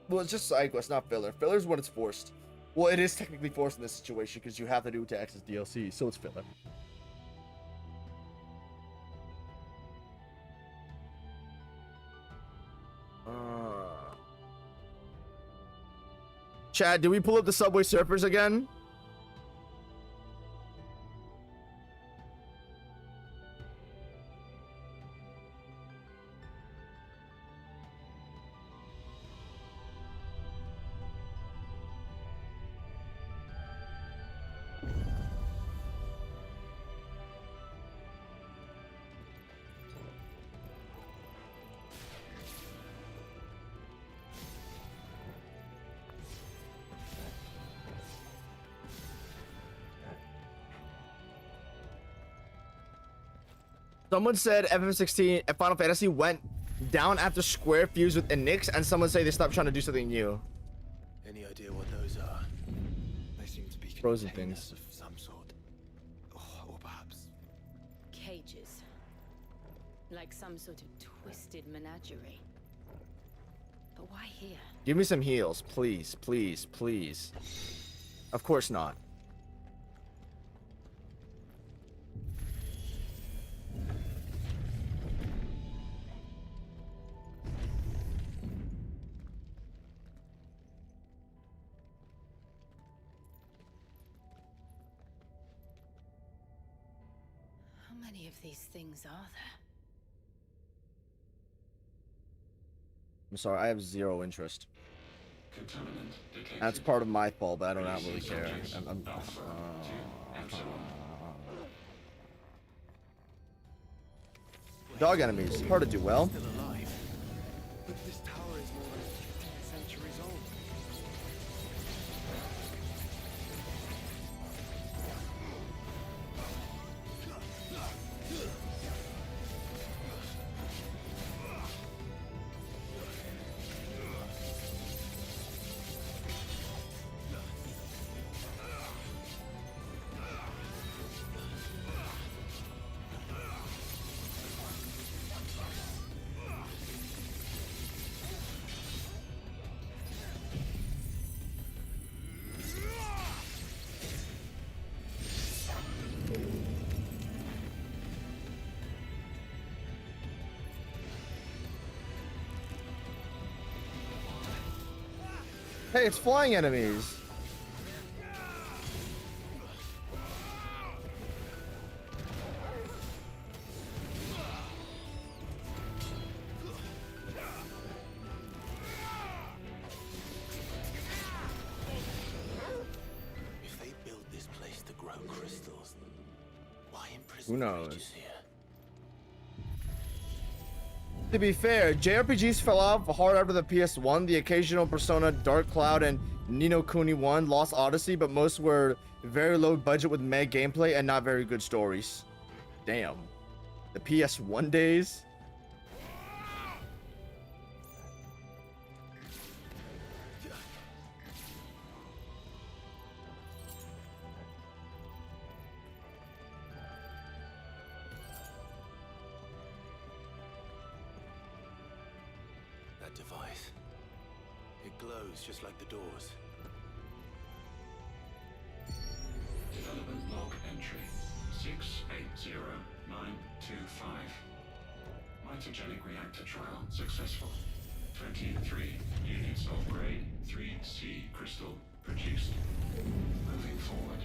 Well, it's just side quest, not filler. Filler is when it's forced. Well, it is technically forced in this situation because you have to do it to access DLC, so it's filler. Chad, did we pull up the Subway Surfers again? Someone said FF16 and Final Fantasy went down after Square fused with Enix, and someone say they stopped trying to do something new. Any idea what those are? They seem to be Frozen things. of some sort. Or perhaps Cages. Like some sort of twisted menagerie. But why here? Give me some heals, please, please, please. Of course not. How many of these things are there? I'm sorry, I have zero interest. That's part of my fault, but I do not really care. Dog enemies, hard to do well. still alive. But this tower is more than 15 centuries old. Hey, it's flying enemies. If they built this place to grow crystals, Who knows? To be fair, JRPGs fell off hard after the PS1. The occasional Persona, Dark Cloud, and Ni no Kuni 1, Lost Odyssey, but most were very low budget with meh gameplay and not very good stories. Damn. The PS1 days? That device. It glows just like the doors. Development log entry 680925. Mitogenic reactor trial successful. 23 units of grade 3C crystal produced. Moving forward,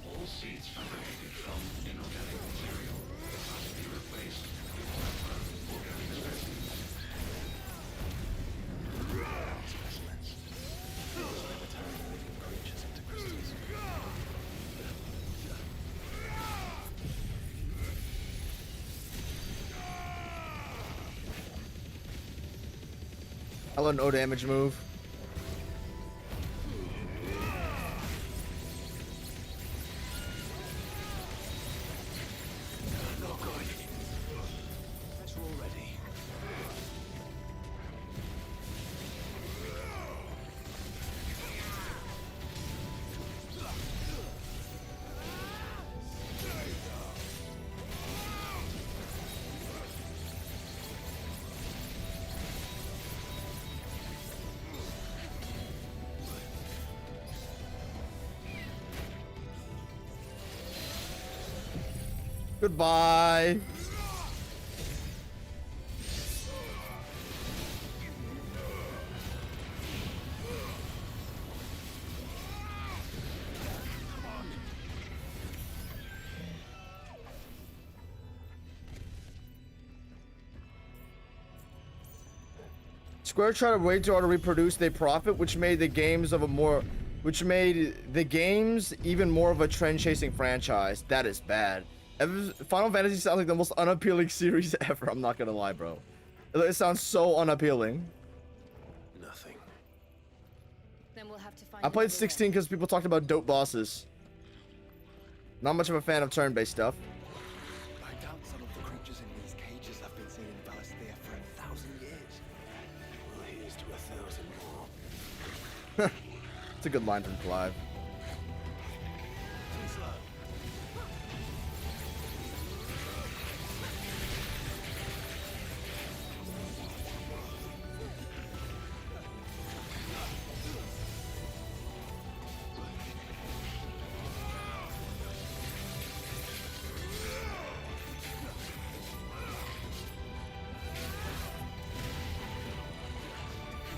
all seeds fabricated from inorganic material are to be replaced with lab-grown organic specimens. Specimens. Those never turn living creatures into crystals. Hello, no damage move. Not good. Let's roll ready. Goodbye. Square tried way too hard to reproduce their profit, which made the games even more of a trend-chasing franchise. That is bad. Final Fantasy sounds like the most unappealing series ever. I'm not gonna lie, bro. It sounds so unappealing. Nothing. Then we'll have to find I played 16 because people talked about dope bosses. Not much of a fan of turn-based stuff. I doubt some of the creatures in these cages have been seen in Valisthea for 1,000 years. Well, here's to 1,000 more. It's a good line from Clive.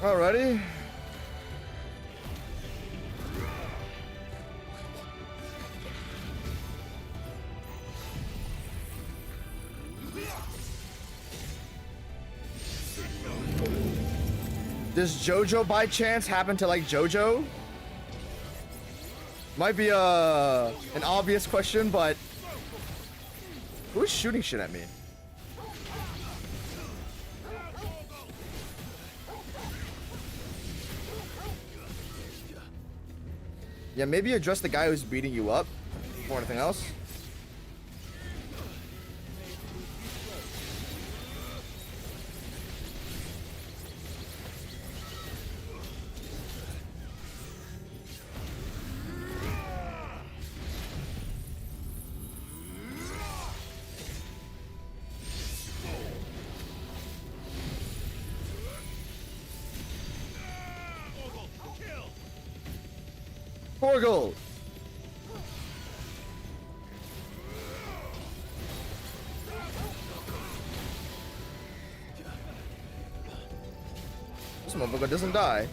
Alrighty. Does JoJo by chance happen to like JoJo? Might be an obvious question, but who's shooting shit at me? Yeah, maybe address the guy who's beating you up before anything else. Porgal! This motherfucker doesn't die.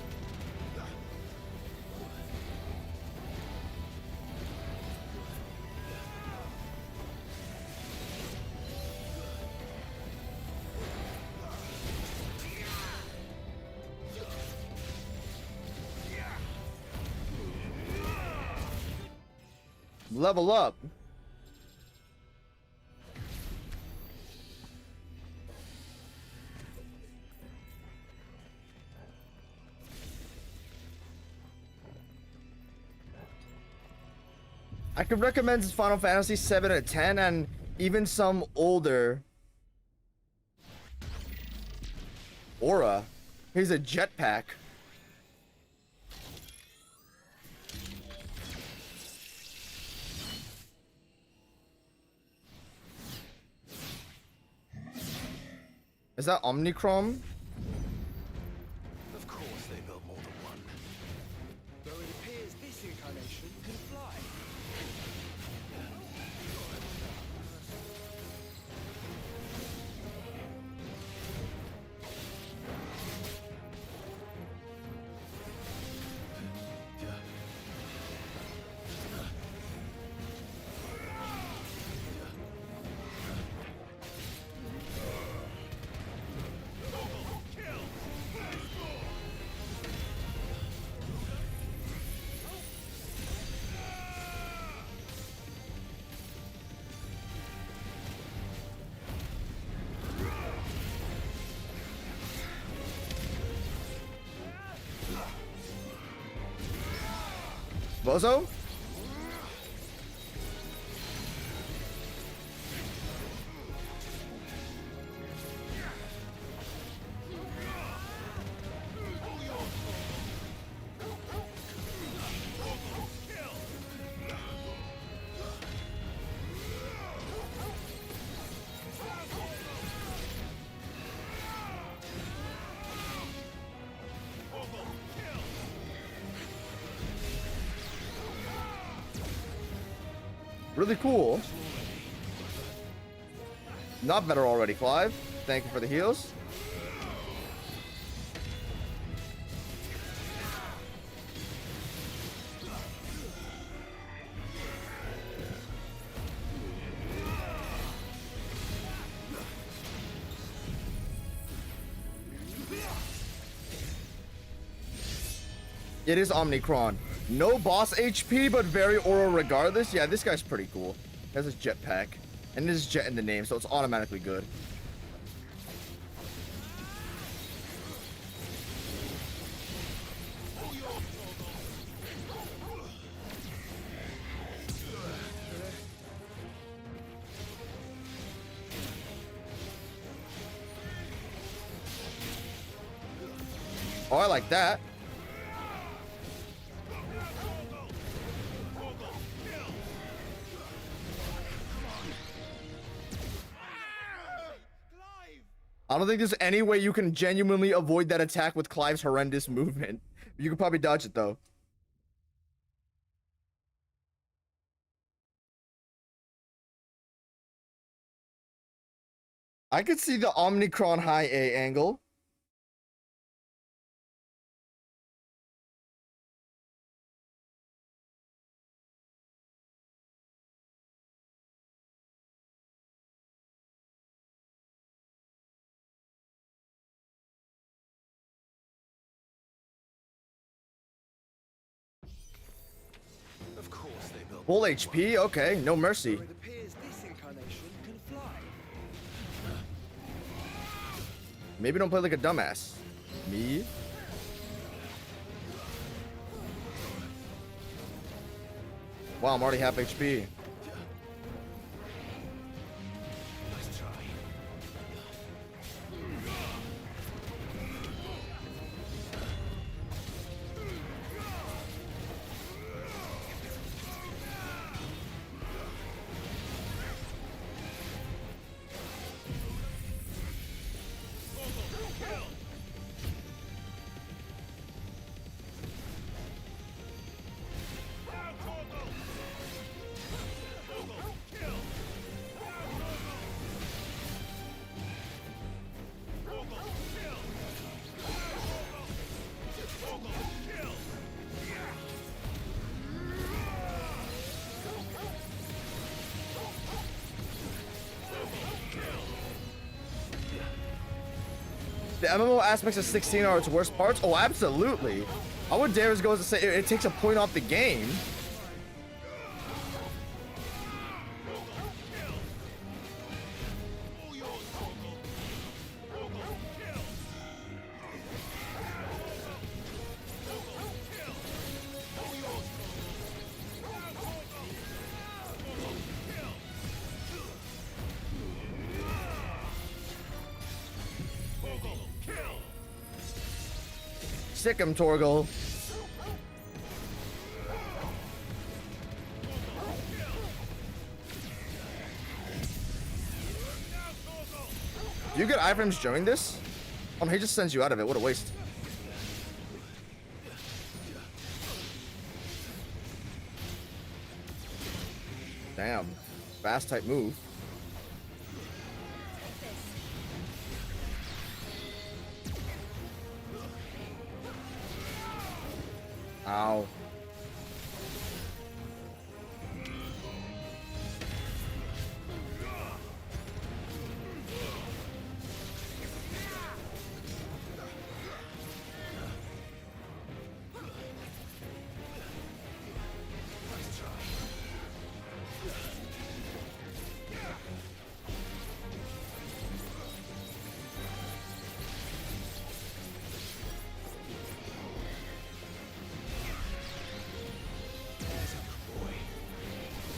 Level up. I could recommend Final Fantasy 7 and 10 and even some older. Aura. Here's a jetpack. Is that Omnicrom? Of course they built more than one. Though it appears this incarnation can fly. Bozo? Really cool. Not better already, Clive. Thank you for the heals. It is Omnicron. No boss HP, but very aura regardless. Yeah, this guy's pretty cool. He has his jetpack. And there's jet in the name, so it's automatically good. Oh, I like that. I don't think there's any way you can genuinely avoid that attack with Clive's horrendous movement. You could probably dodge it though. I could see the Omnicron high A angle. Of course they built Full HP, okay, no mercy. It appears this incarnation can fly. Maybe don't play like a dumbass. Me? Wow, I'm already half HP. The MMO aspects of 16 are its worst parts? Oh, absolutely. I would dare as go as to say it takes a point off the game. Sick him, Torgal. Do you get iframes during this? Oh no, he just sends you out of it. What a waste. Damn. Fast type move. Ow.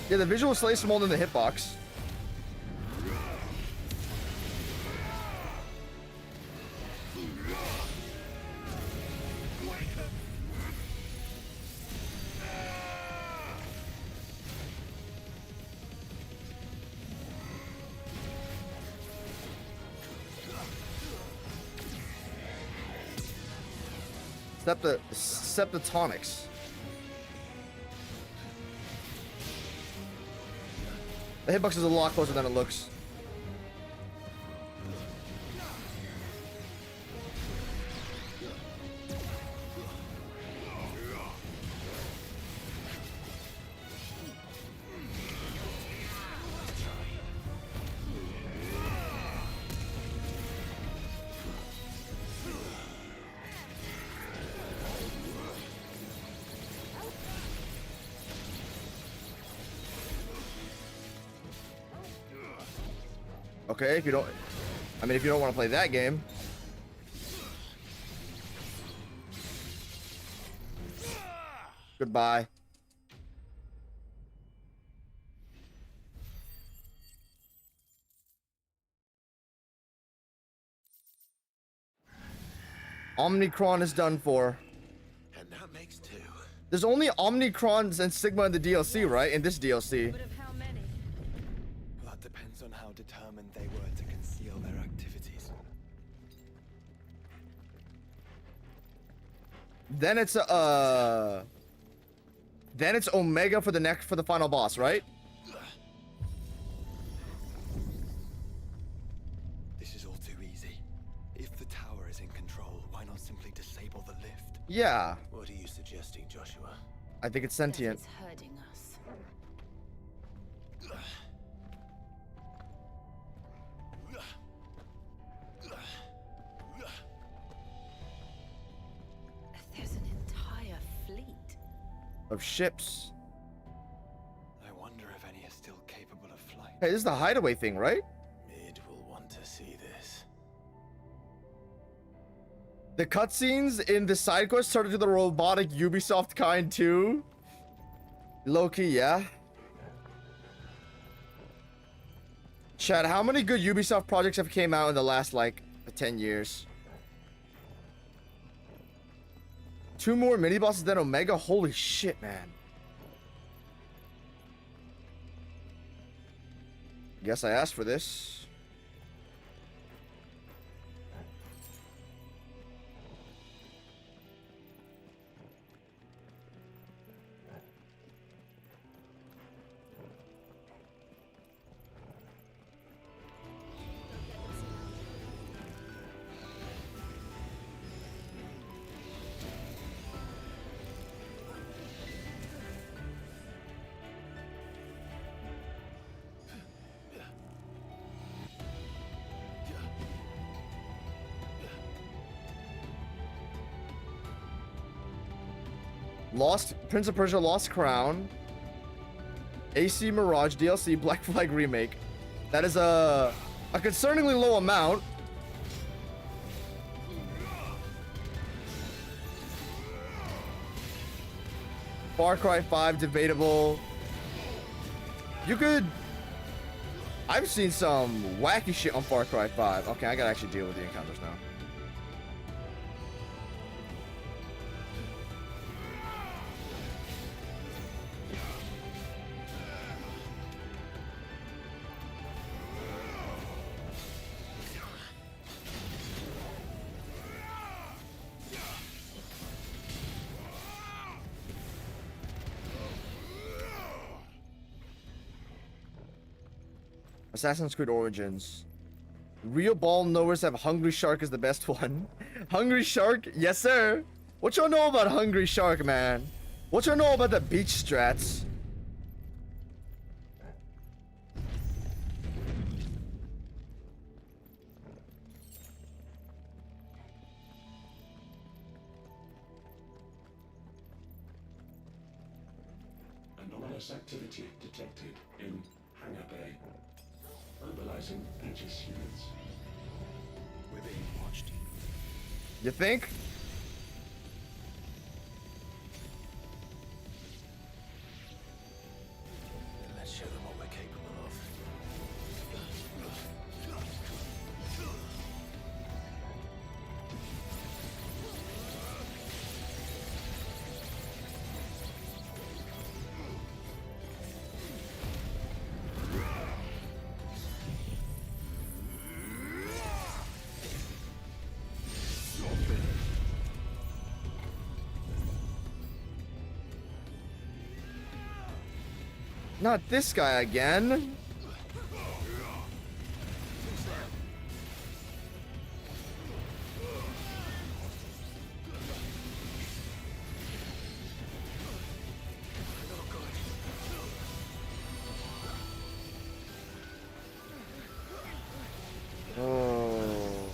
Yeah, the visual slightly smaller than the hitbox. Septatonics. The hitbox is a lot closer than it looks. Okay, if you don't, I mean, if you don't want to play that game. Goodbye. Omnicron is done for. And that makes 2. There's only Omnicrons and Sigma in the DLC, right? In this DLC. That depends on how determined they were to conceal their activities. Then it's Omega for the final boss, right? This is all too easy. If the tower is in control, why not simply disable the lift? Yeah. What are you suggesting, Joshua? I think it's sentient. It's hurting us. There's an entire fleet Of ships. I wonder if any are still capable of flight. Hey, this is the hideaway thing, right? Mid will want to see this. The cutscenes in the side quest started to the robotic Ubisoft kind too. Low-key, yeah. Chad, how many good Ubisoft projects have came out in the last, like, 10 years? 2 more mini-bosses than Omega? Holy shit, man. Guess I asked for this. Prince of Persia Lost Crown, AC Mirage DLC Black Flag Remake. That is a concerningly low amount. Far Cry 5 debatable. You could. I've seen some wacky shit on Far Cry 5. Okay, I gotta actually deal with the encounters now. Assassin's Creed Origins. Real ball knowers have Hungry Shark as the best one. Hungry Shark? Yes, sir. What y'all know about Hungry Shark, man? What y'all know about the beach strats? Anomalous activity detected in Hangar Bay. Mobilizing Aegis units. We're being watched. You think? Let's show them what we're capable of. Not this guy again. Oh.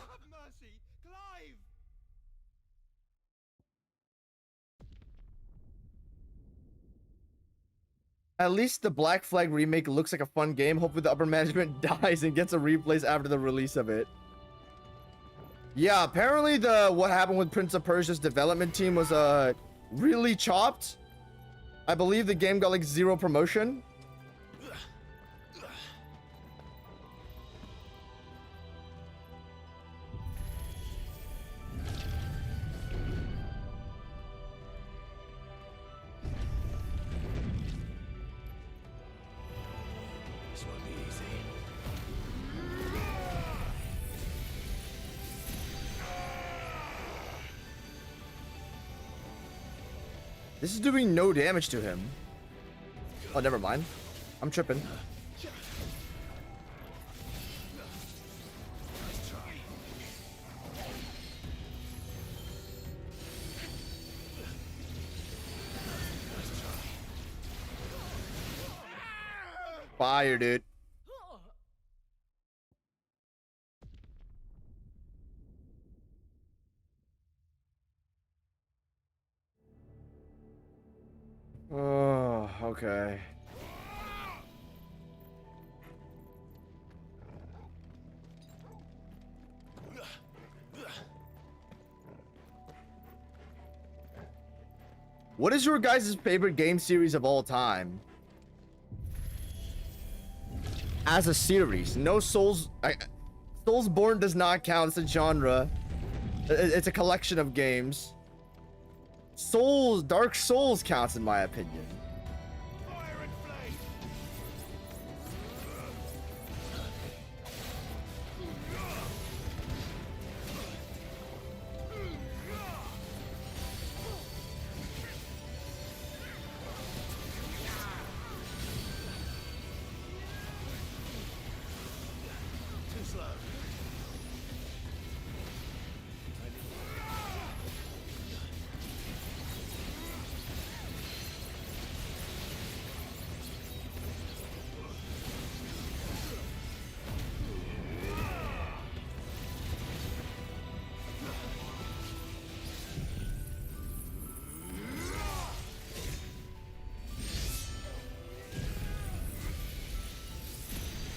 Have mercy! Clive! At least the Black Flag remake looks like a fun game. Hopefully the upper management dies and gets a replays after the release of it. Yeah, apparently what happened with Prince of Persia's development team was really chopped. I believe the game got like 0 promotion. This won't be easy. This is doing no damage to him. Oh, never mind. I'm tripping. Fire, dude. Oh, okay. What is your guys' favorite game series of all time? As a series, no Soulsborne does not count. It's a genre. It's a collection of games. Dark Souls counts in my opinion. Too slow.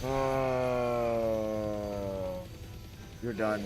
Oh, you're done.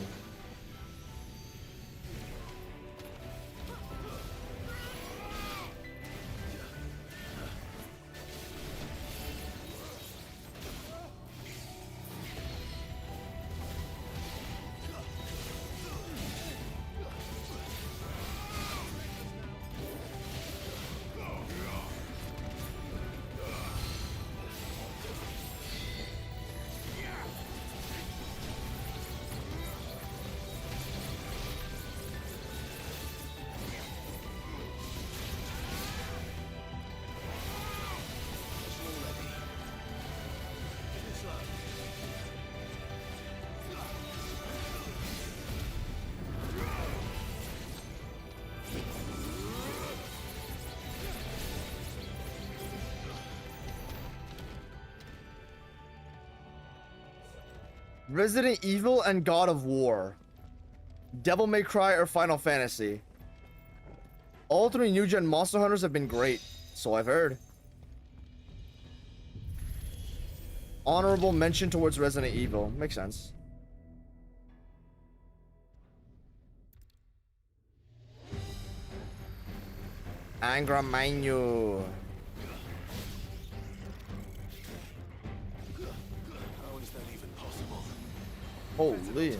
Resident Evil and God of War. Devil May Cry or Final Fantasy. All 3 new-gen Monster Hunters have been great, so I've heard. Honorable mention towards Resident Evil. Makes sense. Angra Manu. How is that even possible? Holy.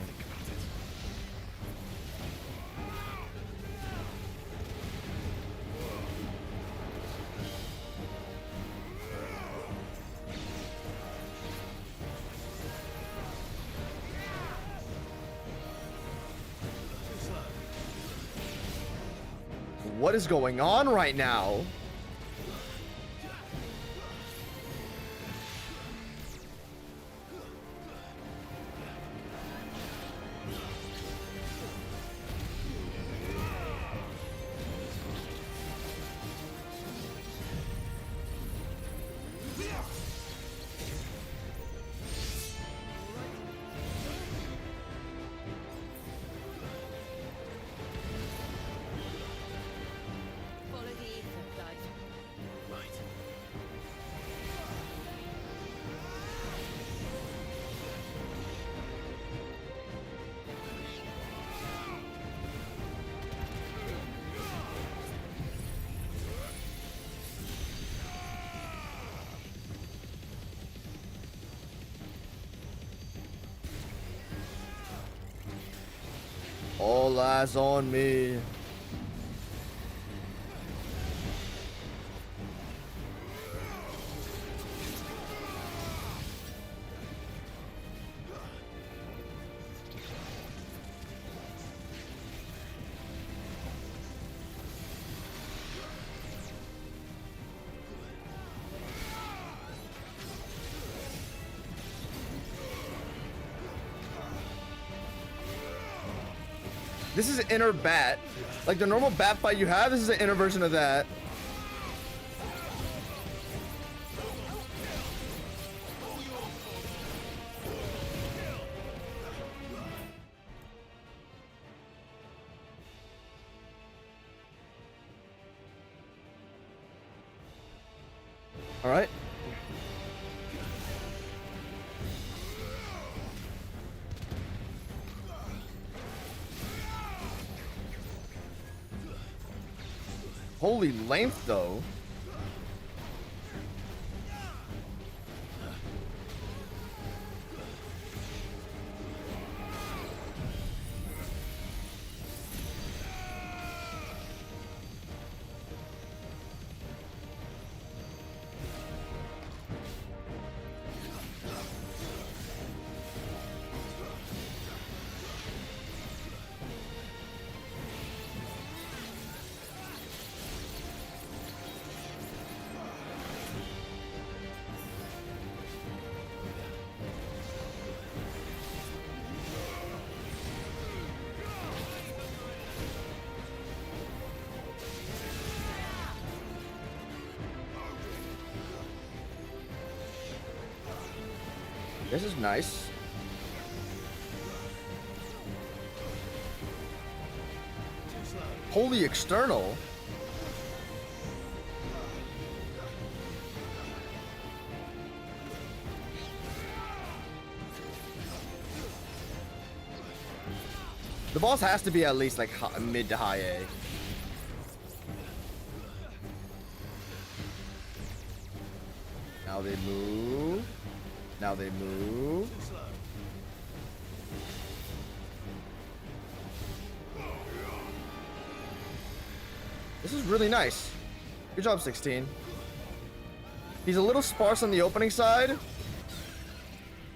What is going on right now? Follow the ether, Clive. Right. All eyes on me. This is an inner bat. Like the normal bat fight you have, this is an inner version of that. All right. Holy length, though. This is nice. Holy external. The boss has to be at least like mid to high A. Now they move. Now they move. This is really nice. Good job, 16. He's a little sparse on the opening side.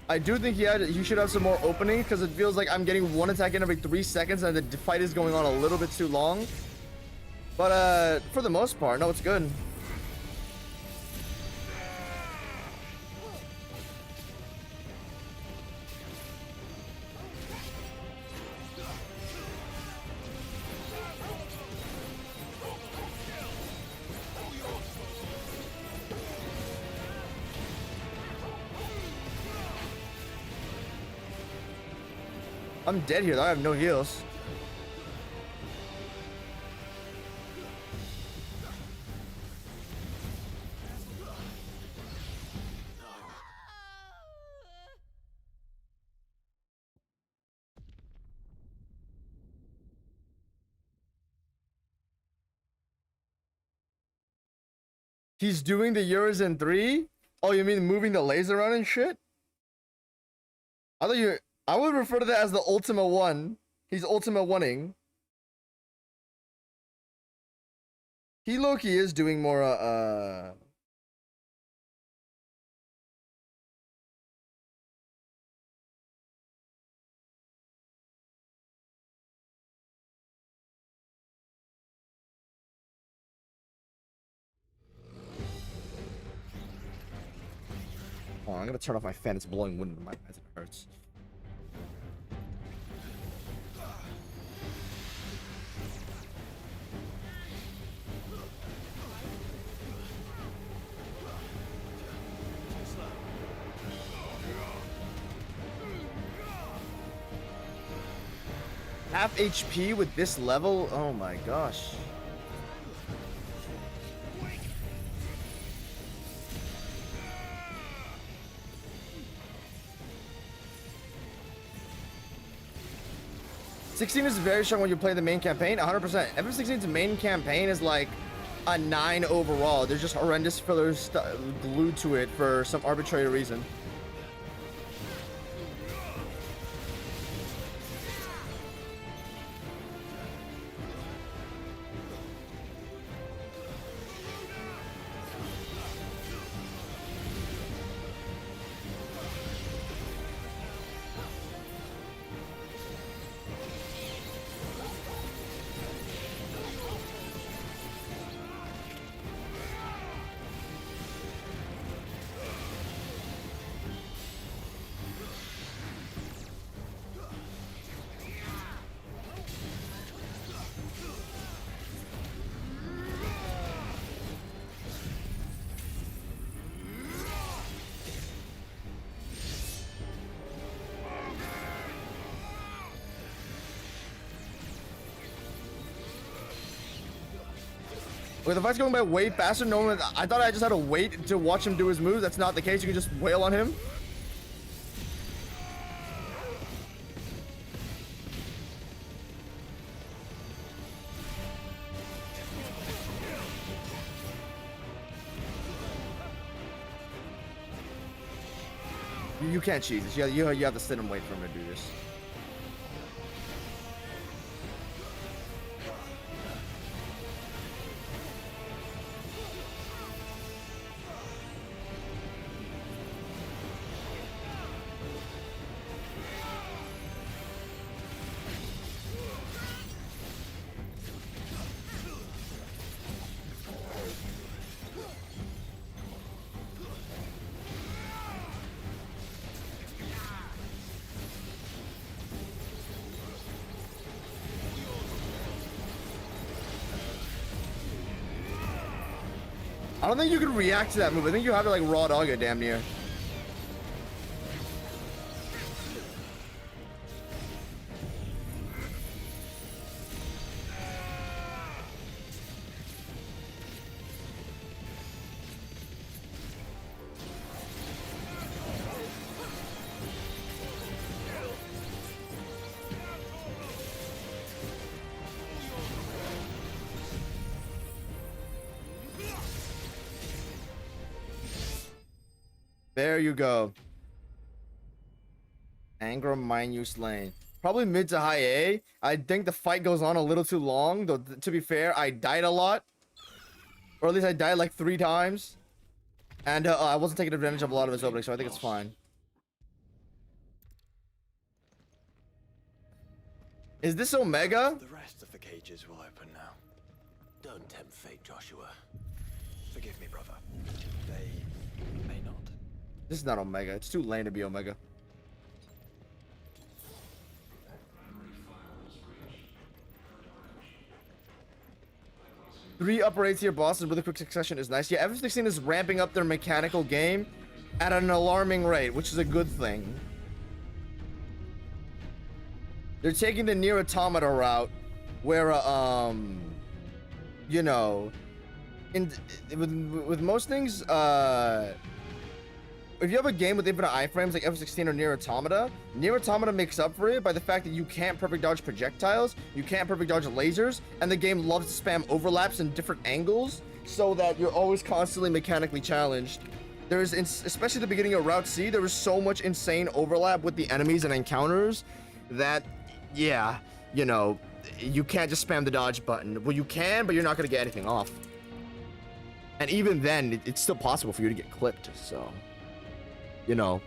I do think he should have some more opening because it feels like I'm getting one attack in every 3 seconds and the fight is going on a little bit too long. But for the most part, no, it's good. I'm dead here though. I have no heals. He's doing the Urizen 3? Oh, you mean moving the laser around and shit? I would refer to that as the Ultima 1. He's Ultima 1ing. He low-key is doing more, Oh, I'm gonna turn off my fan. It's blowing wind in my eyes. It hurts. Half HP with this level? Oh my gosh. FF16 is very strong when you play the main campaign. 100%. FF16's main campaign is like a 9 overall. There's just horrendous fillers glued to it for some arbitrary reason. Wait, the fight's going by way faster. No one, I thought I just had to wait to watch him do his moves. That's not the case. You can just wail on him. You can't cheese this. You have to sit and wait for him to do this. I don't think you can react to that move. I think you have to like raw dog it damn near. There you go. Angra Minus Lane. Probably mid to high A. I think the fight goes on a little too long. Though, to be fair, I died a lot. Or at least I died like 3 times. And I wasn't taking advantage of a lot of his openings, so I think it's fine. Is this Omega? The rest of the cages will open now. Don't tempt fate, Joshua. Forgive me, brother. They may not. This is not Omega. It's too lame to be Omega. Three upper A tier bosses in really quick succession is nice. Yeah, FF16 is ramping up their mechanical game at an alarming rate, which is a good thing. They're taking the near automata route, where you know, with most things, if you have a game with infinite iframes like FF16 or Near Automata makes up for it by the fact that you can't perfect dodge projectiles, you can't perfect dodge lasers, and the game loves to spam overlaps in different angles, so that you're always constantly mechanically challenged. There's, especially at the beginning of Route C, there was so much insane overlap with the enemies and encounters that, yeah, you know, you can't just spam the dodge button. Well, you can, but you're not gonna get anything off. And even then, it's still possible for you to get clipped, so... You know,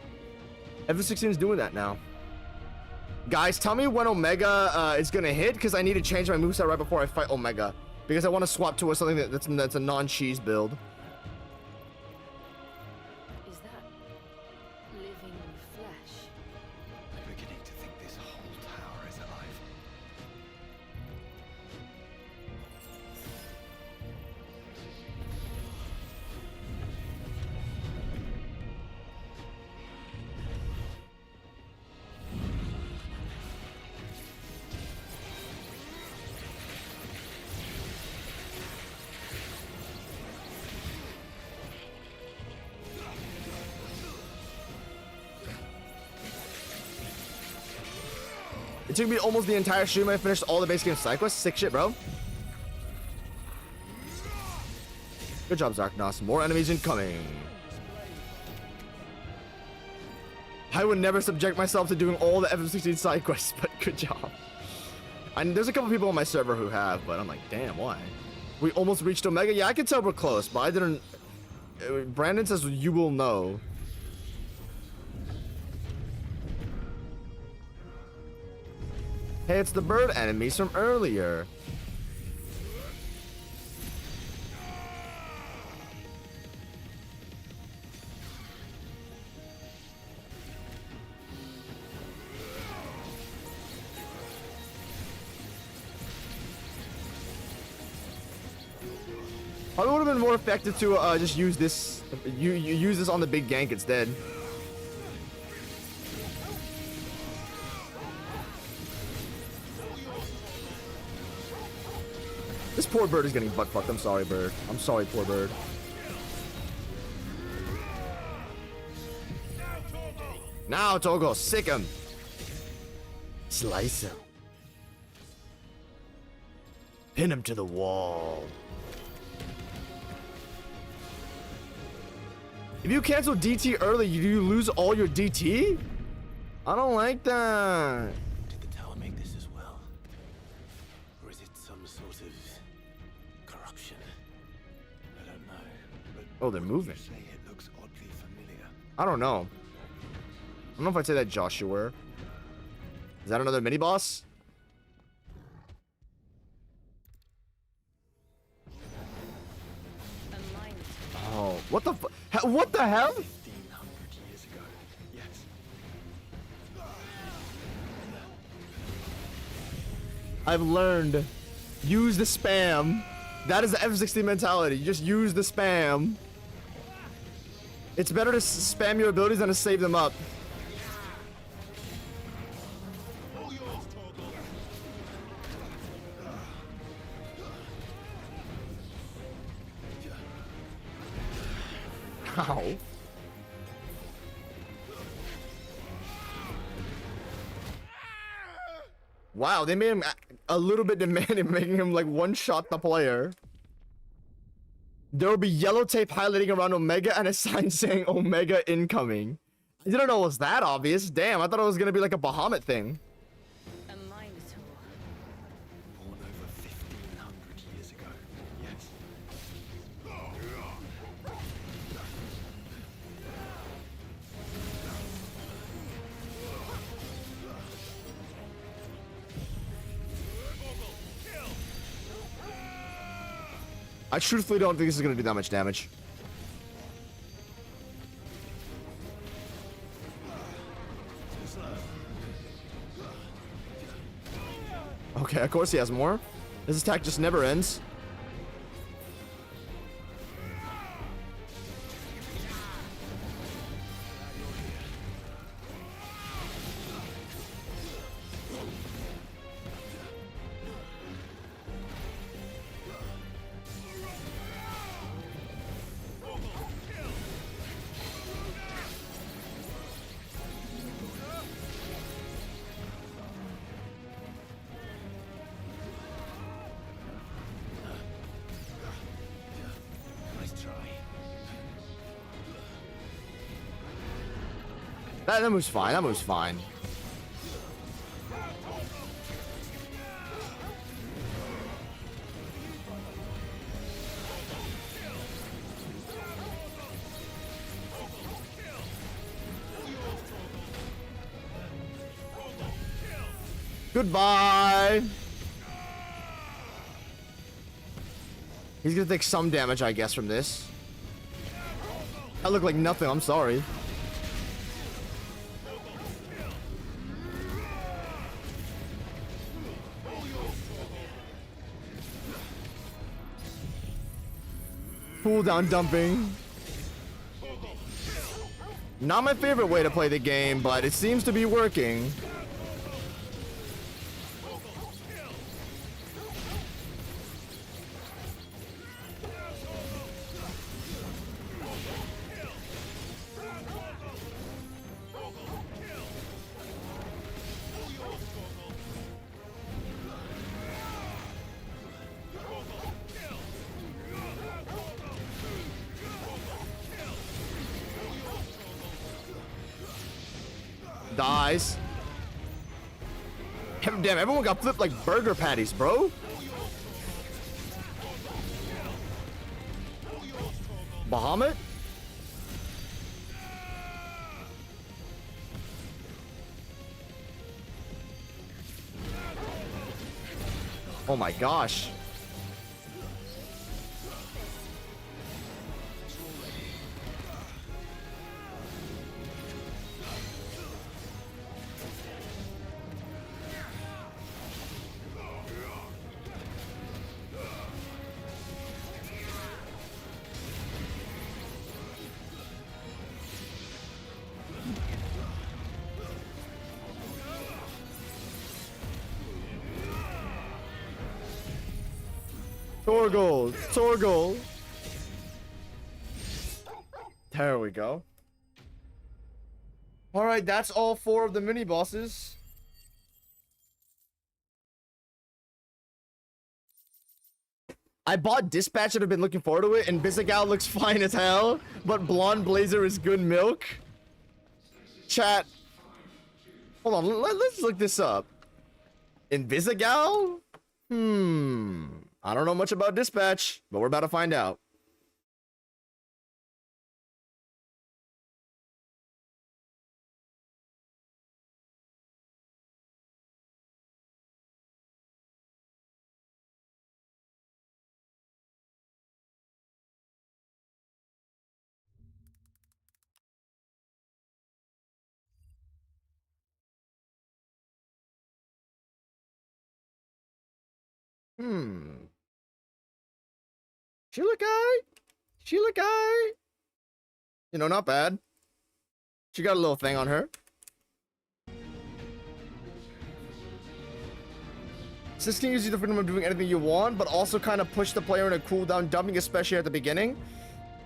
FF16 is doing that now. Guys, tell me when Omega is gonna hit, because I need to change my moveset right before I fight Omega, because I want to swap to something that's a non-cheese build. Is that living flesh? I'm beginning to think this whole tower is alive. It took me almost the entire stream. I finished all the base game side quests. Sick shit, bro. Good job, Zarknos. More enemies incoming. I would never subject myself to doing all the FF16 side quests, but good job. And there's a couple people on my server who have, but I'm like, damn, why? We almost reached Omega. Yeah, I can tell we're close, but I didn't. Brandon says you will know. Hey, it's the bird enemies from earlier. Probably would have been more effective to just use this. You use this on the big gank instead. This poor bird is getting butt fucked. I'm sorry, bird. I'm sorry, poor bird. Now, Togo, sick him. Slice him. Pin him to the wall. If you cancel DT early, do you lose all your DT? I don't like that. Did the tower make this as well? Or is it some sort of corruption? I don't know. But oh, they're moving. say it looks oddly familiar. I don't know. I don't know if I'd say that, Joshua. Is that another mini boss? Oh, what the what the hell? 1500 years ago. Yes. I've learned. Use the spam. That is the FF16 mentality. You just use the spam. It's better to spam your abilities than to save them up. Ow. Wow, they made him a little bit demanding, making him like one-shot the player. There will be yellow tape highlighting around Omega and a sign saying Omega incoming. I didn't know it was that obvious. Damn, I thought it was gonna be like a Bahamut thing. A minotaur. Born over 1500 years ago. Yes. I truthfully don't think this is gonna do that much damage. Okay, of course he has more. This attack just never ends. That move's fine. That move's fine. Goodbye. He's gonna take some damage, I guess, from this. I look like nothing. I'm sorry. Cooldown dumping. Not my favorite way to play the game, but it seems to be working. Dies. Damn, everyone got flipped like burger patties, bro. Bahamut? Oh my gosh. Torgal, Torgal. There we go. All right, that's all 4 of the mini bosses. I bought Dispatch and have been looking forward to it, and Bizagal looks fine as hell, but Blonde Blazer is good milk. Chat. Hold on, let's look this up. Invisigal? I don't know much about Dispatch, but we're about to find out. Sheila guy? Sheila guy? You know, not bad. She got a little thing on her. 16 gives you the freedom of doing anything you want, but also kind of push the player in a cooldown dumping, especially at the beginning.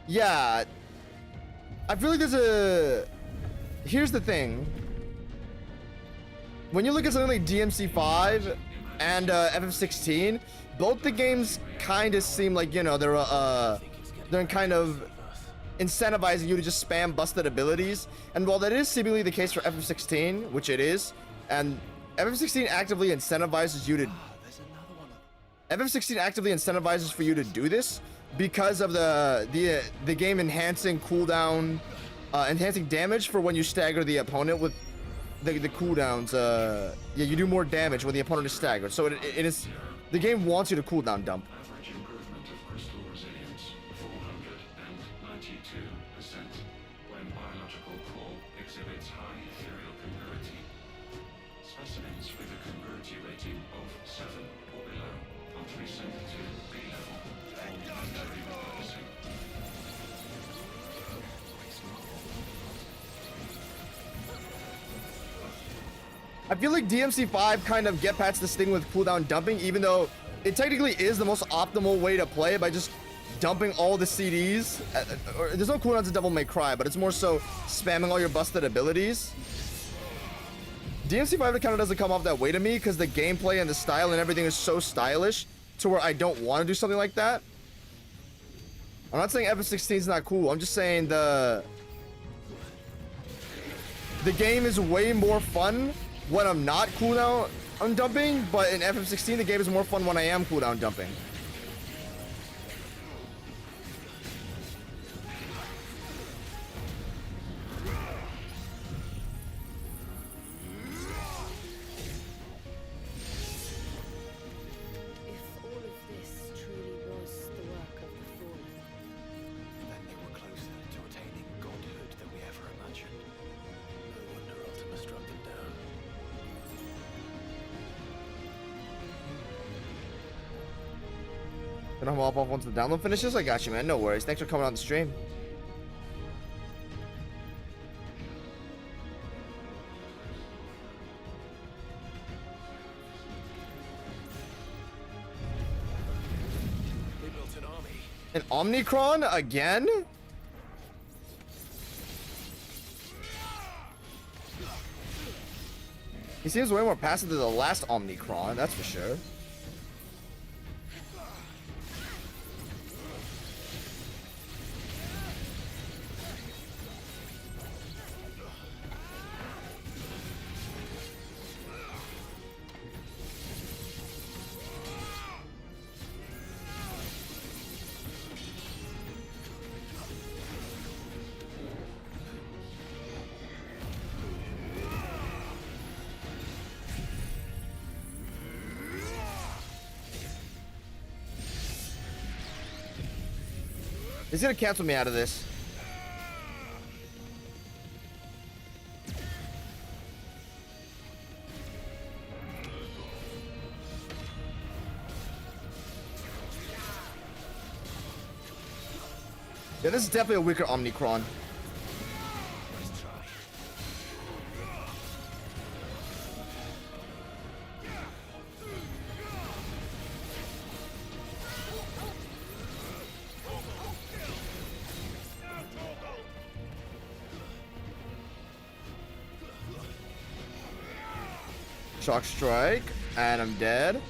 Yeah. I feel like there's a... Here's the thing. When you look at something like DMC5 and FF16, both the games kind of seem like, you know, they're kind of incentivizing you to just spam busted abilities. And while that is seemingly the case for FF16, which it is, and FF16 actively incentivizes you to... FF16 actively incentivizes for you to do this because of the game enhancing cooldown, enhancing damage for when you stagger the opponent with the cooldowns. Yeah, you do more damage when the opponent is staggered. So it is... The game wants you to cooldown dump. Average improvement of crystal resilience, 492%, when biological core exhibits high ethereal congruity. Specimens with a congruity rating of 7 or below are sent to B level for military repurposing. I feel like DMC5 kind of get past this thing with cooldown dumping, even though it technically is the most optimal way to play by just dumping all the CDs. There's no cooldowns in Devil May Cry, but it's more so spamming all your busted abilities. DMC5 kind of doesn't come off that way to me because the gameplay and the style and everything is so stylish to where I don't want to do something like that. I'm not saying FF16 is not cool. I'm just saying the game is way more fun when I'm not cooldown dumping, but in FF16 the game is more fun when I am cooldown dumping. Then I'll hop off once the download finishes. I got you, man. No worries. Thanks for coming on the stream. They built an army. An Omnicron again? He seems way more passive than the last Omnicron, that's for sure. He's gonna cancel me out of this. Yeah, this is definitely a weaker Omnicron. Shock strike, and I'm dead.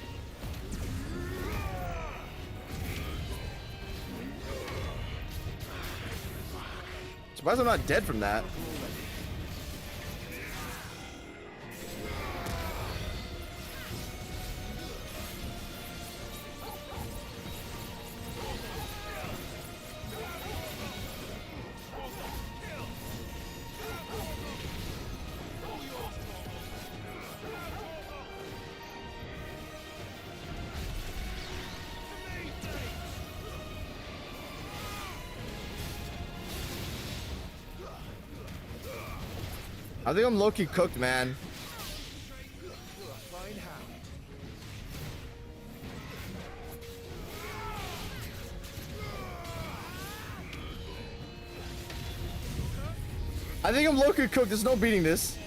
Surprised I'm not dead from that. I think I'm low-key cooked, man. I think I'm low-key cooked. There's no beating this.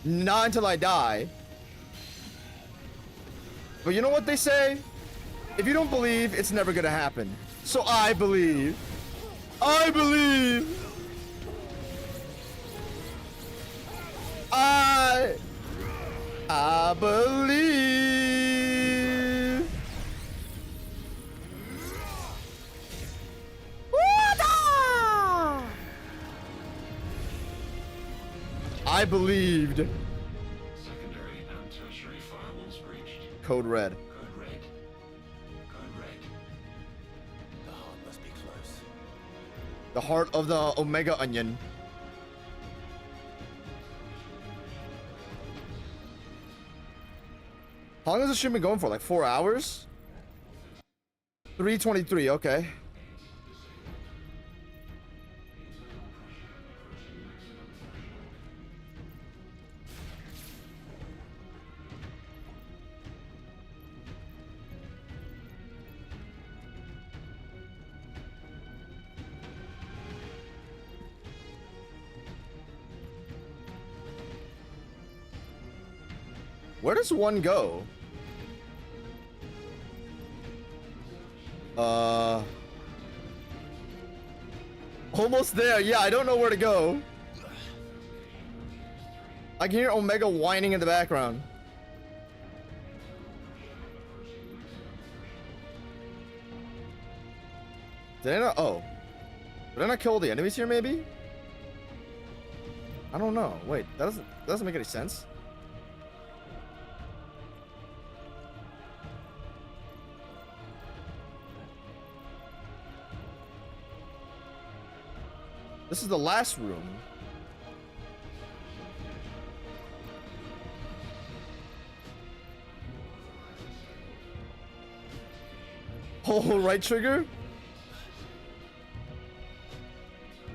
Not until I die. But you know what they say? If you don't believe, it's never gonna happen. So I believe. I believe. I believe. I believed. Secondary and tertiary firewalls breached. Code red. Code red. Code red. The heart must be close. The heart of the Omega Onion. How long has this stream been going for? Like 4 hours? 3:23, okay. Where does one go? Almost there. Yeah, I don't know where to go. I can hear Omega whining in the background. Did I not? Oh. Did I not kill the enemies here, maybe? I don't know. Wait, that doesn't make any sense. This is the last room. Hold right trigger?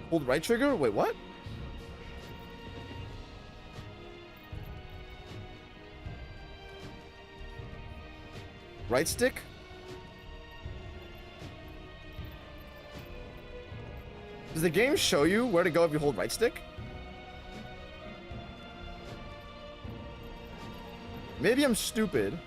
Hold right trigger? Wait, what? Right stick? Does the game show you where to go if you hold right stick? Maybe I'm stupid.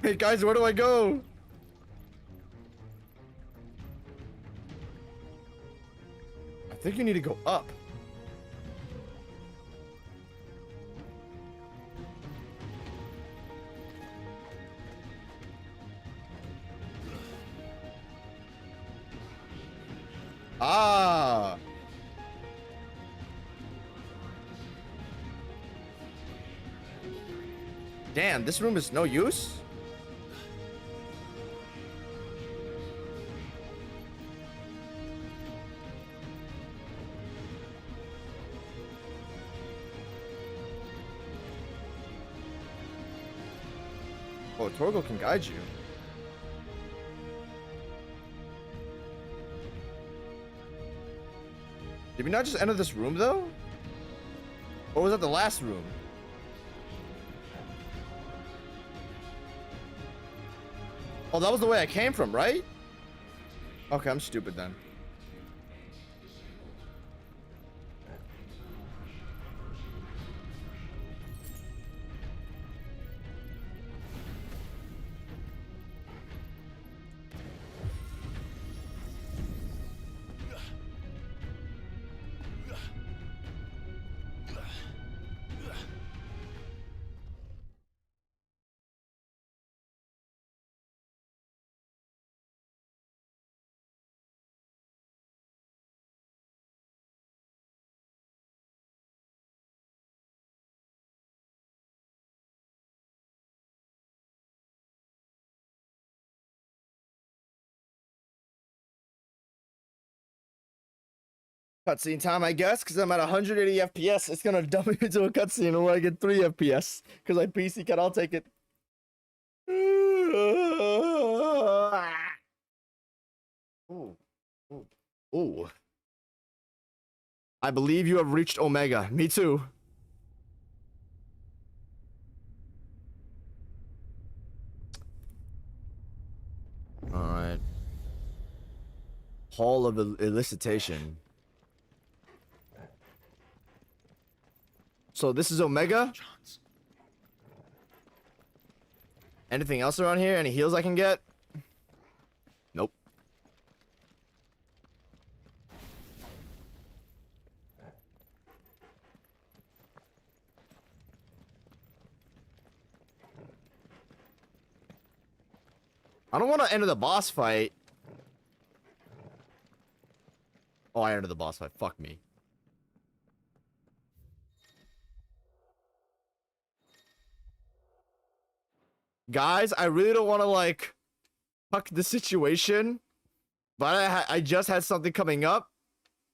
Hey guys, where do I go? I think you need to go up. Ah. Damn, this room is no use? Oh, Torgo can guide you. Did we not just enter this room, though? Or was that the last room? Oh, that was the way I came from, right? Okay, I'm stupid then. Cutscene time, I guess, because I'm at 180 FPS. It's gonna dump me into a cutscene where I get 3 FPS. Because my PC can, I'll take it. Ooh. Ooh. Ooh. I believe you have reached Omega. Me too. Alright. Hall of Elicitation. So this is Omega? Anything else around here? Any heals I can get? Nope. I don't want to enter the boss fight. Oh, I entered the boss fight. Fuck me. Guys, I really don't want to, like, fuck the situation. But I just had something coming up.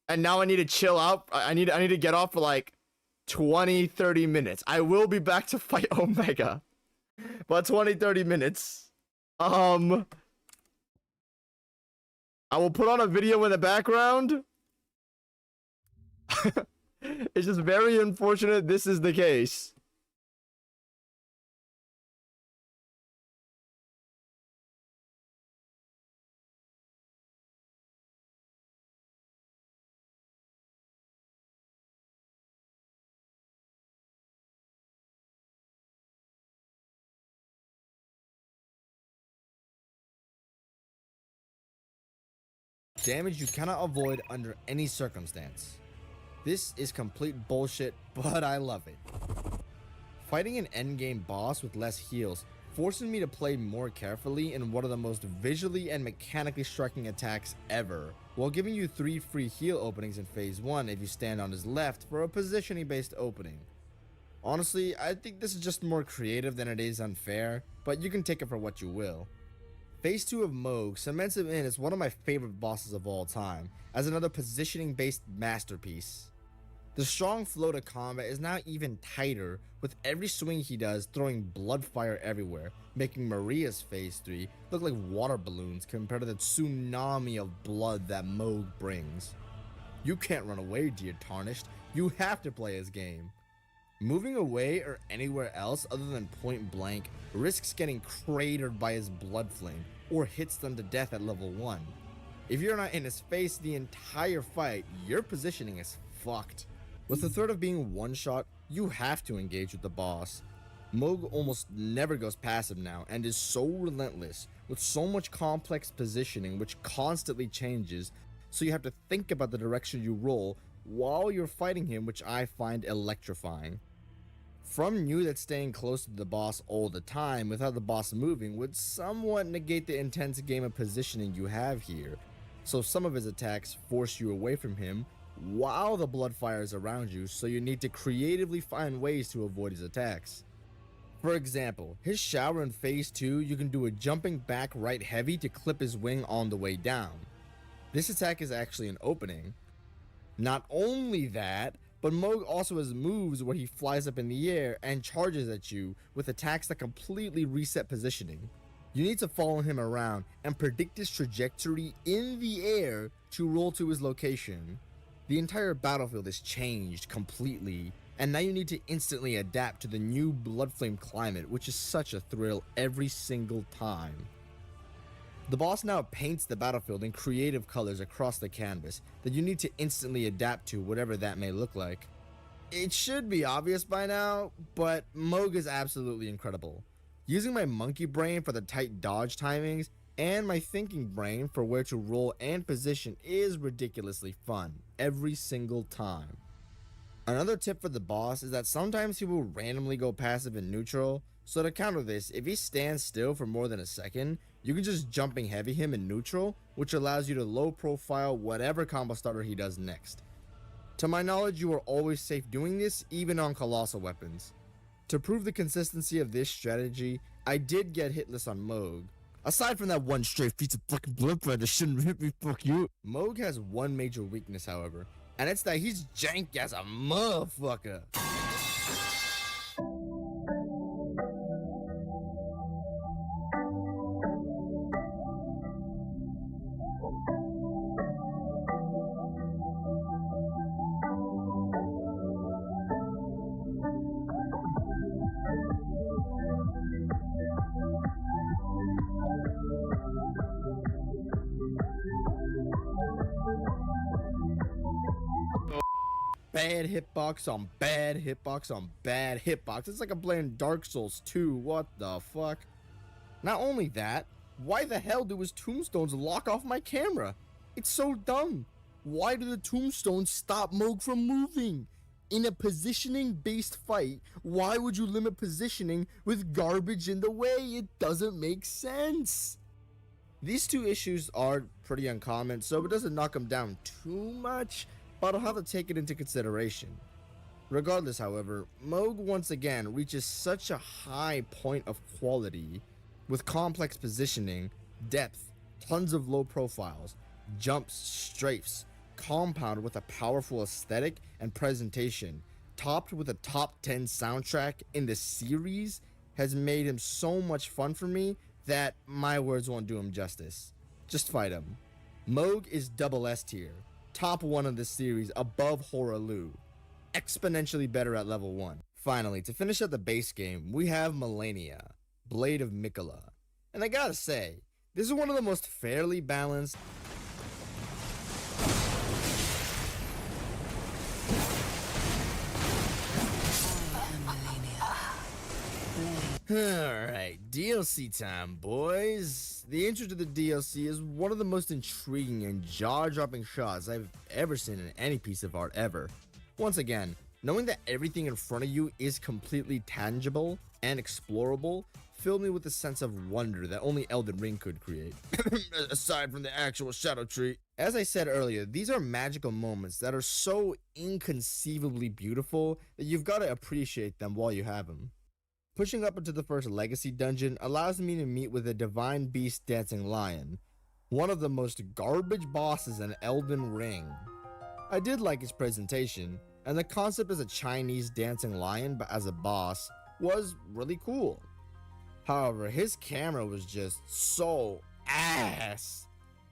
And now I need to chill out. I need to get off for, like, 20, 30 minutes. I will be back to fight Omega. But 20, 30 minutes. I will put on a video in the background. It's just very unfortunate this is the case. damage you cannot avoid under any circumstance. This is complete bullshit, but I love it. Fighting an endgame boss with less heals forces me to play more carefully in one of the most visually and mechanically striking attacks ever, while giving you 3 free heal openings in phase 1 if you stand on his left for a positioning based opening. Honestly, I think this is just more creative than it is unfair, but you can take it for what you will. Phase 2 of Moog cements him in as one of my favorite bosses of all time, as another positioning based masterpiece. The strong flow to combat is now even tighter, with every swing he does throwing blood fire everywhere, making Maria's phase 3 look like water balloons compared to the tsunami of blood that Moog brings. You can't run away, dear Tarnished, you have to play his game. Moving away or anywhere else other than point blank risks getting cratered by his blood flame, or hits them to death at level 1. If you're not in his face the entire fight, your positioning is fucked. With the threat of being one-shot, you have to engage with the boss. Moog almost never goes passive now and is so relentless, with so much complex positioning which constantly changes, so you have to think about the direction you roll while you're fighting him, which I find electrifying. From knew that staying close to the boss all the time without the boss moving would somewhat negate the intense game of positioning you have here, so some of his attacks force you away from him while the blood fire is around you, so you need to creatively find ways to avoid his attacks. For example, his shower in phase 2, you can do a jumping back right heavy to clip his wing on the way down. This attack is actually an opening. Not only that, but Moog also has moves where he flies up in the air and charges at you with attacks that completely reset positioning. You need to follow him around and predict his trajectory in the air to roll to his location. The entire battlefield is changed completely, and now you need to instantly adapt to the new Bloodflame climate, which is such a thrill every single time. The boss now paints the battlefield in creative colors across the canvas that you need to instantly adapt to, whatever that may look like. It should be obvious by now, but Moog is absolutely incredible. Using my monkey brain for the tight dodge timings and my thinking brain for where to roll and position is ridiculously fun every single time. Another tip for the boss is that sometimes he will randomly go passive in neutral, so to counter this, if he stands still for more than a second, you can just jumping heavy him in neutral, which allows you to low profile whatever combo starter he does next. To my knowledge, you are always safe doing this, even on colossal weapons. To prove the consistency of this strategy, I did get hitless on Moog. Aside from that one straight piece of fucking blood that shouldn't hit me, fuck you. Moog has one major weakness, however, and it's that he's jank as a motherfucker. Bad hitbox on bad hitbox on bad hitbox. It's like I'm playing Dark Souls 2. What the fuck? Not only that, why the hell do his tombstones lock off my camera? It's so dumb. Why do the tombstones stop Moog from moving? In a positioning based fight, why would you limit positioning with garbage in the way? It doesn't make sense. These two issues are pretty uncommon, so it doesn't knock them down too much, but I'll have to take it into consideration. Regardless, however, Moog once again reaches such a high point of quality with complex positioning, depth, tons of low profiles, jumps, strafes, compounded with a powerful aesthetic and presentation, topped with a top 10 soundtrack in the series, has made him so much fun for me that my words won't do him justice. Just fight him. Moog is double S tier. Top 1 of this series above Horalu, exponentially better at level 1. Finally, to finish up the base game, we have Melania, Blade of Mikola. And I gotta say, this is one of the most fairly balanced Alright, DLC time, boys. the intro to the DLC is one of the most intriguing and jaw-dropping shots I've ever seen in any piece of art ever. Once again, knowing that everything in front of you is completely tangible and explorable filled me with a sense of wonder that only Elden Ring could create, aside from the actual Shadow Tree. As I said earlier, these are magical moments that are so inconceivably beautiful that you've got to appreciate them while you have them. Pushing up into the first Legacy dungeon allows me to meet with a divine beast dancing lion, one of the most garbage bosses in Elden Ring. I did like his presentation, and the concept as a Chinese dancing lion but as a boss was really cool. However, his camera was just so ass,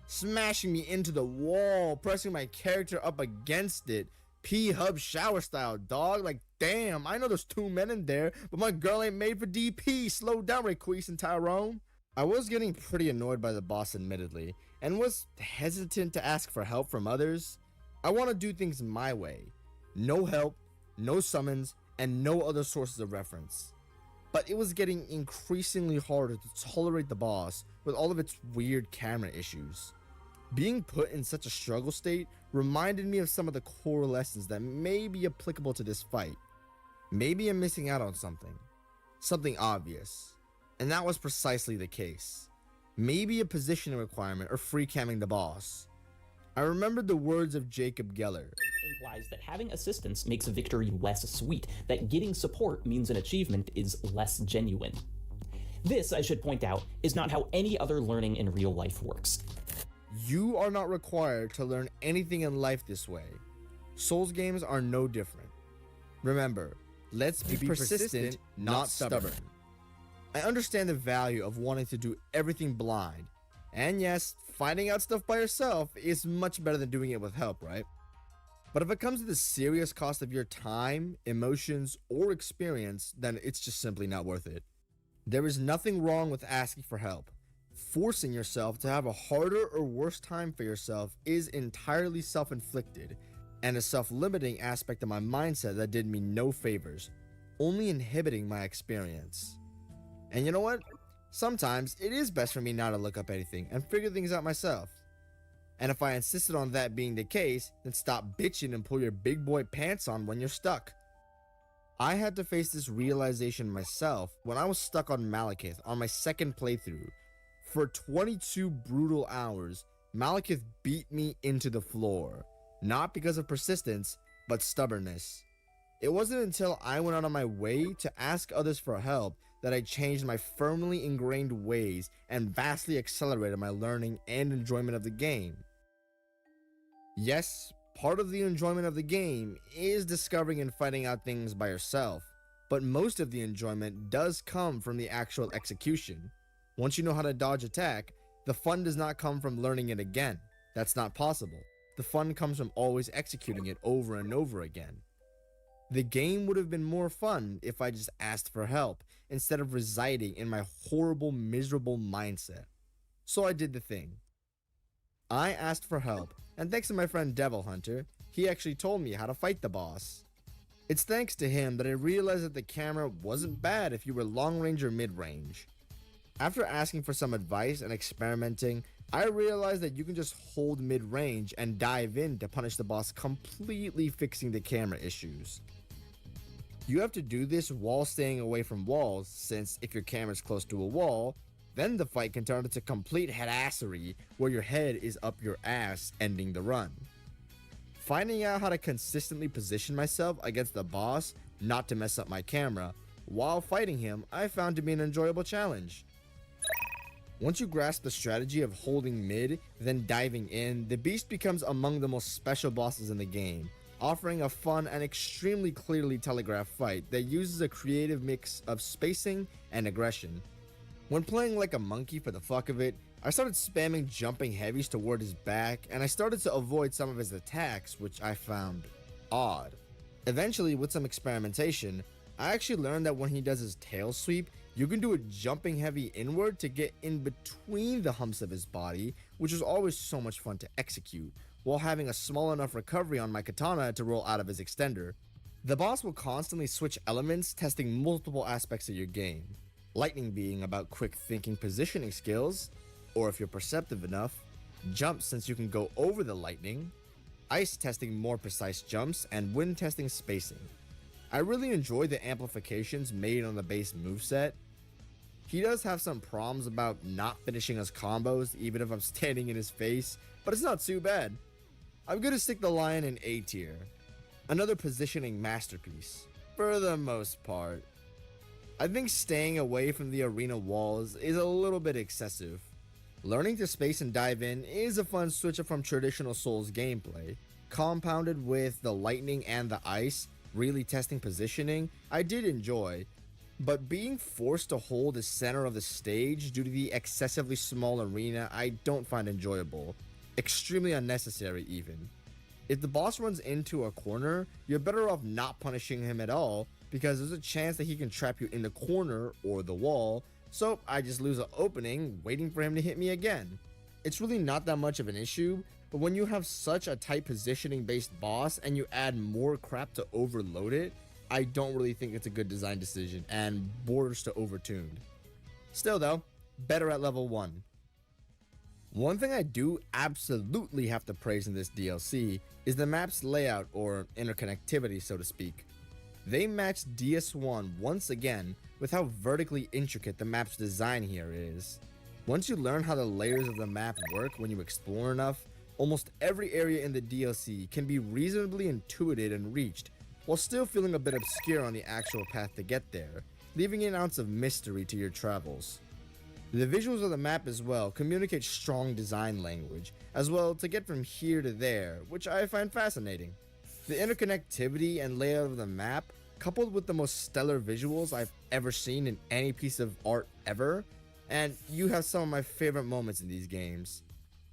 smashing me into the wall, pressing my character up against it, P-Hub shower style, dog. Like, damn, I know there's 2 men in there, but my girl ain't made for DP. Slow down, Rayquaza and Tyrone. I was getting pretty annoyed by the boss, admittedly, and was hesitant to ask for help from others. I want to do things my way. No help, no summons, and no other sources of reference. But it was getting increasingly harder to tolerate the boss with all of its weird camera issues. Being put in such a struggle state reminded me of some of the core lessons that may be applicable to this fight. Maybe I'm missing out on something obvious, and that was precisely the case. Maybe a positioning requirement or free camming the boss. I remembered the words of Jacob Geller. Implies that having assistance makes a victory less sweet, that getting support means an achievement is less genuine. This, I should point out, is not how any other learning in real life works. You are not required to learn anything in life this way. Souls games are no different. Remember, let's be persistent, not stubborn. I understand the value of wanting to do everything blind. And yes, finding out stuff by yourself is much better than doing it with help, right? But if it comes to the serious cost of your time, emotions, or experience, then it's just simply not worth it. There is nothing wrong with asking for help. Forcing yourself to have a harder or worse time for yourself is entirely self-inflicted, and a self-limiting aspect of my mindset that did me no favors, only inhibiting my experience. And you know what? Sometimes it is best for me not to look up anything and figure things out myself. And if I insisted on that being the case, then stop bitching and pull your big boy pants on when you're stuck. I had to face this realization myself when I was stuck on Malekith on my second playthrough. For 22 brutal hours, Malekith beat me into the floor, not because of persistence, but stubbornness. It wasn't until I went out on my way to ask others for help that I changed my firmly ingrained ways and vastly accelerated my learning and enjoyment of the game. Yes, part of the enjoyment of the game is discovering and finding out things by yourself, but most of the enjoyment does come from the actual execution. Once you know how to dodge attack, the fun does not come from learning it again. That's not possible. The fun comes from always executing it over and over again. The game would have been more fun if I just asked for help instead of residing in my horrible, miserable mindset. So I did the thing. I asked for help, and thanks to my friend Devil Hunter, he actually told me how to fight the boss. It's thanks to him that I realized that the camera wasn't bad if you were long range or mid range. After asking for some advice and experimenting, I realized that you can just hold mid range and dive in to punish the boss, completely fixing the camera issues. You have to do this while staying away from walls, since if your camera's close to a wall, then the fight can turn into complete headassery where your head is up your ass, ending the run. Finding out how to consistently position myself against the boss, not to mess up my camera, while fighting him, I found to be an enjoyable challenge. Once you grasp the strategy of holding mid, then diving in, the beast becomes among the most special bosses in the game, offering a fun and extremely clearly telegraphed fight that uses a creative mix of spacing and aggression. When playing like a monkey for the fuck of it, I started spamming jumping heavies toward his back, and I started to avoid some of his attacks, which I found odd. Eventually, with some experimentation, I actually learned that when he does his tail sweep, you can do a jumping heavy inward to get in between the humps of his body, which was always so much fun to execute, while having a small enough recovery on my katana to roll out of his extender. The boss will constantly switch elements, testing multiple aspects of your game. Lightning being about quick thinking positioning skills, or if you're perceptive enough, jumps since you can go over the lightning, ice testing more precise jumps, and wind testing spacing. I really enjoy the amplifications made on the base moveset. He does have some problems about not finishing his combos even if I'm standing in his face, but it's not too bad. I'm gonna stick the lion in A tier. Another positioning masterpiece, for the most part. I think staying away from the arena walls is a little bit excessive. Learning to space and dive in is a fun switch up from traditional Souls gameplay. Compounded with the lightning and the ice, really testing positioning, I did enjoy. But being forced to hold the center of the stage due to the excessively small arena, I don't find enjoyable. Extremely unnecessary even. If the boss runs into a corner, you're better off not punishing him at all, because there's a chance that he can trap you in the corner or the wall, so I just lose an opening waiting for him to hit me again. It's really not that much of an issue, but when you have such a tight positioning based boss and you add more crap to overload it, I don't really think it's a good design decision and borders to overtuned. Still though, better at level 1. One thing I do absolutely have to praise in this DLC is the map's layout, or interconnectivity so to speak. They matched DS1 once again with how vertically intricate the map's design here is. Once you learn how the layers of the map work when you explore enough, almost every area in the DLC can be reasonably intuited and reached, while still feeling a bit obscure on the actual path to get there, leaving an ounce of mystery to your travels. The visuals of the map as well communicate strong design language, as well to get from here to there, which I find fascinating. The interconnectivity and layout of the map, coupled with the most stellar visuals I've ever seen in any piece of art ever, and you have some of my favorite moments in these games.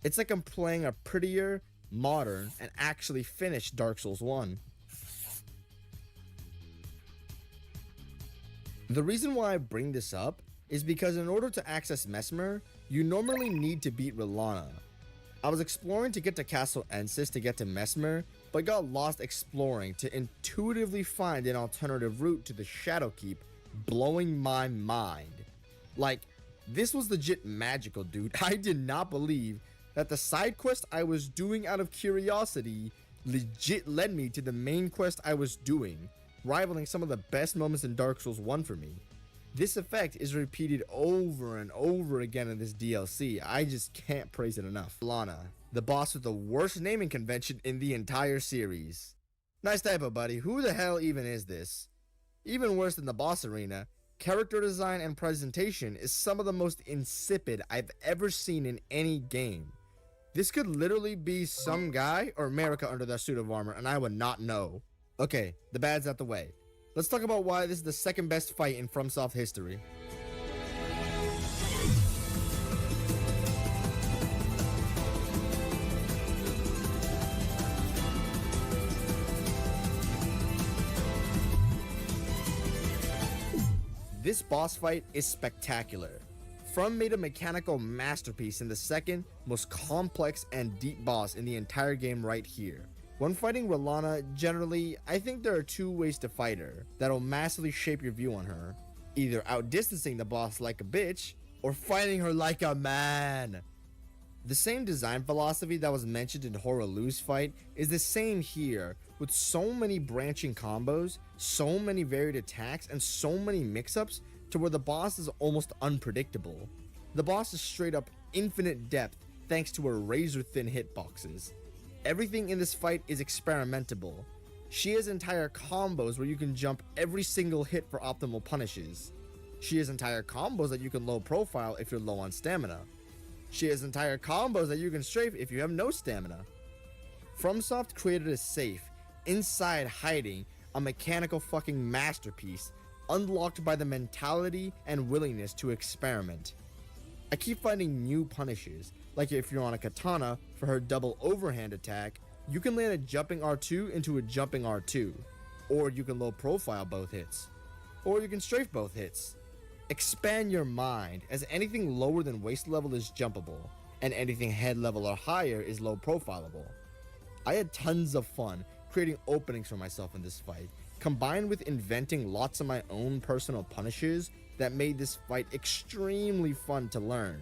It's like I'm playing a prettier, modern, and actually finished Dark Souls 1. The reason why I bring this up is because in order to access Mesmer, you normally need to beat Rilana. I was exploring to get to Castle Ensis to get to Mesmer, but got lost exploring to intuitively find an alternative route to the Shadowkeep, blowing my mind. Like, this was legit magical, dude. I did not believe that the side quest I was doing out of curiosity legit led me to the main quest I was doing, rivaling some of the best moments in Dark Souls 1 for me. This effect is repeated over and over again in this DLC. I just can't praise it enough. Lana, the boss with the worst naming convention in the entire series. Nice typo, buddy. Who the hell even is this? Even worse than the boss arena, character design and presentation is some of the most insipid I've ever seen in any game. This could literally be some guy or America under that suit of armor, and I would not know. Okay, the bad's out the way. Let's talk about why this is the second best fight in FromSoft history. This boss fight is spectacular. From made a mechanical masterpiece in the second most complex and deep boss in the entire game right here. When fighting Rilana, generally, I think there are two ways to fight her that'll massively shape your view on her. Either outdistancing the boss like a bitch, or fighting her like a man. The same design philosophy that was mentioned in Horalu's fight is the same here, with so many branching combos, so many varied attacks, and so many mix-ups to where the boss is almost unpredictable. The boss is straight up infinite depth thanks to her razor-thin hitboxes. Everything in this fight is experimentable. She has entire combos where you can jump every single hit for optimal punishes. She has entire combos that you can low profile if you're low on stamina. She has entire combos that you can strafe if you have no stamina. FromSoft created a safe, inside hiding, a mechanical fucking masterpiece, unlocked by the mentality and willingness to experiment. I keep finding new punishes, like if you're on a katana, for her double overhand attack, you can land a jumping R2 into a jumping R2, or you can low profile both hits, or you can strafe both hits. Expand your mind, as anything lower than waist level is jumpable, and anything head level or higher is low profilable. I had tons of fun creating openings for myself in this fight, combined with inventing lots of my own personal punishes that made this fight extremely fun to learn.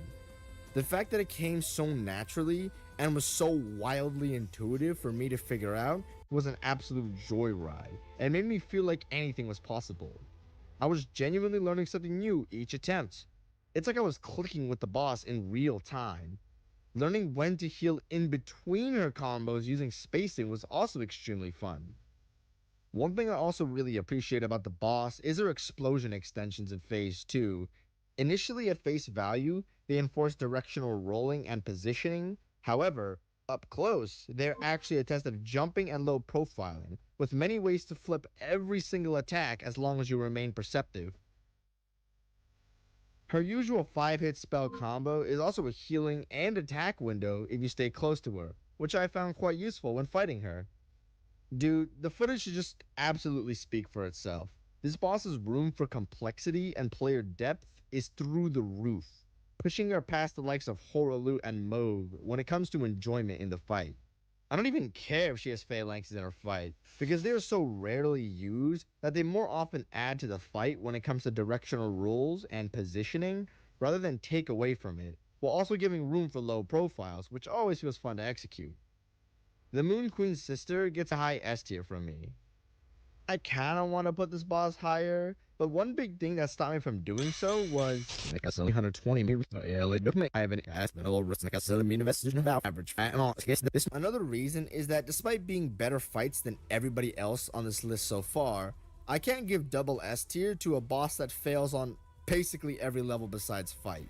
The fact that it came so naturally and was so wildly intuitive for me to figure out was an absolute joyride and made me feel like anything was possible. I was genuinely learning something new each attempt. It's like I was clicking with the boss in real time. Learning when to heal in between her combos using spacing was also extremely fun. One thing I also really appreciate about the boss is her explosion extensions in Phase 2. Initially at face value, they enforce directional rolling and positioning. However, up close, they're actually a test of jumping and low profiling, with many ways to flip every single attack as long as you remain perceptive. Her usual 5-hit spell combo is also a healing and attack window if you stay close to her, which I found quite useful when fighting her. Dude, the footage should just absolutely speak for itself. This boss's room for complexity and player depth is through the roof, pushing her past the likes of Horaloo and Moog when it comes to enjoyment in the fight. I don't even care if she has phalanxes in her fight, because they are so rarely used that they more often add to the fight when it comes to directional rules and positioning, rather than take away from it, while also giving room for low profiles, which always feels fun to execute. The Moon Queen's sister gets a high S tier from me. I kinda want to put this boss higher, but one big thing that stopped me from doing so was I have an average fat and all. Another reason is that despite being better fights than everybody else on this list so far, I can't give double S tier to a boss that fails on basically every level besides fight.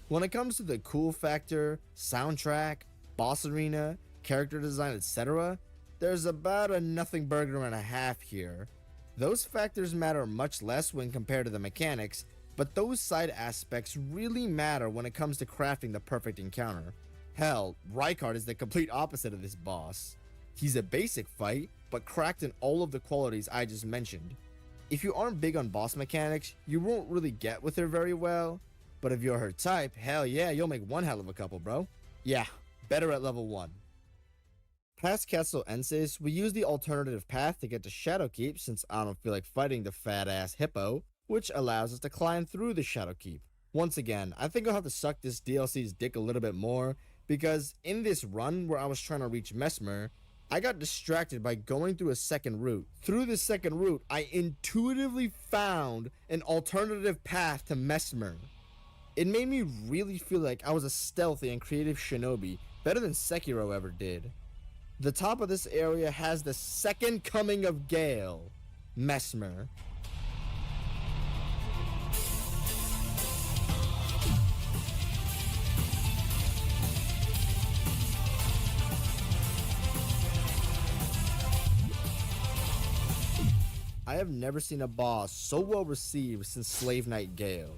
When it comes to the cool factor, soundtrack, boss arena, character design, etc., there's about a nothing burger and a half here. Those factors matter much less when compared to the mechanics, but those side aspects really matter when it comes to crafting the perfect encounter. Hell, Rykard is the complete opposite of this boss. He's a basic fight, but cracked in all of the qualities I just mentioned. If you aren't big on boss mechanics, you won't really get with her very well, but if you're her type, hell yeah, you'll make one hell of a couple, bro. Yeah, better at level 1. Past Castle Ensis, we use the alternative path to get to Shadowkeep since I don't feel like fighting the fat-ass hippo, which allows us to climb through the Shadowkeep. Once again, I think I'll have to suck this DLC's dick a little bit more, because in this run where I was trying to reach Mesmer, I got distracted by going through a second route. Through this second route, I intuitively found an alternative path to Mesmer. It made me really feel like I was a stealthy and creative shinobi, better than Sekiro ever did. The top of this area has the second coming of Gale, Mesmer. I have never seen a boss so well received since Slave Knight Gale.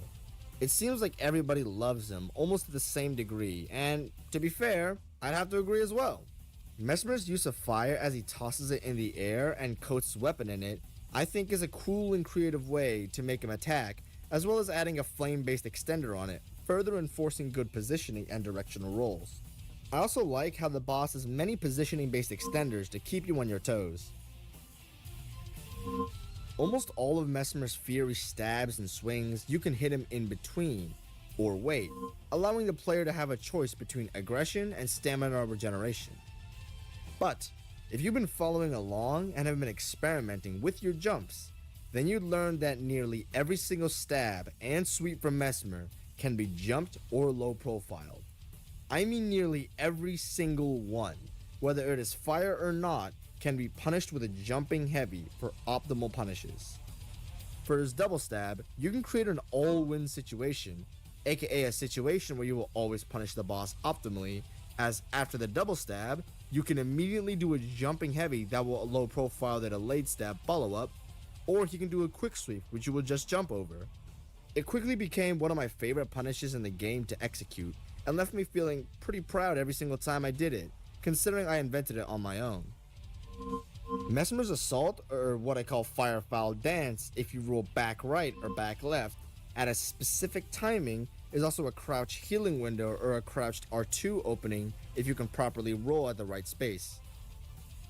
It seems like everybody loves him almost to the same degree, and to be fair, I'd have to agree as well. Mesmer's use of fire as he tosses it in the air and coats his weapon in it, I think is a cool and creative way to make him attack, as well as adding a flame-based extender on it, further enforcing good positioning and directional rolls. I also like how the boss has many positioning-based extenders to keep you on your toes. Almost all of Mesmer's fiery stabs and swings, you can hit him in between, or wait, allowing the player to have a choice between aggression and stamina regeneration. But, if you've been following along and have been experimenting with your jumps, then you'd learn that nearly every single stab and sweep from Mesmer can be jumped or low profiled. I mean nearly every single one, whether it is fire or not, can be punished with a jumping heavy for optimal punishes. For his double stab, you can create an all-win situation, aka a situation where you will always punish the boss optimally, as after the double stab, you can immediately do a jumping heavy that will low profile the delayed stab follow-up, or he can do a quick sweep which you will just jump over. It quickly became one of my favorite punishes in the game to execute, and left me feeling pretty proud every single time I did it, considering I invented it on my own. Mesmer's assault, or what I call fire foul dance if you roll back right or back left, at a specific timing is also a crouch healing window or a crouched R2 opening if you can properly roll at the right space.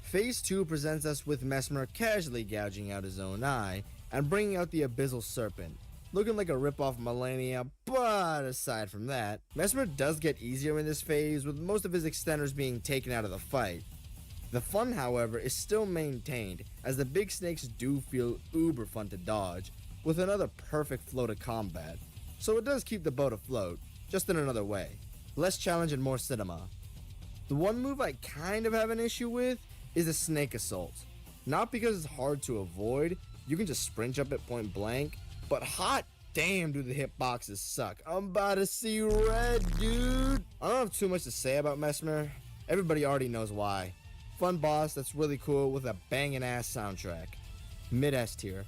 Phase 2 presents us with Mesmer casually gouging out his own eye and bringing out the Abyssal Serpent, looking like a ripoff Millennia, but aside from that, Mesmer does get easier in this phase, with most of his extenders being taken out of the fight. The fun, however, is still maintained, as the big snakes do feel uber fun to dodge, with another perfect flow to combat, so it does keep the boat afloat, just in another way. Less challenge and more cinema. The one move I kind of have an issue with is the snake assault. Not because it's hard to avoid, you can just sprint up at point blank, but hot damn do the hitboxes suck. I'm about to see red, dude. I don't have too much to say about Mesmer. Everybody already knows why. Fun boss that's really cool with a banging ass soundtrack. Mid-S tier.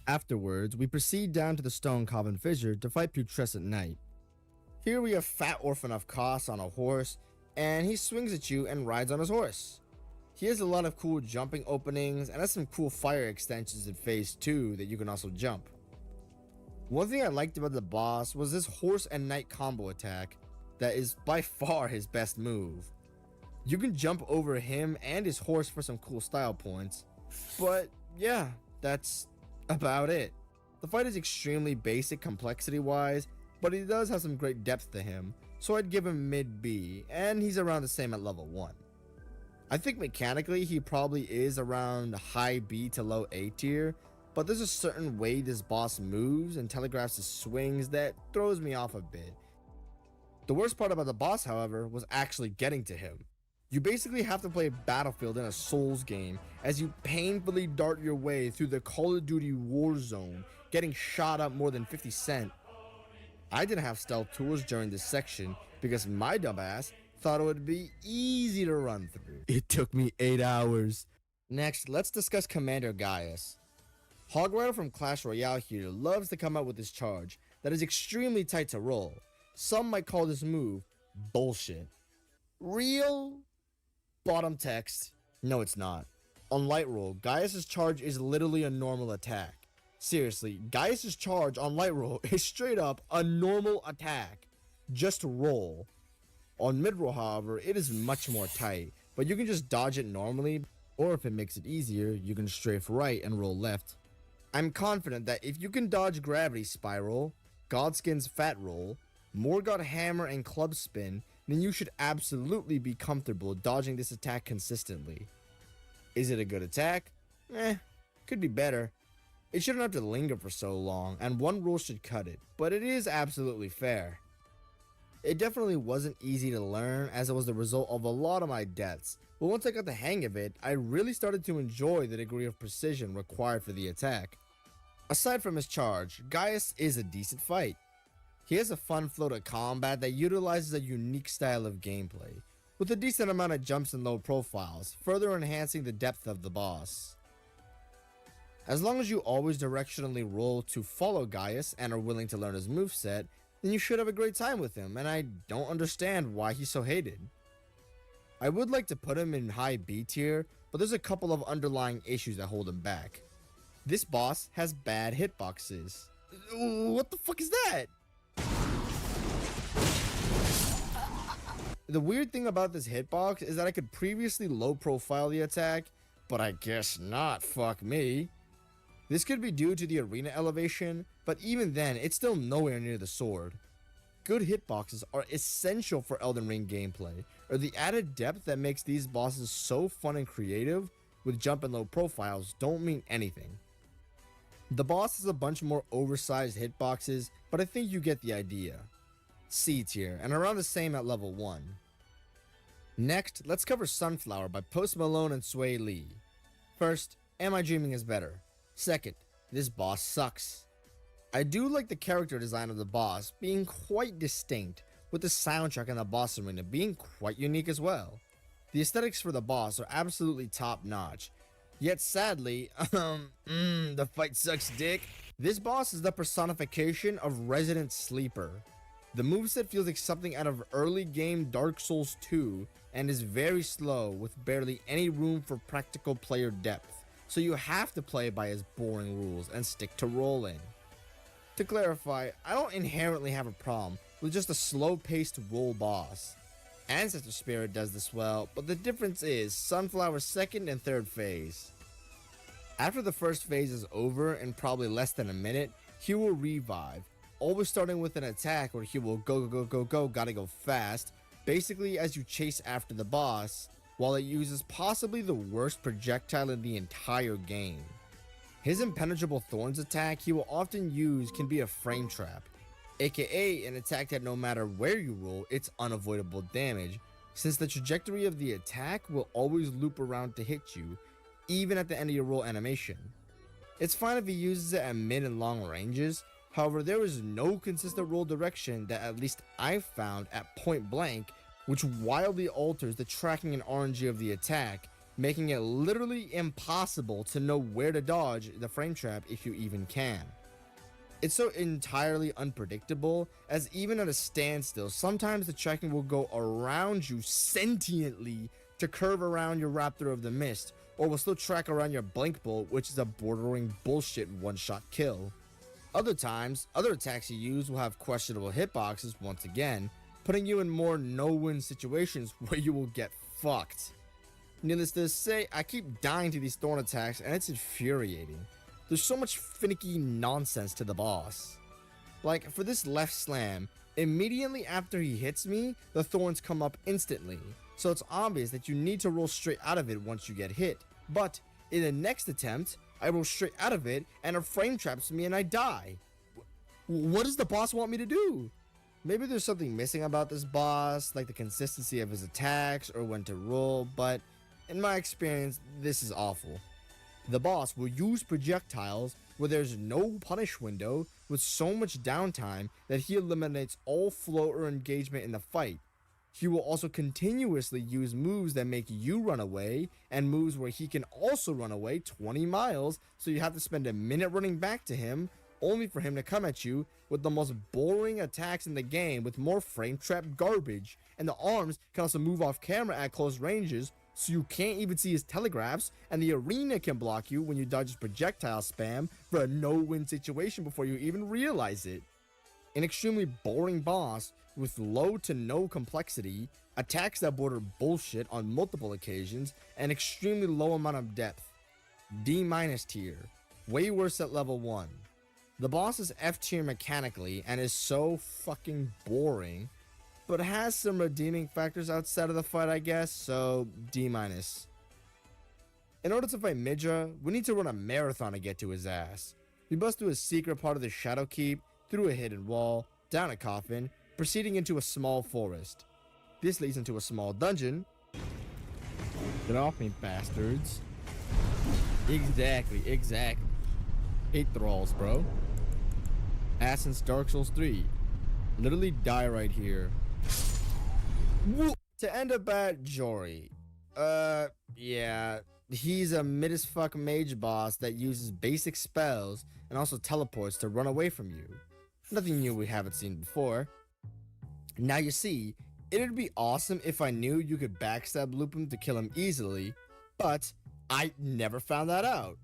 Afterwards, we proceed down to the Stone Coven Fissure to fight Putrescent Knight. Here we have Fat Orphan of Kos on a horse, and he swings at you and rides on his horse. He has a lot of cool jumping openings and has some cool fire extensions in phase 2 that you can also jump. One thing I liked about the boss was his horse and knight combo attack that is by far his best move. You can jump over him and his horse for some cool style points, but yeah, that's about it. The fight is extremely basic complexity wise, but he does have some great depth to him, so I'd give him mid B, and he's around the same at level 1. I think mechanically he probably is around high B to low A tier, but there's a certain way this boss moves and telegraphs his swings that throws me off a bit. The worst part about the boss, however, was actually getting to him. You basically have to play Battlefield in a Souls game as you painfully dart your way through the Call of Duty Warzone, getting shot up more than 50 cent. I didn't have stealth tools during this section because my dumbass thought it would be easy to run through. It took me 8 hours. Next, let's discuss Commander Gaius. Hogrider from Clash Royale here loves to come out with this charge that is extremely tight to roll. Some might call this move bullshit. Real? Bottom text. No, it's not. On light roll, Gaius' charge is literally a normal attack. Seriously, Gaius' charge on light roll is straight up a normal attack. Just roll. On mid roll, however, it is much more tight, but you can just dodge it normally, or if it makes it easier, you can strafe right and roll left. I'm confident that if you can dodge Gravity Spiral, Godskin's Fat Roll, Morgoth Hammer and Club Spin, then you should absolutely be comfortable dodging this attack consistently. Is it a good attack? Could be better. It shouldn't have to linger for so long, and one rule should cut it, but it is absolutely fair. It definitely wasn't easy to learn, as it was the result of a lot of my deaths, but once I got the hang of it, I really started to enjoy the degree of precision required for the attack. Aside from his charge, Gaius is a decent fight. He has a fun flow to combat that utilizes a unique style of gameplay, with a decent amount of jumps and low profiles, further enhancing the depth of the boss. As long as you always directionally roll to follow Gaius and are willing to learn his moveset, then you should have a great time with him, and I don't understand why he's so hated. I would like to put him in high B tier, but there's a couple of underlying issues that hold him back. This boss has bad hitboxes. What the fuck is that? The weird thing about this hitbox is that I could previously low profile the attack, but I guess not, fuck me. This could be due to the arena elevation, but even then, it's still nowhere near the sword. Good hitboxes are essential for Elden Ring gameplay, or the added depth that makes these bosses so fun and creative with jump and low profiles don't mean anything. The boss has a bunch more oversized hitboxes, but I think you get the idea. C tier, and around the same at level 1. Next, let's cover Sunflower by Post Malone and Sway Lee. First, Am I Dreaming is better. Second, this boss sucks. I do like the character design of the boss being quite distinct, with the soundtrack in the boss arena being quite unique as well. The aesthetics for the boss are absolutely top notch, yet sadly, the fight sucks dick. This boss is the personification of Resident Sleeper. The moveset feels like something out of early game Dark Souls 2 and is very slow with barely any room for practical player depth, so you have to play by his boring rules and stick to rolling. To clarify, I don't inherently have a problem with just a slow-paced roll boss. Ancestor Spirit does this well, but the difference is Sunflower's second and third phase. After the first phase is over in probably less than a minute, he will revive, always starting with an attack where he will go, gotta go fast, basically as you chase after the boss, while it uses possibly the worst projectile in the entire game. His impenetrable thorns attack he will often use can be a frame trap, aka an attack that no matter where you roll, it's unavoidable damage, since the trajectory of the attack will always loop around to hit you, even at the end of your roll animation. It's fine if he uses it at mid and long ranges, however there is no consistent roll direction that at least I've found at point blank, which wildly alters the tracking and RNG of the attack, making it literally impossible to know where to dodge the frame trap if you even can. It's so entirely unpredictable, as even at a standstill, sometimes the tracking will go around you sentiently to curve around your Raptor of the Mist, or will still track around your Blink Bolt, which is a bordering bullshit one-shot kill. Other times, other attacks you use will have questionable hitboxes once again, putting you in more no-win situations where you will get fucked. Needless to say, I keep dying to these thorn attacks and it's infuriating. There's so much finicky nonsense to the boss. Like, for this left slam, immediately after he hits me, the thorns come up instantly, so it's obvious that you need to roll straight out of it once you get hit. But in the next attempt, I roll straight out of it and it frame traps me and I die. What does the boss want me to do? Maybe there's something missing about this boss, like the consistency of his attacks or when to roll, but in my experience, this is awful. The boss will use projectiles where there's no punish window with so much downtime that he eliminates all flow or engagement in the fight. He will also continuously use moves that make you run away and moves where he can also run away 20 miles, so you have to spend a minute running back to him only for him to come at you with the most boring attacks in the game with more frame trap garbage, and the arms can also move off camera at close ranges so you can't even see his telegraphs, and the arena can block you when you dodge his projectile spam for a no-win situation before you even realize it. An extremely boring boss with low to no complexity, attacks that border bullshit on multiple occasions, and extremely low amount of depth. D- tier, way worse at level 1. The boss is F tier mechanically and is so fucking boring, but has some redeeming factors outside of the fight, I guess, so D-. In order to fight Midra, we need to run a marathon to get to his ass. We bust through a secret part of the Shadow Keep, through a hidden wall, down a coffin, proceeding into a small forest. This leads into a small dungeon. Get off me, bastards. Exactly. 8 thralls, bro. Assassin's Dark Souls 3. Literally die right here. To end up at Jory. Yeah. He's a mid as fuck mage boss that uses basic spells and also teleports to run away from you. Nothing new we haven't seen before. Now you see, it'd be awesome if I knew you could backstab loop him to kill him easily, but I never found that out.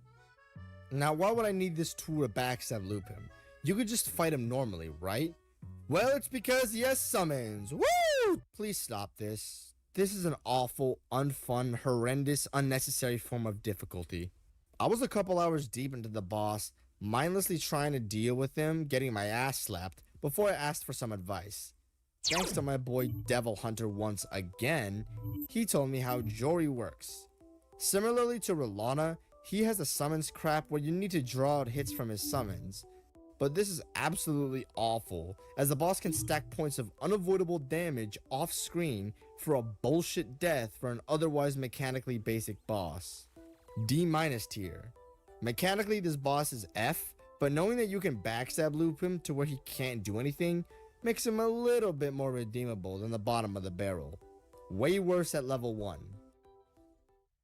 Now why would I need this tool to backstab loop him? You could just fight him normally, right? Well, it's because he has summons. Woo! Please stop this. This is an awful, unfun, horrendous, unnecessary form of difficulty. I was a couple hours deep into the boss, mindlessly trying to deal with him getting my ass slapped before I asked for some advice. Thanks to my boy Devil Hunter once again, he told me how Jory works. Similarly to Rolana, he has a summons crap where you need to draw out hits from his summons. But this is absolutely awful, as the boss can stack points of unavoidable damage off screen for a bullshit death for an otherwise mechanically basic boss. D- tier. Mechanically this boss is F, but knowing that you can backstab loop him to where he can't do anything makes him a little bit more redeemable than the bottom of the barrel. Way worse at level 1.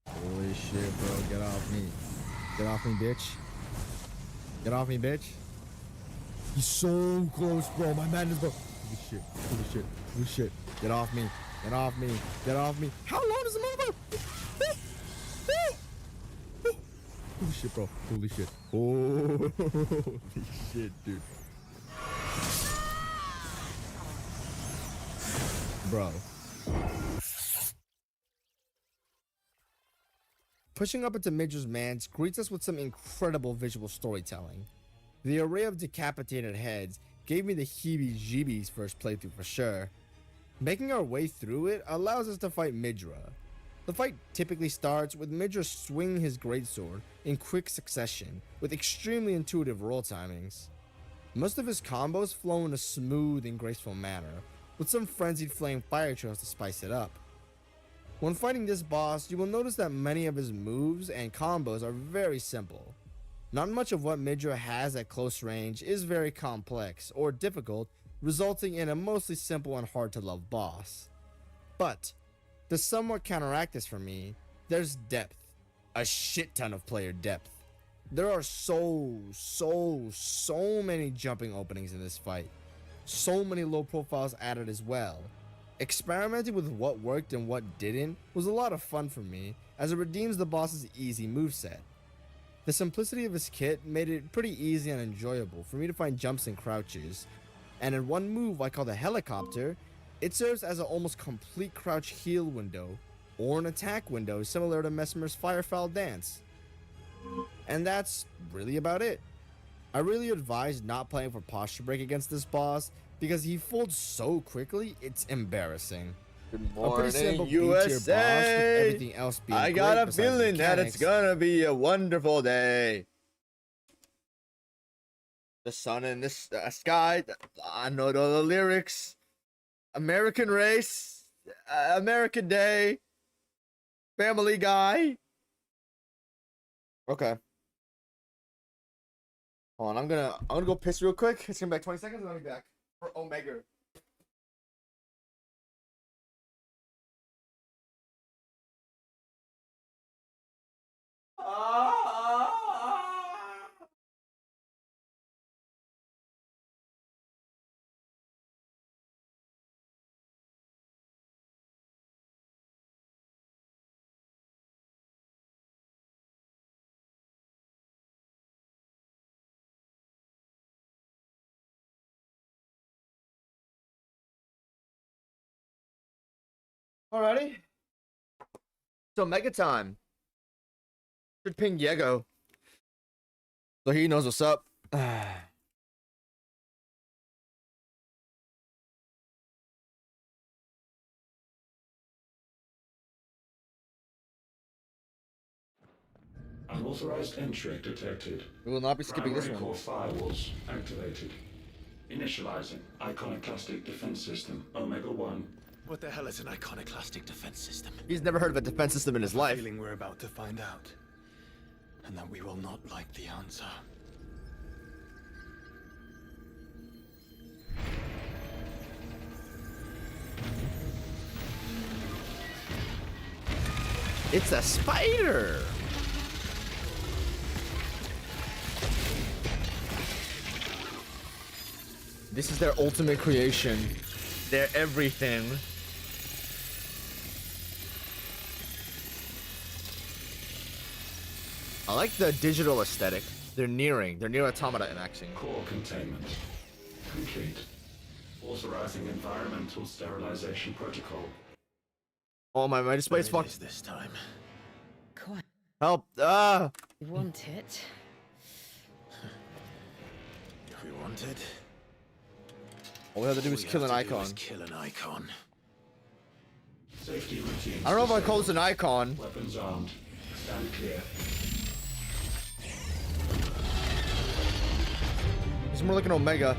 Holy shit, bro, get off me. Get off me, bitch. Get off me, bitch. He's so close, bro. My man is bro. Holy shit. Get off me. Get off me. How long does it move? Holy shit, bro. Holy shit. Holy shit, dude. Bro. Pushing up into Midra's Manse greets us with some incredible visual storytelling. The array of decapitated heads gave me the heebie-jeebies first playthrough for sure. Making our way through it allows us to fight Midra. The fight typically starts with Midra swinging his greatsword in quick succession with extremely intuitive roll timings. Most of his combos flow in a smooth and graceful manner, with some frenzied flame fire trails to spice it up. When fighting this boss, you will notice that many of his moves and combos are very simple. Not much of what Midra has at close range is very complex or difficult, resulting in a mostly simple and hard to love boss. But, to somewhat counteract this for me, there's depth. A shit ton of player depth. There are so many jumping openings in this fight. So many low profiles added as well. Experimenting with what worked and what didn't was a lot of fun for me, as it redeems the boss's easy moveset. The simplicity of his kit made it pretty easy and enjoyable for me to find jumps and crouches, and in one move I call the helicopter, it serves as an almost complete crouch heal window, or an attack window similar to Mesmer's Firefowl dance. And that's really about it. I really advise not playing for posture break against this boss, because he folds so quickly, it's embarrassing. Good A pretty simple morning, B-tier boss, with USA! everything else being I great got a besides feeling that mechanics. it's gonna be a wonderful day. The sun in the sky, I know the lyrics. American race, American day, Family Guy. Okay. Hold on, I'm gonna go piss real quick. It's gonna be back 20 seconds and I'll be back for Omega. Alrighty. So Mega time. Should ping Diego, so he knows what's up. Unauthorized entry detected. We will not be skipping this Primary one. core firewalls activated. Initializing iconoclastic defense system Omega 1. What the hell is an iconoclastic defense system? He's never heard of a defense system in his life. Feeling we're about to find out, and that we will not like the answer. It's a spider. This is their ultimate creation. They're everything. I like the digital aesthetic. They're near automata in action. Core containment complete. Authorizing environmental sterilization protocol. Oh my display's fucked this time. Quite. Help! You want it? If we want it, all we have to do is kill an icon. Kill an icon. Safety routines. I don't know if I call this an icon. Weapons armed. Stand clear. It's more like an Omega.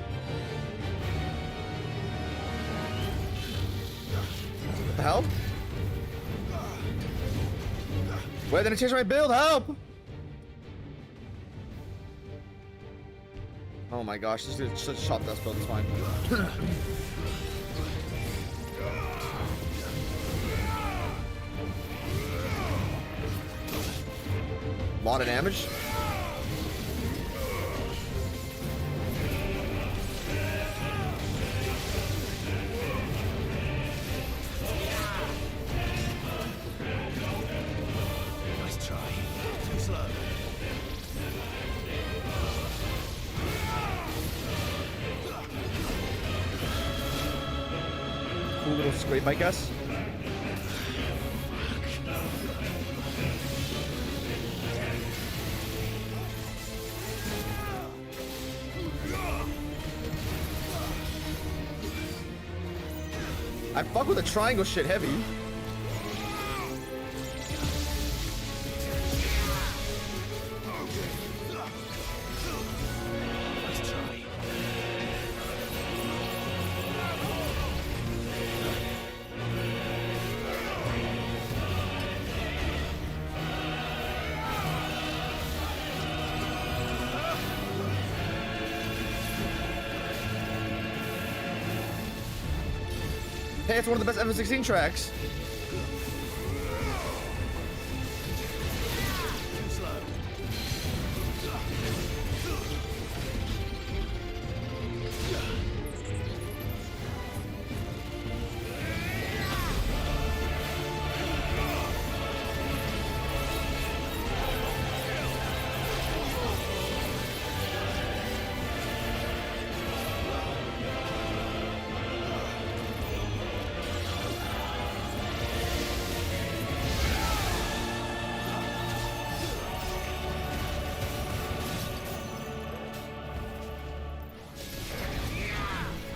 What the hell? Wait, then it changed my build. Help! Oh my gosh, this is such a shot that build. It's fine. Lot of damage. Nice try. Too slow. Cool little scrape, I guess. I fuck with the triangle shit heavy. Hey, it's one of the best FF16 tracks.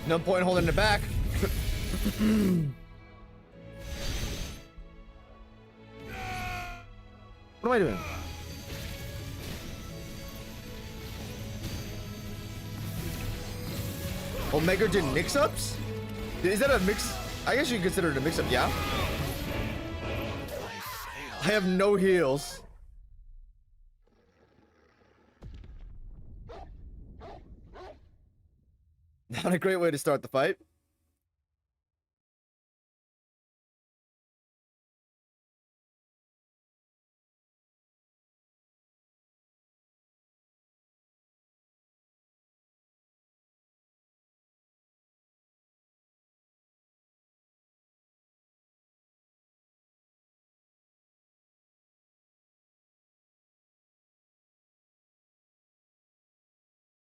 No point holding it back. What am I doing? Omega did mix-ups? Is that a mix? I guess you could consider it a mix-up, yeah? I have no heals. Not a great way to start the fight.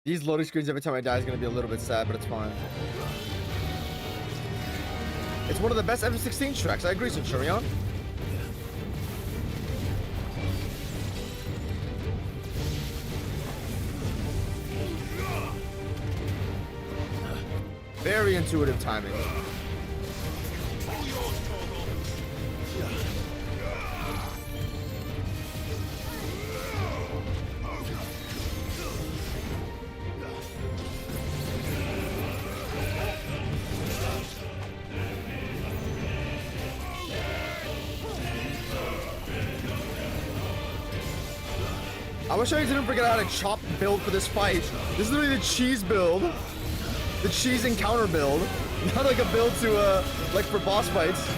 These loading screens every time I die is going to be a little bit sad, but it's fine. It's one of the best FF16 tracks. I agree, Centurion. Very intuitive timing. I wish I didn't figure out how to chop build for this fight. This is literally the cheese build. The cheese encounter build. Not like a build to, like for boss fights.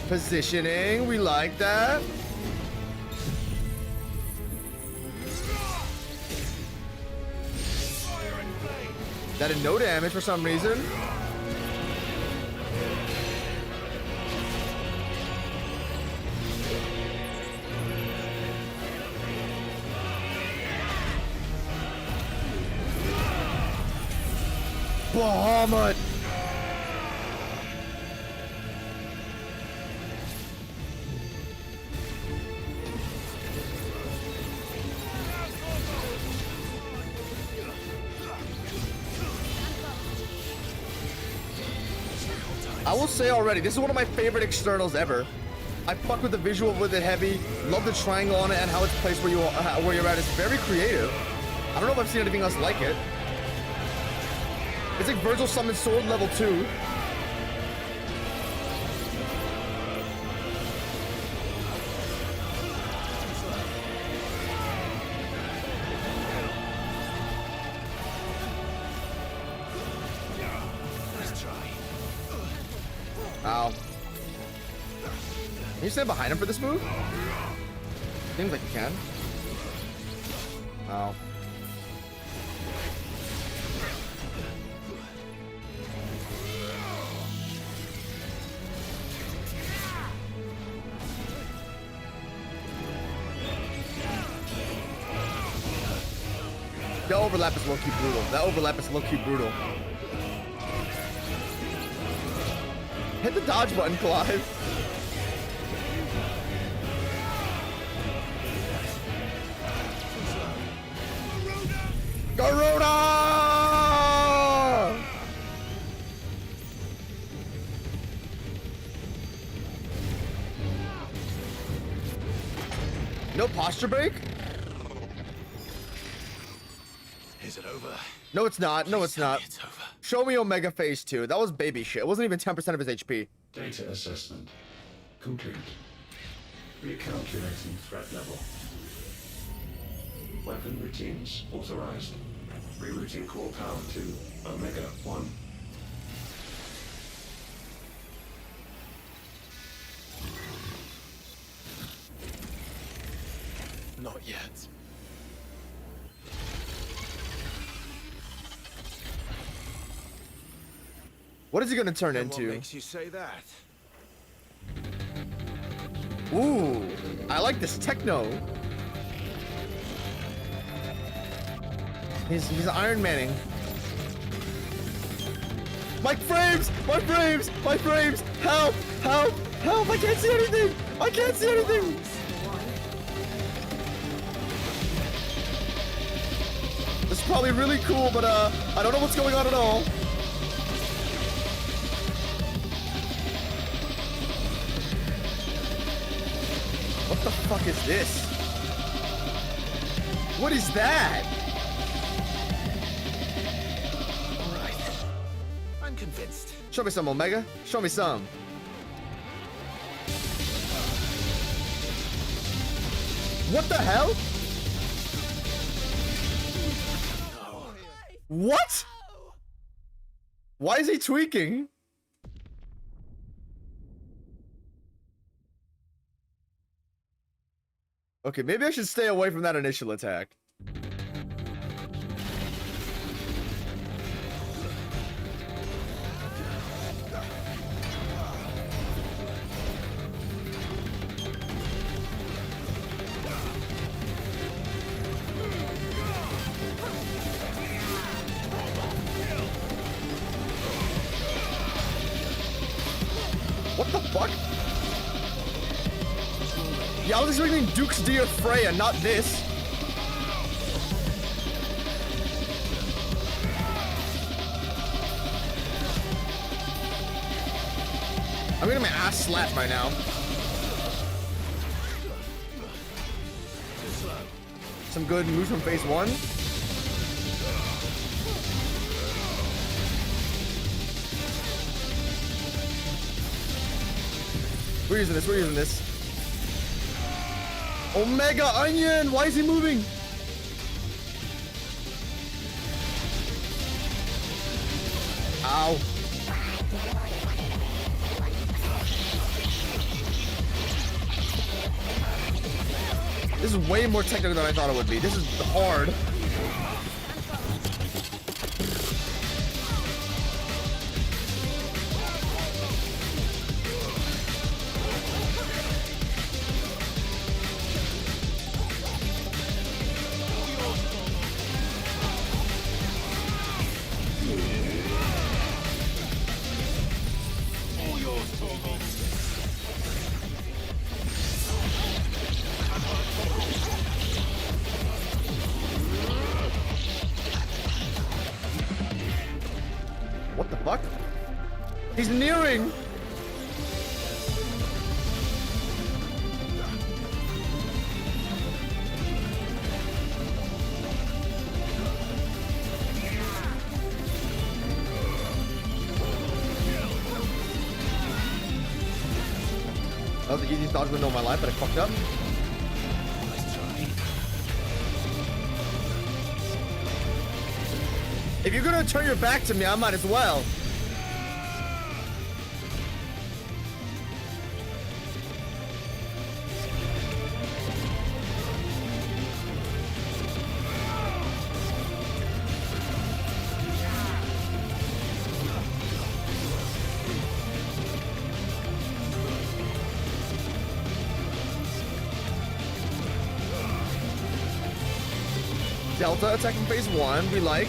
Positioning, we like that. That did no damage for some reason. Bahamut. I will say already, this is one of my favorite externals ever. I fuck with the visual with it heavy. Love the triangle on it and how it's placed where you're at. It's very creative. I don't know if I've seen anything else like it. It's like Virgil summoned sword level 2. Ow. Can you stand behind him for this move? Seems like you can. Ow. The overlap is low-key brutal. That overlap is low-key brutal. Hit the dodge button, Clive. Garuda! No posture break? Is it over? No, it's not. No, it's not. It's over. Show me Omega Phase 2. That was baby shit. It wasn't even 10% of his HP. Data assessment complete. Recalculating threat level. Weapon routines authorized. Rerouting core power to Omega 1. Not yet. What is he gonna turn And what into? makes you say that? Ooh, I like this techno. He's Iron Manning. My frames! My frames! My frames! Help! Help! Help! I can't see anything! I can't see anything! This is probably really cool, but I don't know what's going on at all. What the fuck is this? What is that? Alright. I'm convinced. Show me some, Omega. Show me some. What the hell? What? Why is he tweaking? Okay, maybe I should stay away from that initial attack. What the fuck? Yeah, I was expecting Duke's Dear Freya, not this. I'm getting my ass slapped right now. Some good moves from phase 1. We're using this, we're using this. Omega Onion! Why is he moving? Ow. This is way more technical than I thought it would be. This is hard. What the fuck? He's nearing! That was the easiest dodge window of my life, but I fucked up. If you're gonna turn your back to me, I might as well. Delta attacking phase 1. We like.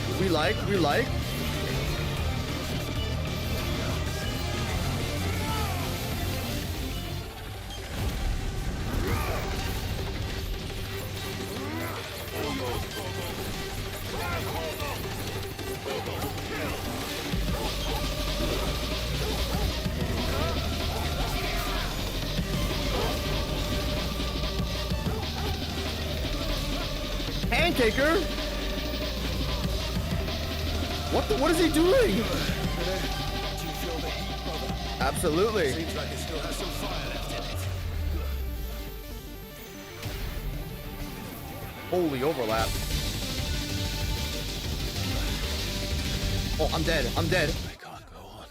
Pancaker? What is he doing? Do you feel the heat, brother? Absolutely. Seems like it still has some fire left in it. Holy overlap. Oh, I'm dead. I'm dead. I can't go on.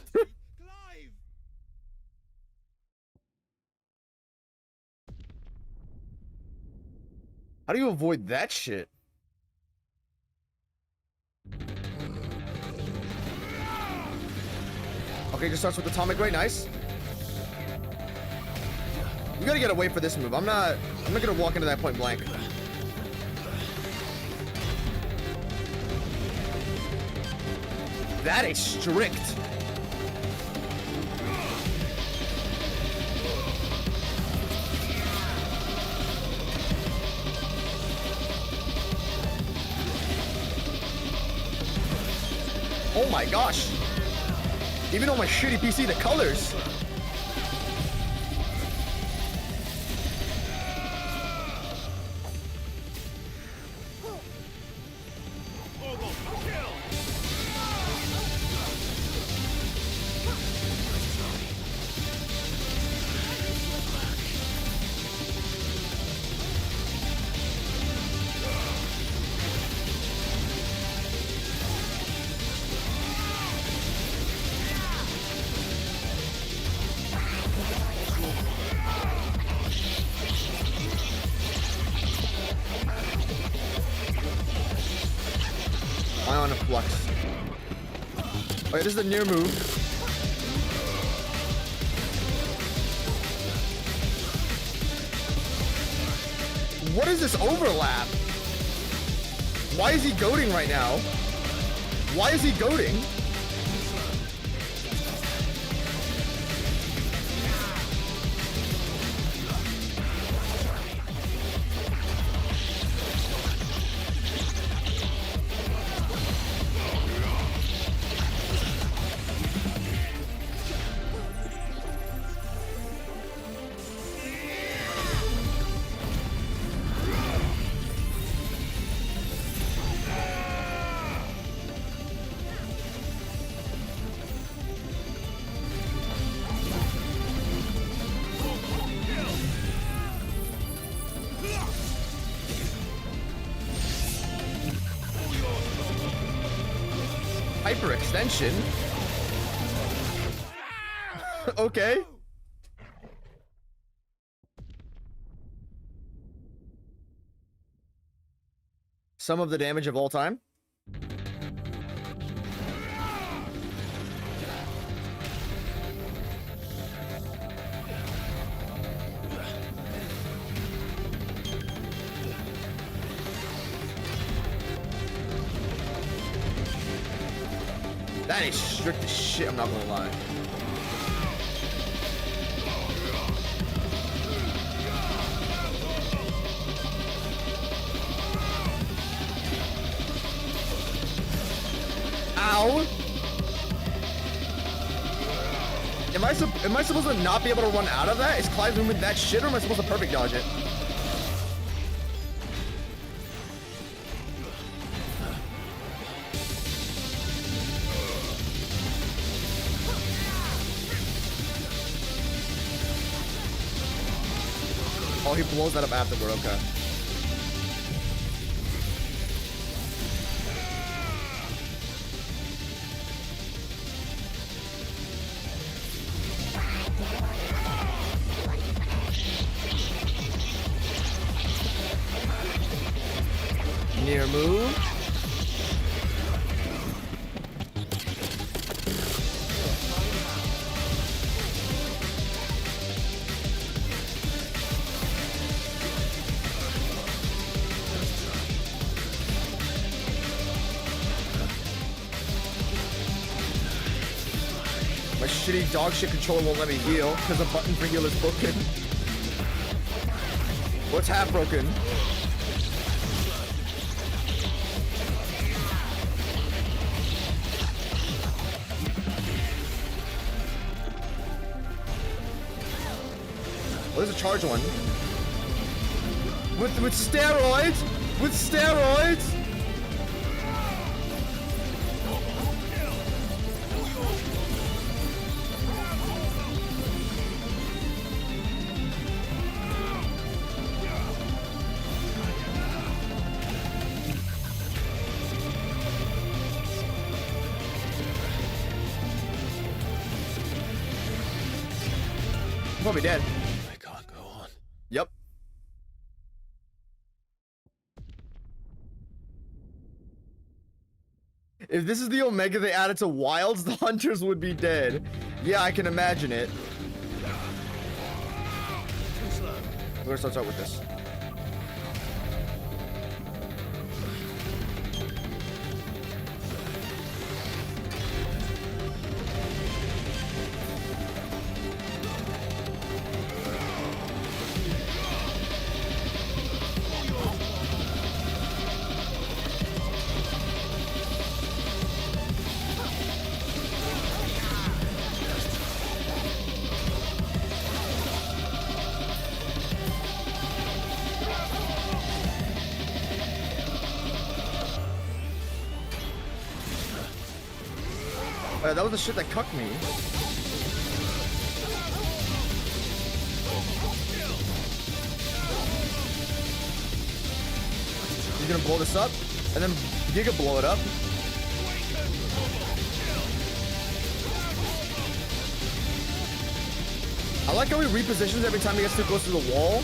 How do you avoid that shit? Okay, just starts with atomic ray, nice. You gotta get away for this move. I'm not gonna walk into that point blank. That is strict. Oh my gosh. Even on my shitty PC, the colors. Ionic flux. Okay, this is the near move. What is this overlap? Why is he goading right now? Why is he goading? Hyperextension? Okay. Some of the damage of all time. That is strict as shit, I'm not gonna lie. Ow! Am I supposed to not be able to run out of that? Is Clive movement that shit, or am I supposed to perfect dodge it? Oh, he blows that up afterward, okay. Near move. My shitty dog shit controller won't let me heal because the button for heal is broken. What's half broken? there's a charge one. With steroids? With steroids? Probably dead. I can't go on. Yep. If this is the Omega they added to Wilds, the hunters would be dead. Yeah, I can imagine it. We're gonna start with this. That was the shit that cucked me. He's gonna blow this up, and then Giga blow it up. I like how he repositions every time he gets too close to the wall.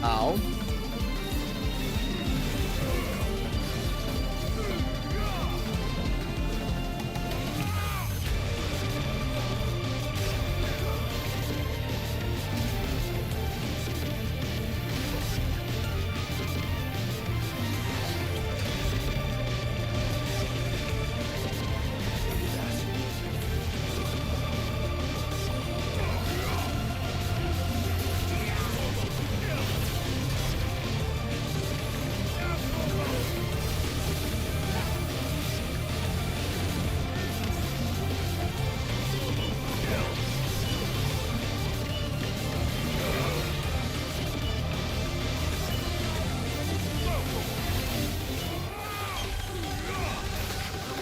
Ow.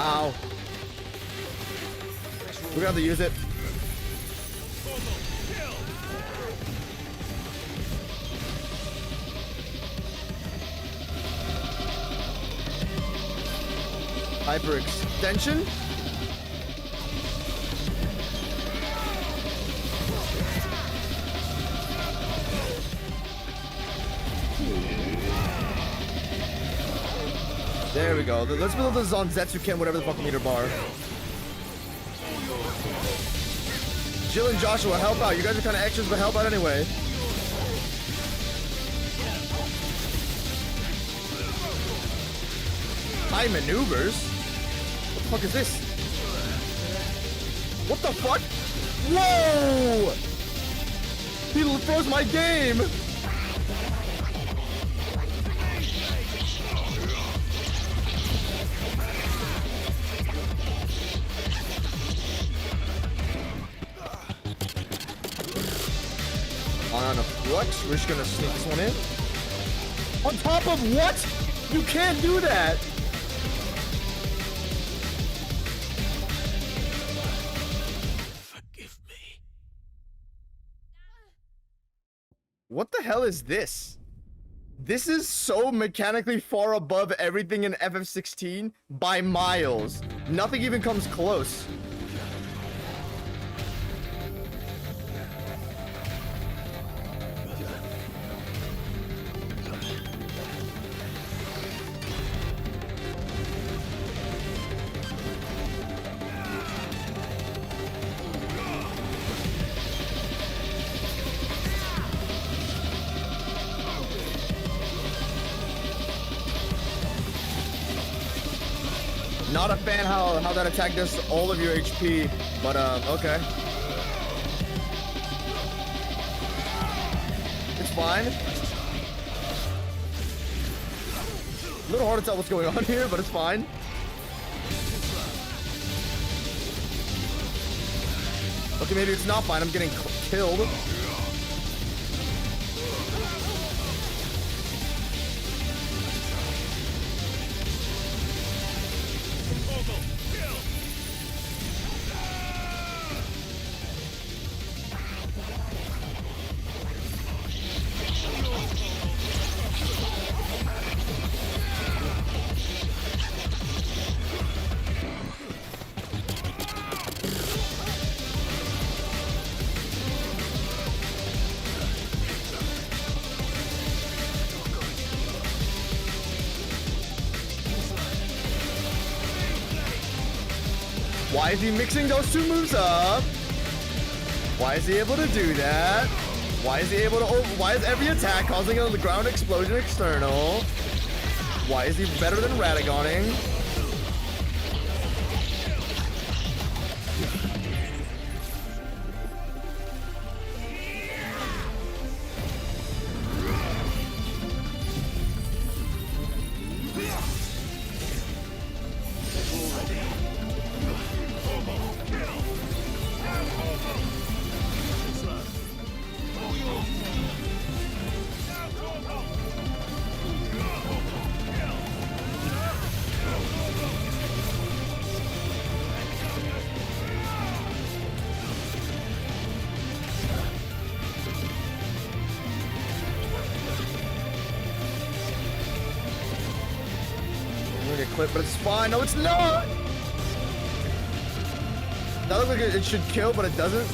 Ow. We're gonna have to use it. Hyper extension. There we go. Let's build this on Zetsuken, whatever the fuck meter bar. Jill and Joshua, help out. You guys are kind of extras, but help out anyway. High maneuvers? What the fuck is this? What the fuck? Whoa! He froze my game! On a what? We're just gonna sneak this one in. On top of what? You can't do that! Forgive me. What the hell is this? This is so mechanically far above everything in FF16 by miles. Nothing even comes close. Not a fan how that attack does all of your HP, but okay. It's fine. A little hard to tell what's going on here, but it's fine. Okay, maybe it's not fine. I'm getting killed. Why is he mixing those two moves up? Why is he able to do that? Why is he able to... why is every attack causing a ground explosion external? Why is he better than Radagoning? Clip, but it's fine. No, it's not. That looks like it should kill, but it doesn't.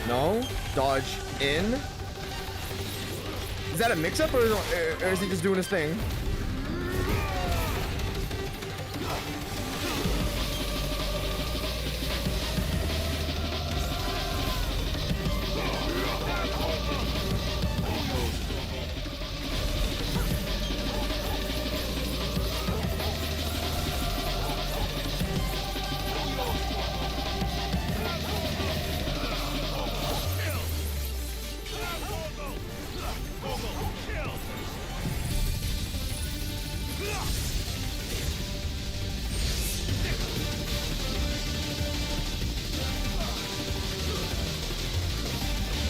No, dodge in. Is that a mix-up, or is he just doing his thing?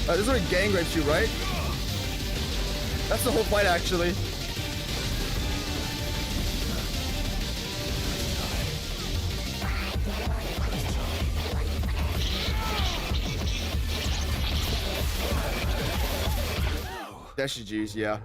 This is where he gang rapes you, right? That's the whole fight, actually. That's GG's, yeah.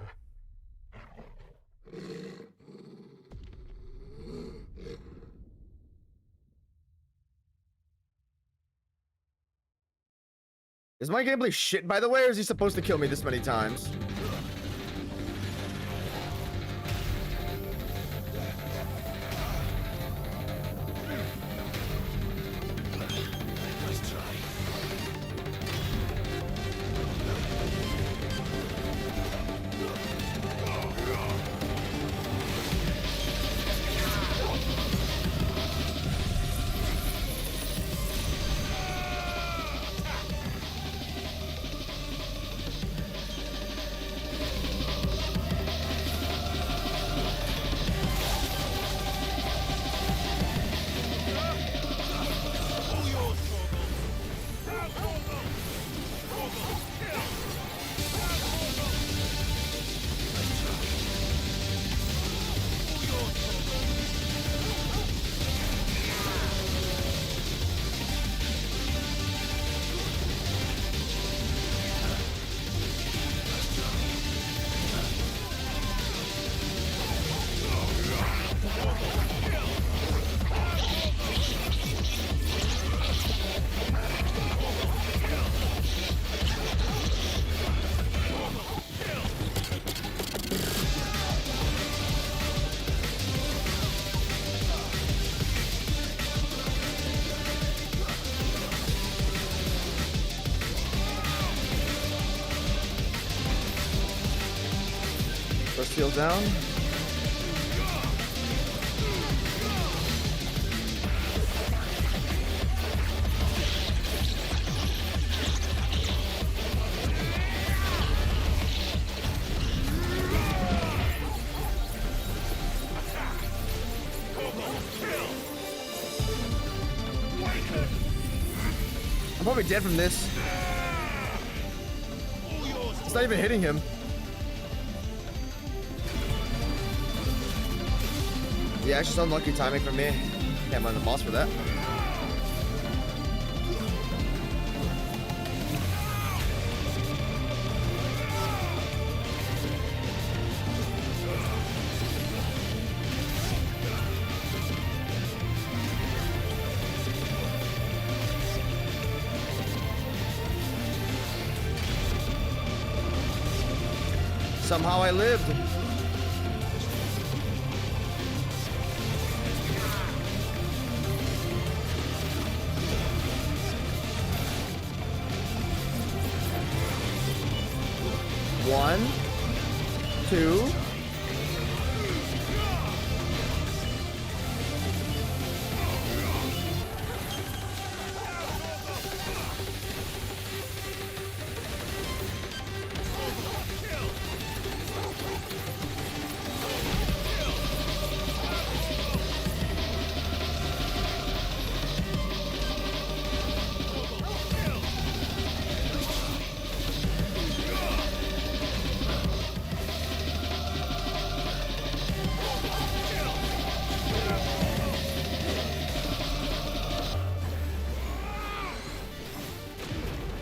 Is my gameplay shit, by the way, or is he supposed to kill me this many times? Rosfield down. I'm probably dead from this. It's not even hitting him. Yeah, it's just unlucky timing for me. Can't run the boss for that. Somehow I lived. One, two.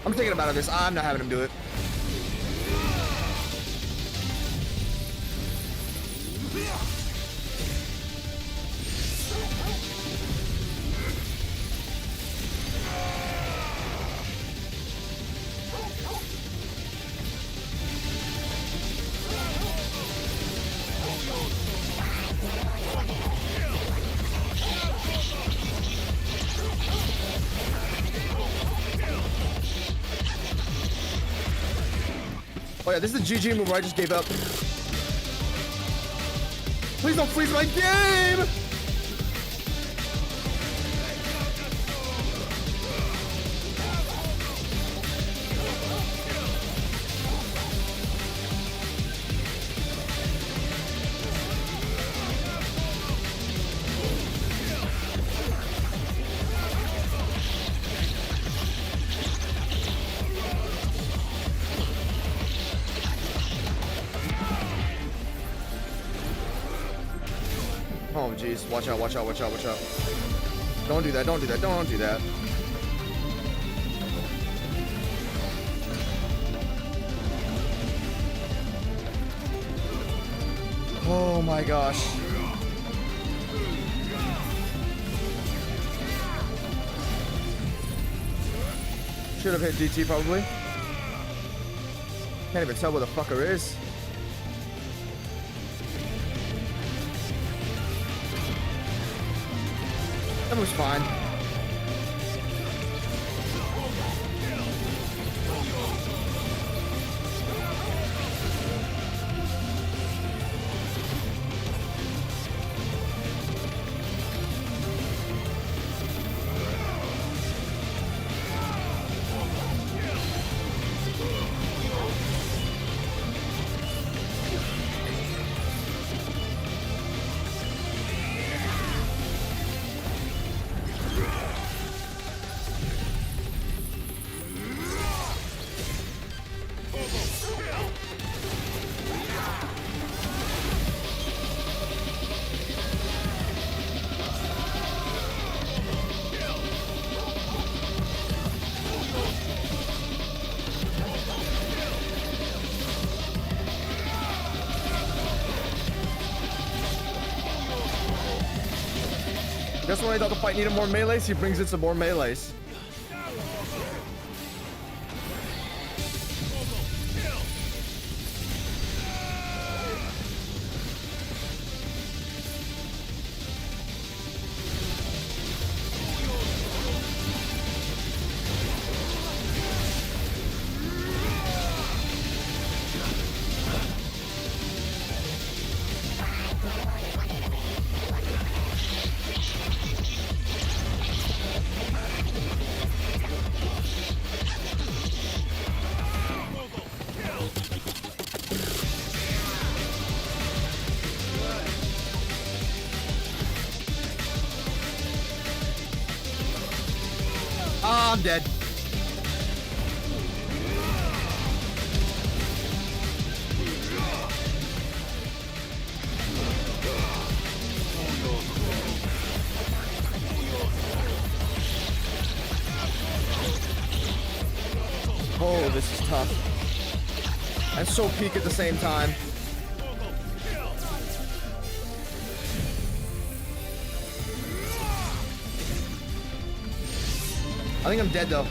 I'm taking him out of this. I'm not having him do it. Oh yeah, this is the GG move where I just gave up. Please don't freeze my game! Oh jeez, watch out, watch out, watch out, watch out. Don't do that, don't do that, don't do that. Oh my gosh. Should have hit DT probably. Can't even tell where the fucker is. That was fine. Just when I thought the fight needed more melees, he brings in some more melees. I'm dead. Oh, this is tough. And so peak at the same time. I think I'm dead though.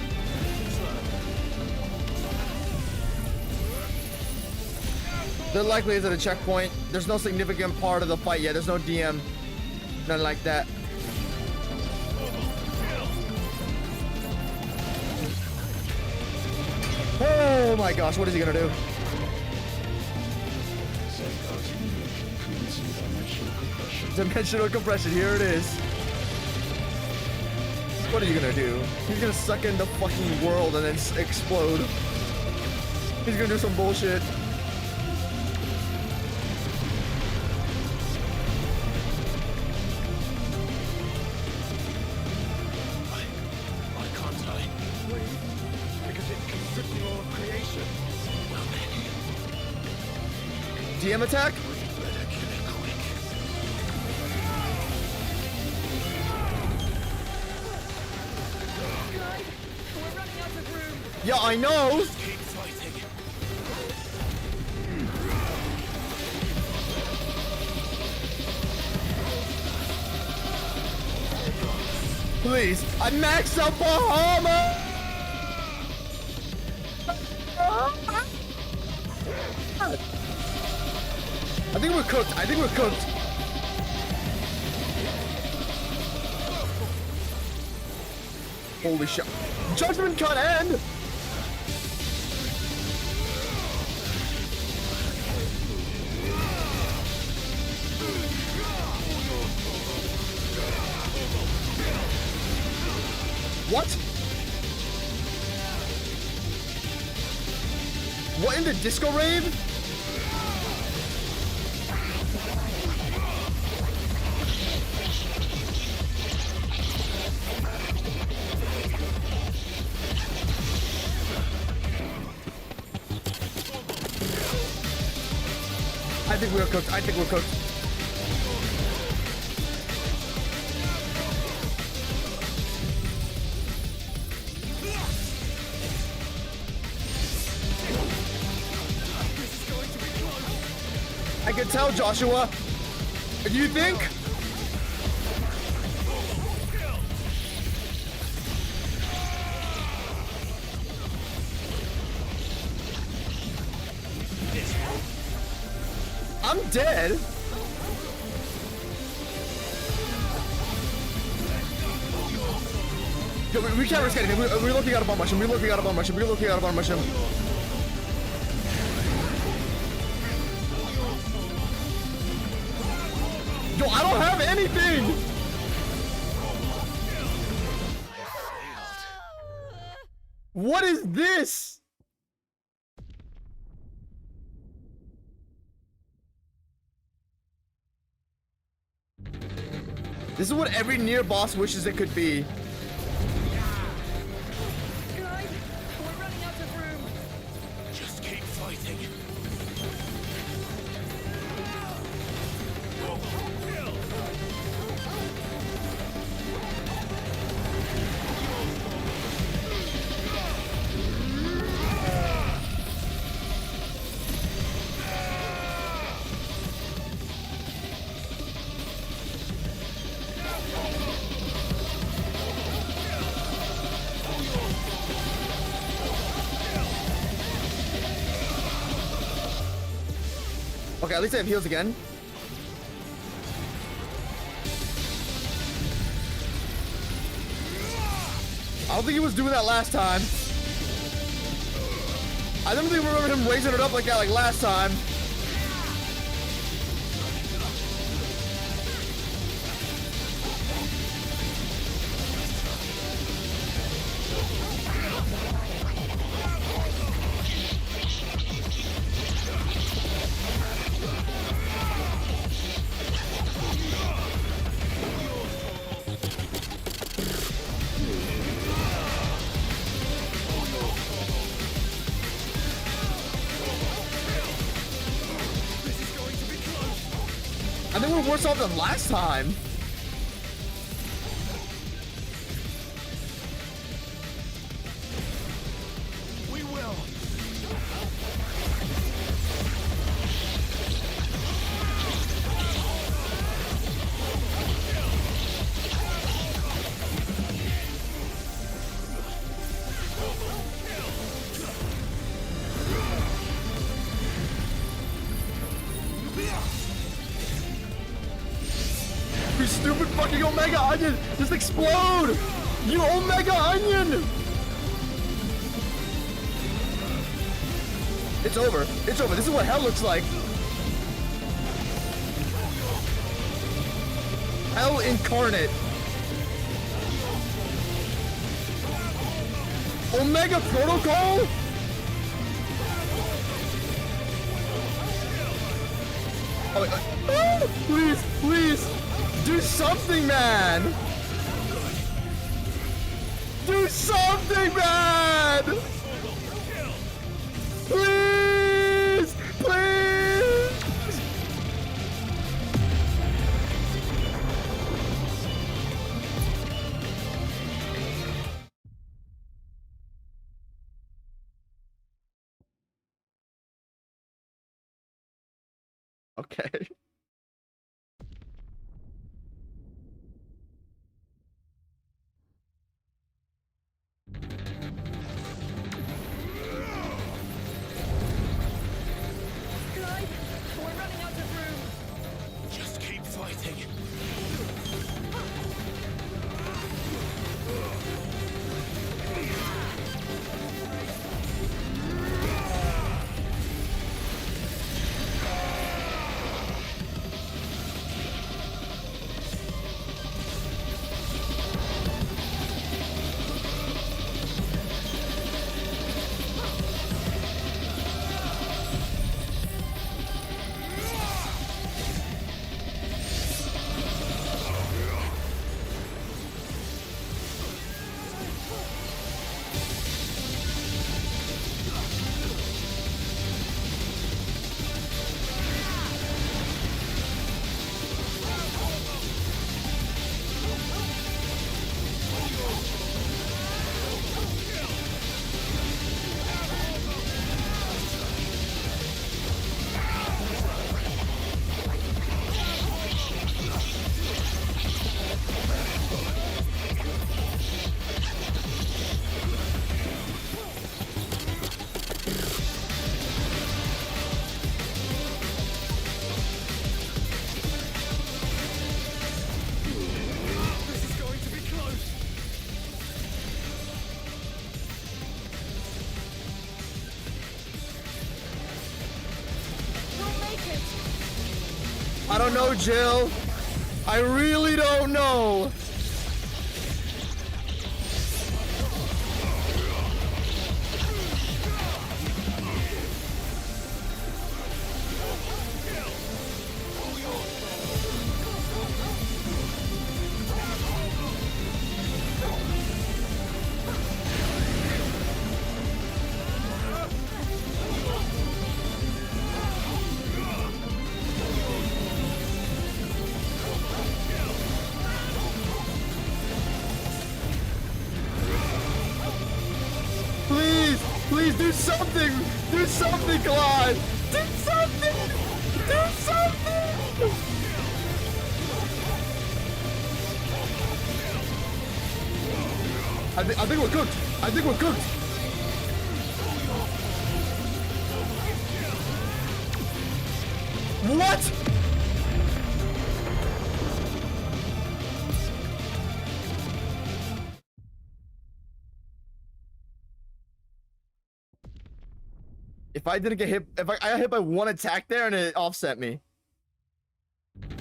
They're likely is at a checkpoint. There's no significant part of the fight yet. There's no DM. Nothing like that. Oh my gosh, what is he gonna do? Dimensional compression, here it is. What are you gonna do? He's gonna suck in the fucking world and then explode. He's gonna do some bullshit. Why can't I? Wait, because it's constricting all of creation. Well then. DM attack? Better kill it quick. We're running out of room. Yeah, I know. Just keep fighting. Please, I maxed out Bahamut. I think we're cooked. I think we're cooked. Holy shit. Judgment can't end. What? What in the disco rave? I think we're cooked. I think we're cooked. I can tell, Joshua. Do you think? I'm dead. Yo, we can't risk anything. We're looking at a bomb mushroom. We're looking at a bomb mushroom. We're looking at a bomb mushroom. Yo, I don't have anything! What is this? This is what every near boss wishes it could be. Clive, we're running out of room. Just keep fighting. Okay, at least I have heals again. I don't think he was doing that last time. I don't think I remember him raising it up like that like last time. I think we're worse off than last time. We will. You stupid fucking Omega Onion! Just explode! You Omega Onion! It's over. It's over. This is what hell looks like. Hell incarnate. Omega Protocol? Oh, oh, please, please. Do something, man! Do something, man! Please! Please! Okay. Clive, we're running out of room. Just keep fighting. I don't know, Jill. I really don't know. Please do something! Do something, Clive! Do something! Do something! I think we're cooked. I think we're cooked. What? If I didn't get hit, if I got hit by one attack there and it offset me. Clive,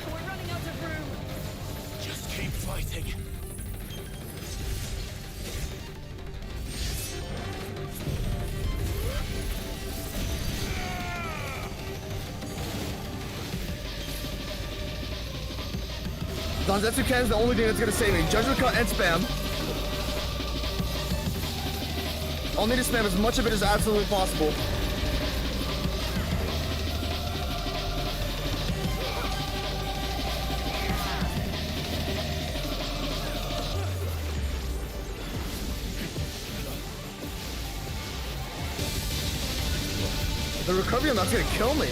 we're running out of room. Just keep fighting. Danzetsu Ken is the only thing that's gonna save me. Judgment Cut and spam. I'll need to spam as much of it as absolutely possible. The recovery on that's gonna kill me.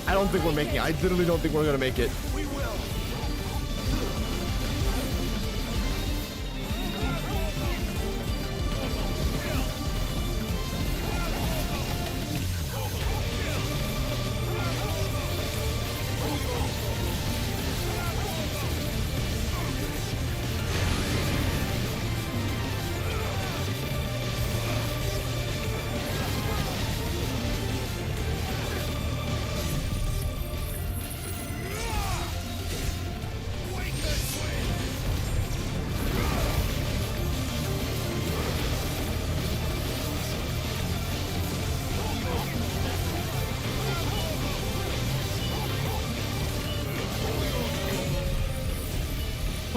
I don't think we're making it. I literally don't think we're gonna make it.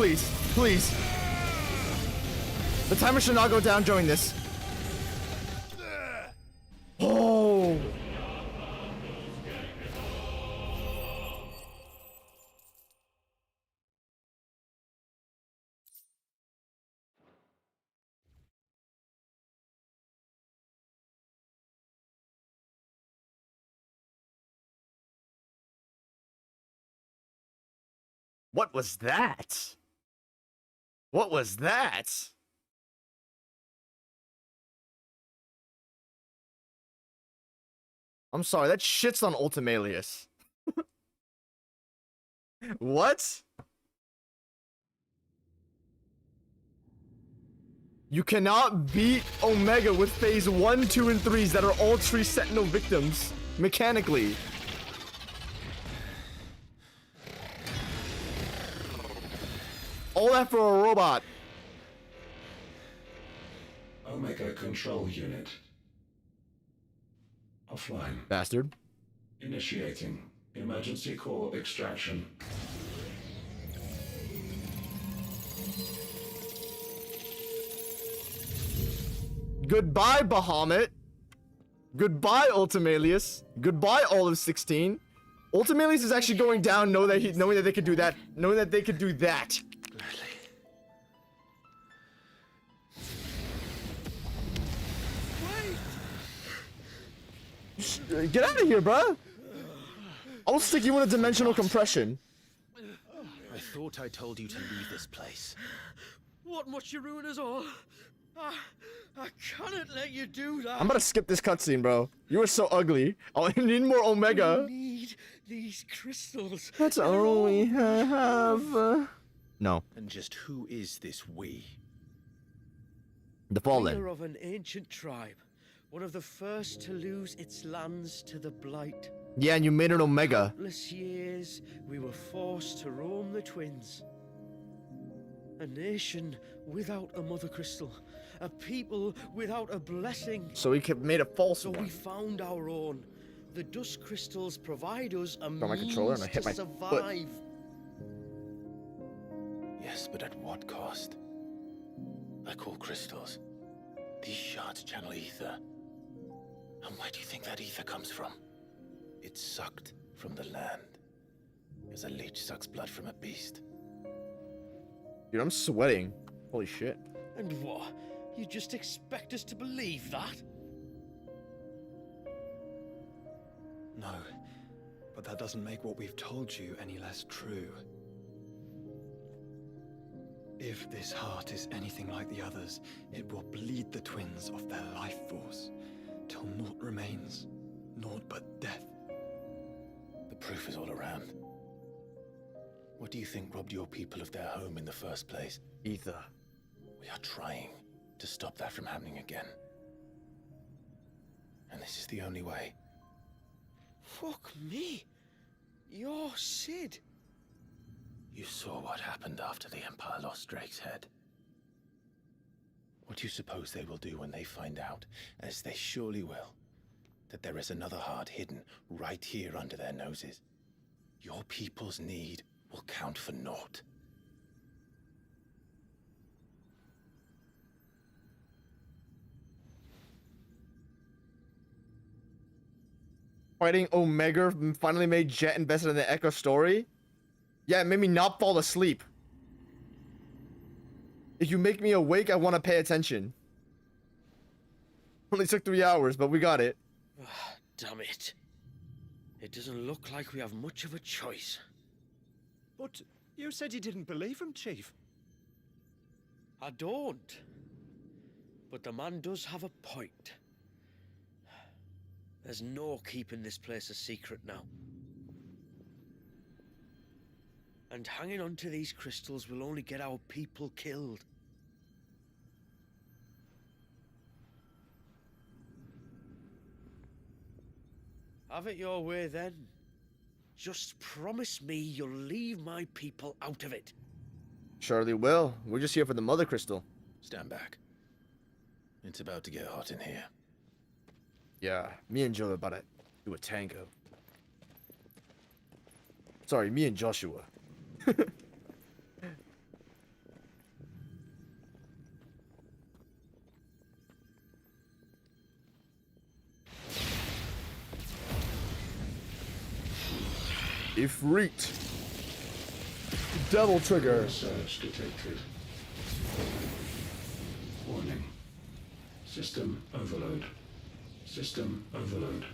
Please, please. The timer should not go down during this. Oh. What was that? What was that? I'm sorry, that shit's on ultimalius. What? You cannot beat Omega with phase 1, 2, and 3s that are all tree sentinel victims, mechanically. All that for a robot. Omega Control Unit. Offline. Bastard. Initiating emergency core extraction. Goodbye, Bahamut. Goodbye, Ultimalius. Goodbye, all of 16. Ultimalius is actually going down, knowing that they could do that. Knowing that they could do that. Get out of here, bruh. I'll stick you in a dimensional compression. I thought I told you to leave this place. What must you ruin us all? I cannot let you do that. I'm gonna skip this cutscene, bro. You are so ugly. I need more Omega. We need these crystals. That's all we have. No. And just who is this we? The Fallen. Leader of an ancient tribe. One of the first to lose its lands to the Blight. Yeah, and you made an Omega. Countless years we were forced to roam the Twins. A nation without a mother crystal. A people without a blessing. So we made a false one. So we found our own. The dust crystals provide us a means to survive. Yes, but at what cost? Like all crystals, these shards channel ether. And where do you think that ether comes from? It sucked from the land, as a leech sucks blood from a beast. Dude, I'm sweating. Holy shit. And what? You just expect us to believe that? No, but that doesn't make what we've told you any less true. If this heart is anything like the others, it will bleed the twins of their life force, till naught remains, naught but death. The proof is all around. What do you think robbed your people of their home in the first place? Ether. We are trying to stop that from happening again. And this is the only way. Fuck me. You're Sid. You saw what happened after the Empire lost Drake's head. What do you suppose they will do when they find out, as they surely will, that there is another heart hidden right here under their noses? Your people's need will count for naught. Fighting Omega finally made Jet invested in the Echo story. Yeah, it made me not fall asleep. If you make me awake, I want to pay attention. Only took 3 hours, but we got it. Damn it. It doesn't look like we have much of a choice. But you said you didn't believe him, Chief. I don't. But the man does have a point. There's no keeping this place a secret now. And hanging on to these crystals will only get our people killed. Have it your way then. Just promise me you'll leave my people out of it. Surely will. We're just here for the mother crystal. Stand back. It's about to get hot in here. Yeah, me and Joe are about to do a tango. Sorry, me and Joshua. Ifrit. Devil trigger. Surge detected. Warning. System overload. System overload.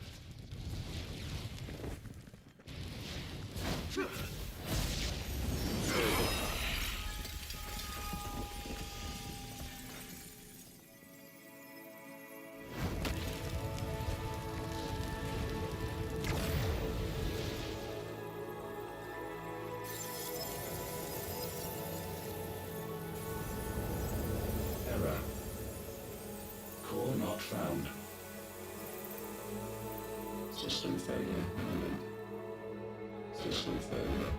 Error. Core not found. System failure imminent. System failure.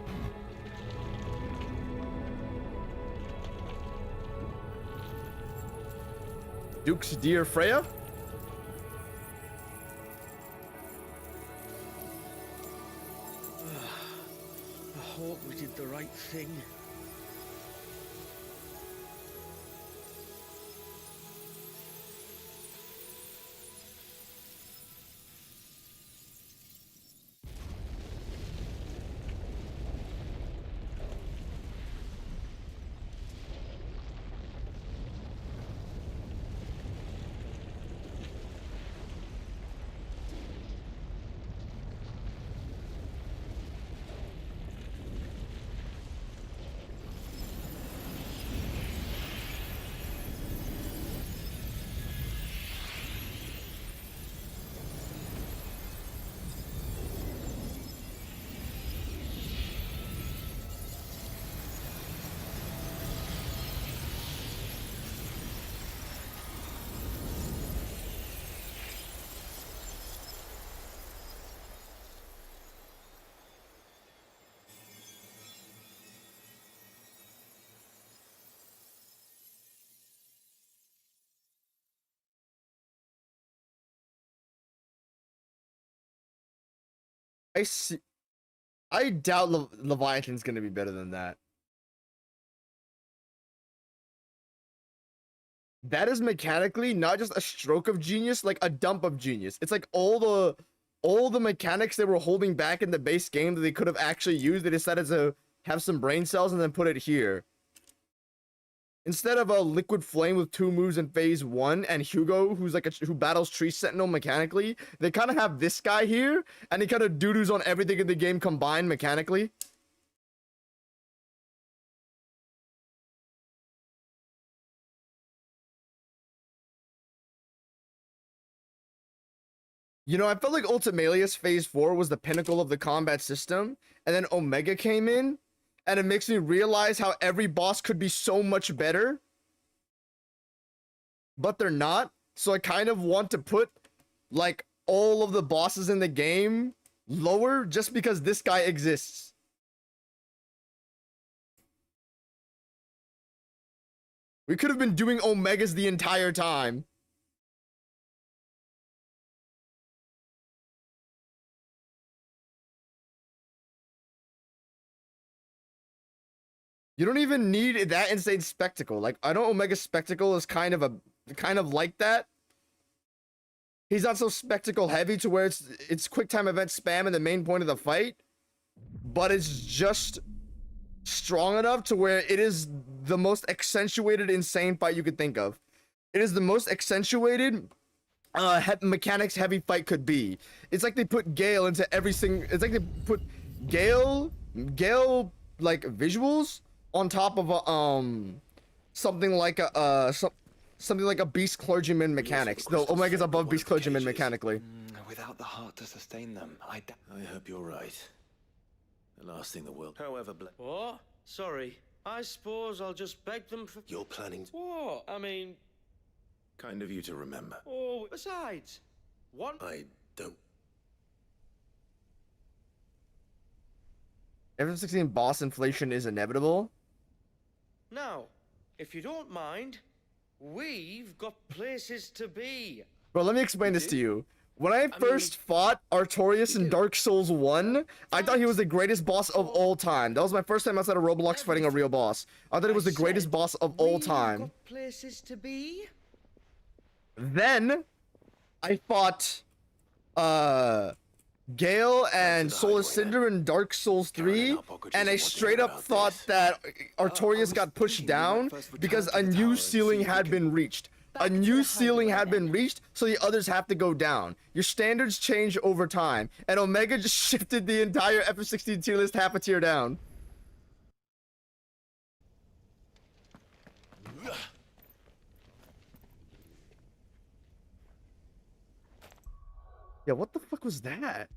Duke's dear Freya? I hope we did the right thing. I doubt Leviathan's gonna be better than that. That is mechanically not just a stroke of genius, like a dump of genius. It's like all all the mechanics they were holding back in the base game that they could have actually used, they decided to have some brain cells and then put it here. Instead of a liquid flame with 2 moves in phase 1 and Hugo, who's like who battles Tree Sentinel mechanically, they kind of have this guy here, and he kind of doo-doos on everything in the game combined mechanically. You know, I felt like Ultimalius Phase 4 was the pinnacle of the combat system, and then Omega came in, and it makes me realize how every boss could be so much better. But they're not, so I kind of want to put, like, all of the bosses in the game lower just because this guy exists. We could have been doing Omegas the entire time. You don't even need that insane spectacle. Like, I know Omega Spectacle is kind of like that. He's not so spectacle heavy to where it's quick time event spam and the main point of the fight, but it's just strong enough to where it is the most accentuated insane fight you could think of. It is the most accentuated mechanics heavy fight could be. It's like they put Gale into every single. It's like they put Gale like visuals on top of a something like a beast clergyman mechanics. Though Omega's above beast clergyman mechanically. Without the heart to sustain them, I hope you're right. The last thing the world. However, What? Sorry. I suppose I'll just beg them for. You're planning to. What? I mean. Kind of you to remember. Oh, besides, what? I don't. FF16 boss inflation is inevitable. Now, if you don't mind, we've got places to be. Bro, let me explain this to you. When I first fought Artorias in Dark Souls 1, I thought he was the greatest boss of all time. That was my first time outside of Roblox fighting a real boss. I thought it was the greatest boss of all time. Got places to be. Then, I fought, Gale and Soul of Cinder in Dark Souls 3, and I straight up thought that Artorias got pushed down because a new ceiling had been reached. A new ceiling had been reached, so the others have to go down. Your standards change over time, and Omega just shifted the entire FF16 tier list half a tier down. Yeah, what the fuck was that?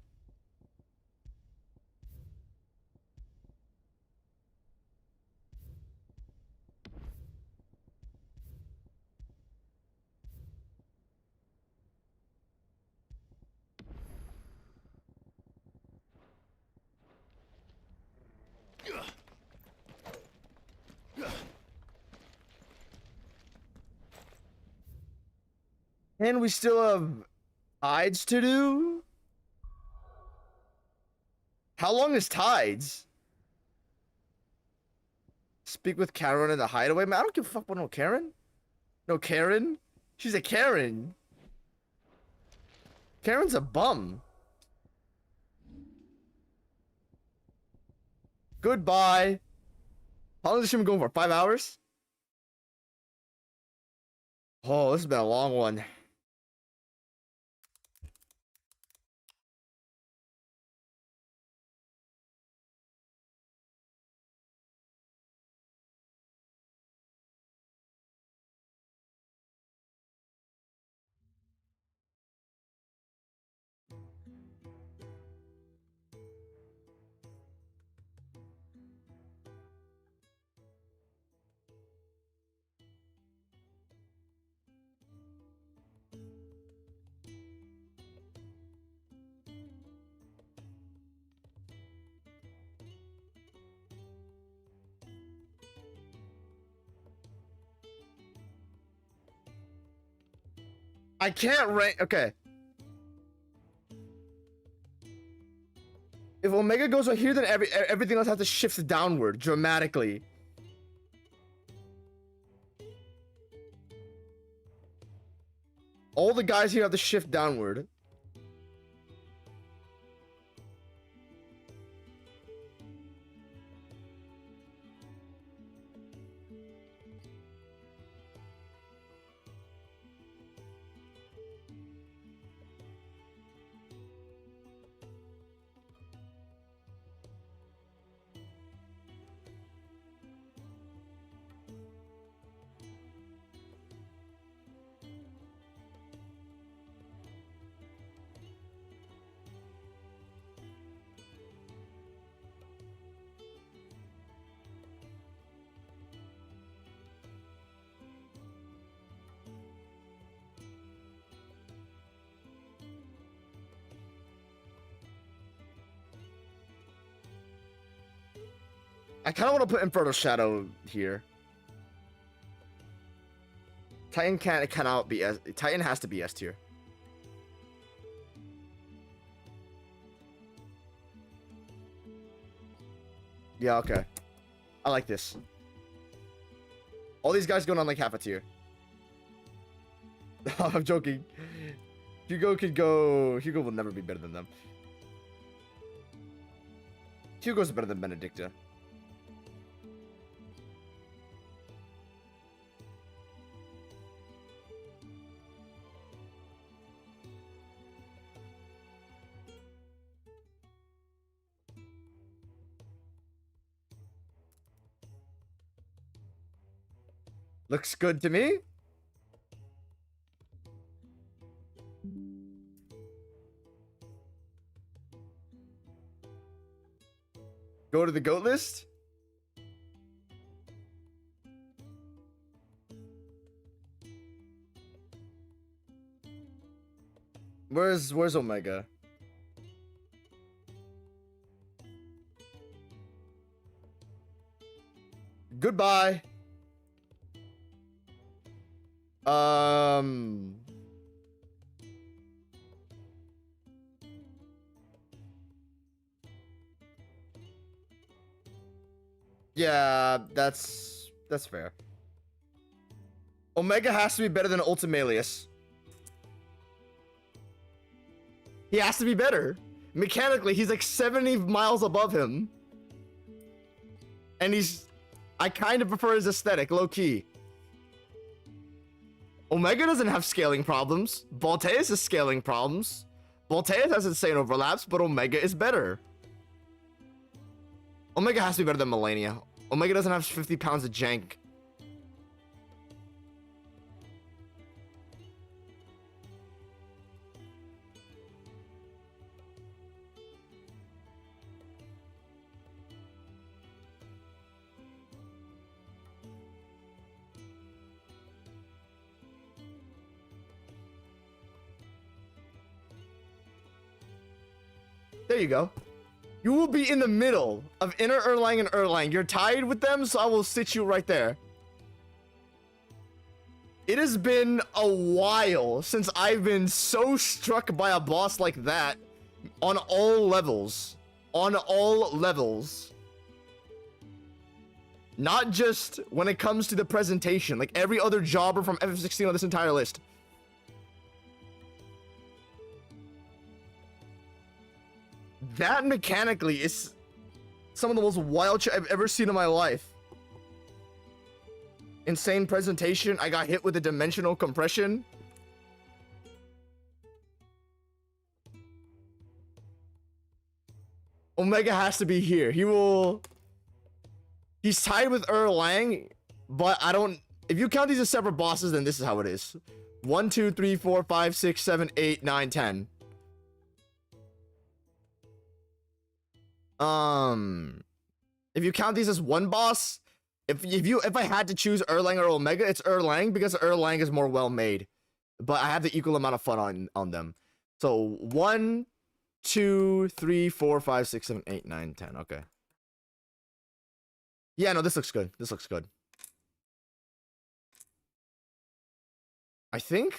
And we still have Tides to do? How long is Tides? Speak with Karen in the hideaway? Man, I don't give a fuck about no Karen. No Karen? She's a Karen. Karen's a bum. Goodbye. How long has this been going for? 5 hours? Oh, this has been a long one. I can't rank. Okay. If Omega goes right here, then everything else has to shift downward dramatically. All the guys here have to shift downward. I kind of want to put Infernal Shadow here. Titan cannot be S. Titan has to be S tier. Yeah, okay. I like this. All these guys going on like half a tier. I'm joking. Hugo could go. Hugo will never be better than them. Hugo's better than Benedikta. Looks good to me. Go to the GOAT list. Where's Omega? Goodbye. Yeah, that's fair. Omega has to be better than ultimalius. He has to be better. Mechanically, he's like 70 miles above him. And I kind of prefer his aesthetic, low key. Omega doesn't have scaling problems. Voltaeus has scaling problems. Voltaeus has insane overlaps, but Omega is better. Omega has to be better than Melania. Omega doesn't have 50 pounds of jank. There you go. You will be in the middle of Inner Erlang and Erlang. You're tied with them, so I will sit you right there. It has been a while since I've been so struck by a boss like that on all levels. On all levels. Not just when it comes to the presentation, like every other jobber from FF16 on this entire list. That mechanically is some of the most wild shit I've ever seen in my life. Insane presentation. I got hit with a dimensional compression. Omega has to be here. He's tied with Erlang, but I don't... If you count these as separate bosses, then this is how it is. 1, 2, 3, 4, 5, 6, 7, 8, 9, 10. If you count these as one boss, if I had to choose Erlang or Omega, it's Erlang because Erlang is more well made. But I have the equal amount of fun on them. So 1, 2, 3, 4, 5, 6, 7, 8, 9, 10. Okay. Yeah, no, this looks good. This looks good. I think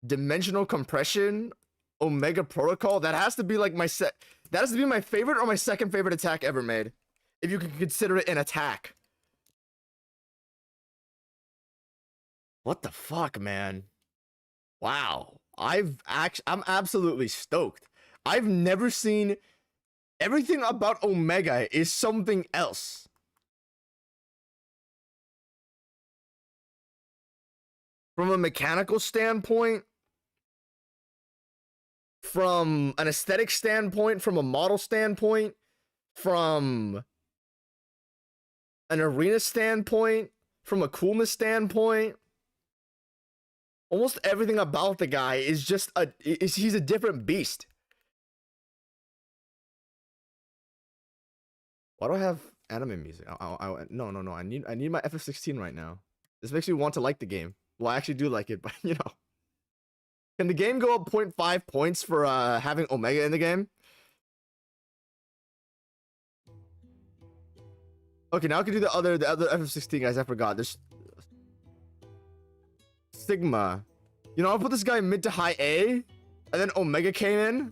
dimensional compression, Omega Protocol, that has to be like that has to be my favorite or my second favorite attack ever made. If you can consider it an attack. What the fuck, man? Wow. I'm absolutely stoked. I've never seen... Everything about Omega is something else. From a mechanical standpoint, from an aesthetic standpoint, from a model standpoint, from an arena standpoint, from a coolness standpoint, almost everything about the guy is just he's a different beast. Why do I have anime music? No. I need my FF16 right now. This makes me want to like the game. Well, I actually do like it, but you know. Can the game go up 0.5 points for having Omega in the game? Okay, now I can do the other FF16 guys. I forgot. There's Sigma. You know, I'll put this guy mid to high A, and then Omega came in.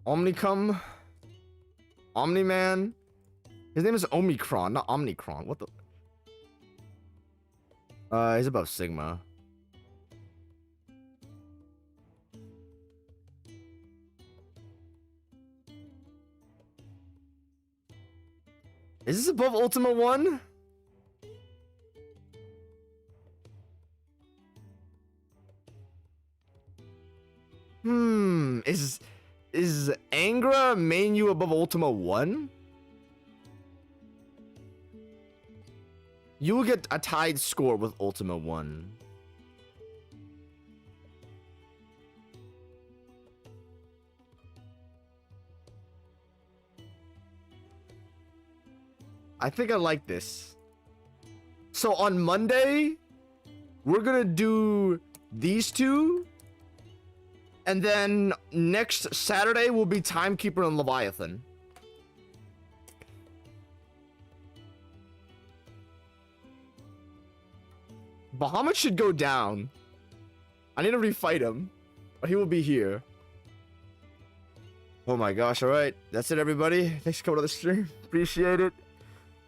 Omnicum. Omni-Man. His name is Omicron, not Omnicron. What the? He's above Sigma. Is this above Ultima 1? Is Angra main you above Ultima 1? You will get a tied score with Ultima 1. I think I like this. So on Monday, we're gonna do these two. And then next Saturday will be Timekeeper and Leviathan. Bahamut should go down. I need to refight him, but he will be here. Oh my gosh, alright. That's it, everybody. Thanks for coming to the stream. Appreciate it.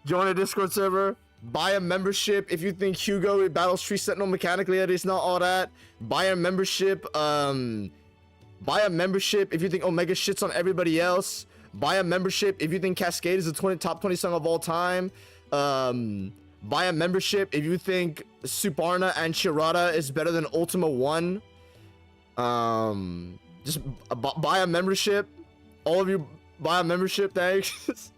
Join a Discord server. Buy a membership if you think Hugo battles Tree Sentinel mechanically. It's not all that. Buy a membership. Buy a membership if you think Omega shits on everybody else. Buy a membership if you think Cascade is the top 20 song of all time. Buy a membership if you think Suparna and Shirada is better than Ultima 1. Just buy a membership. All of you buy a membership, thanks.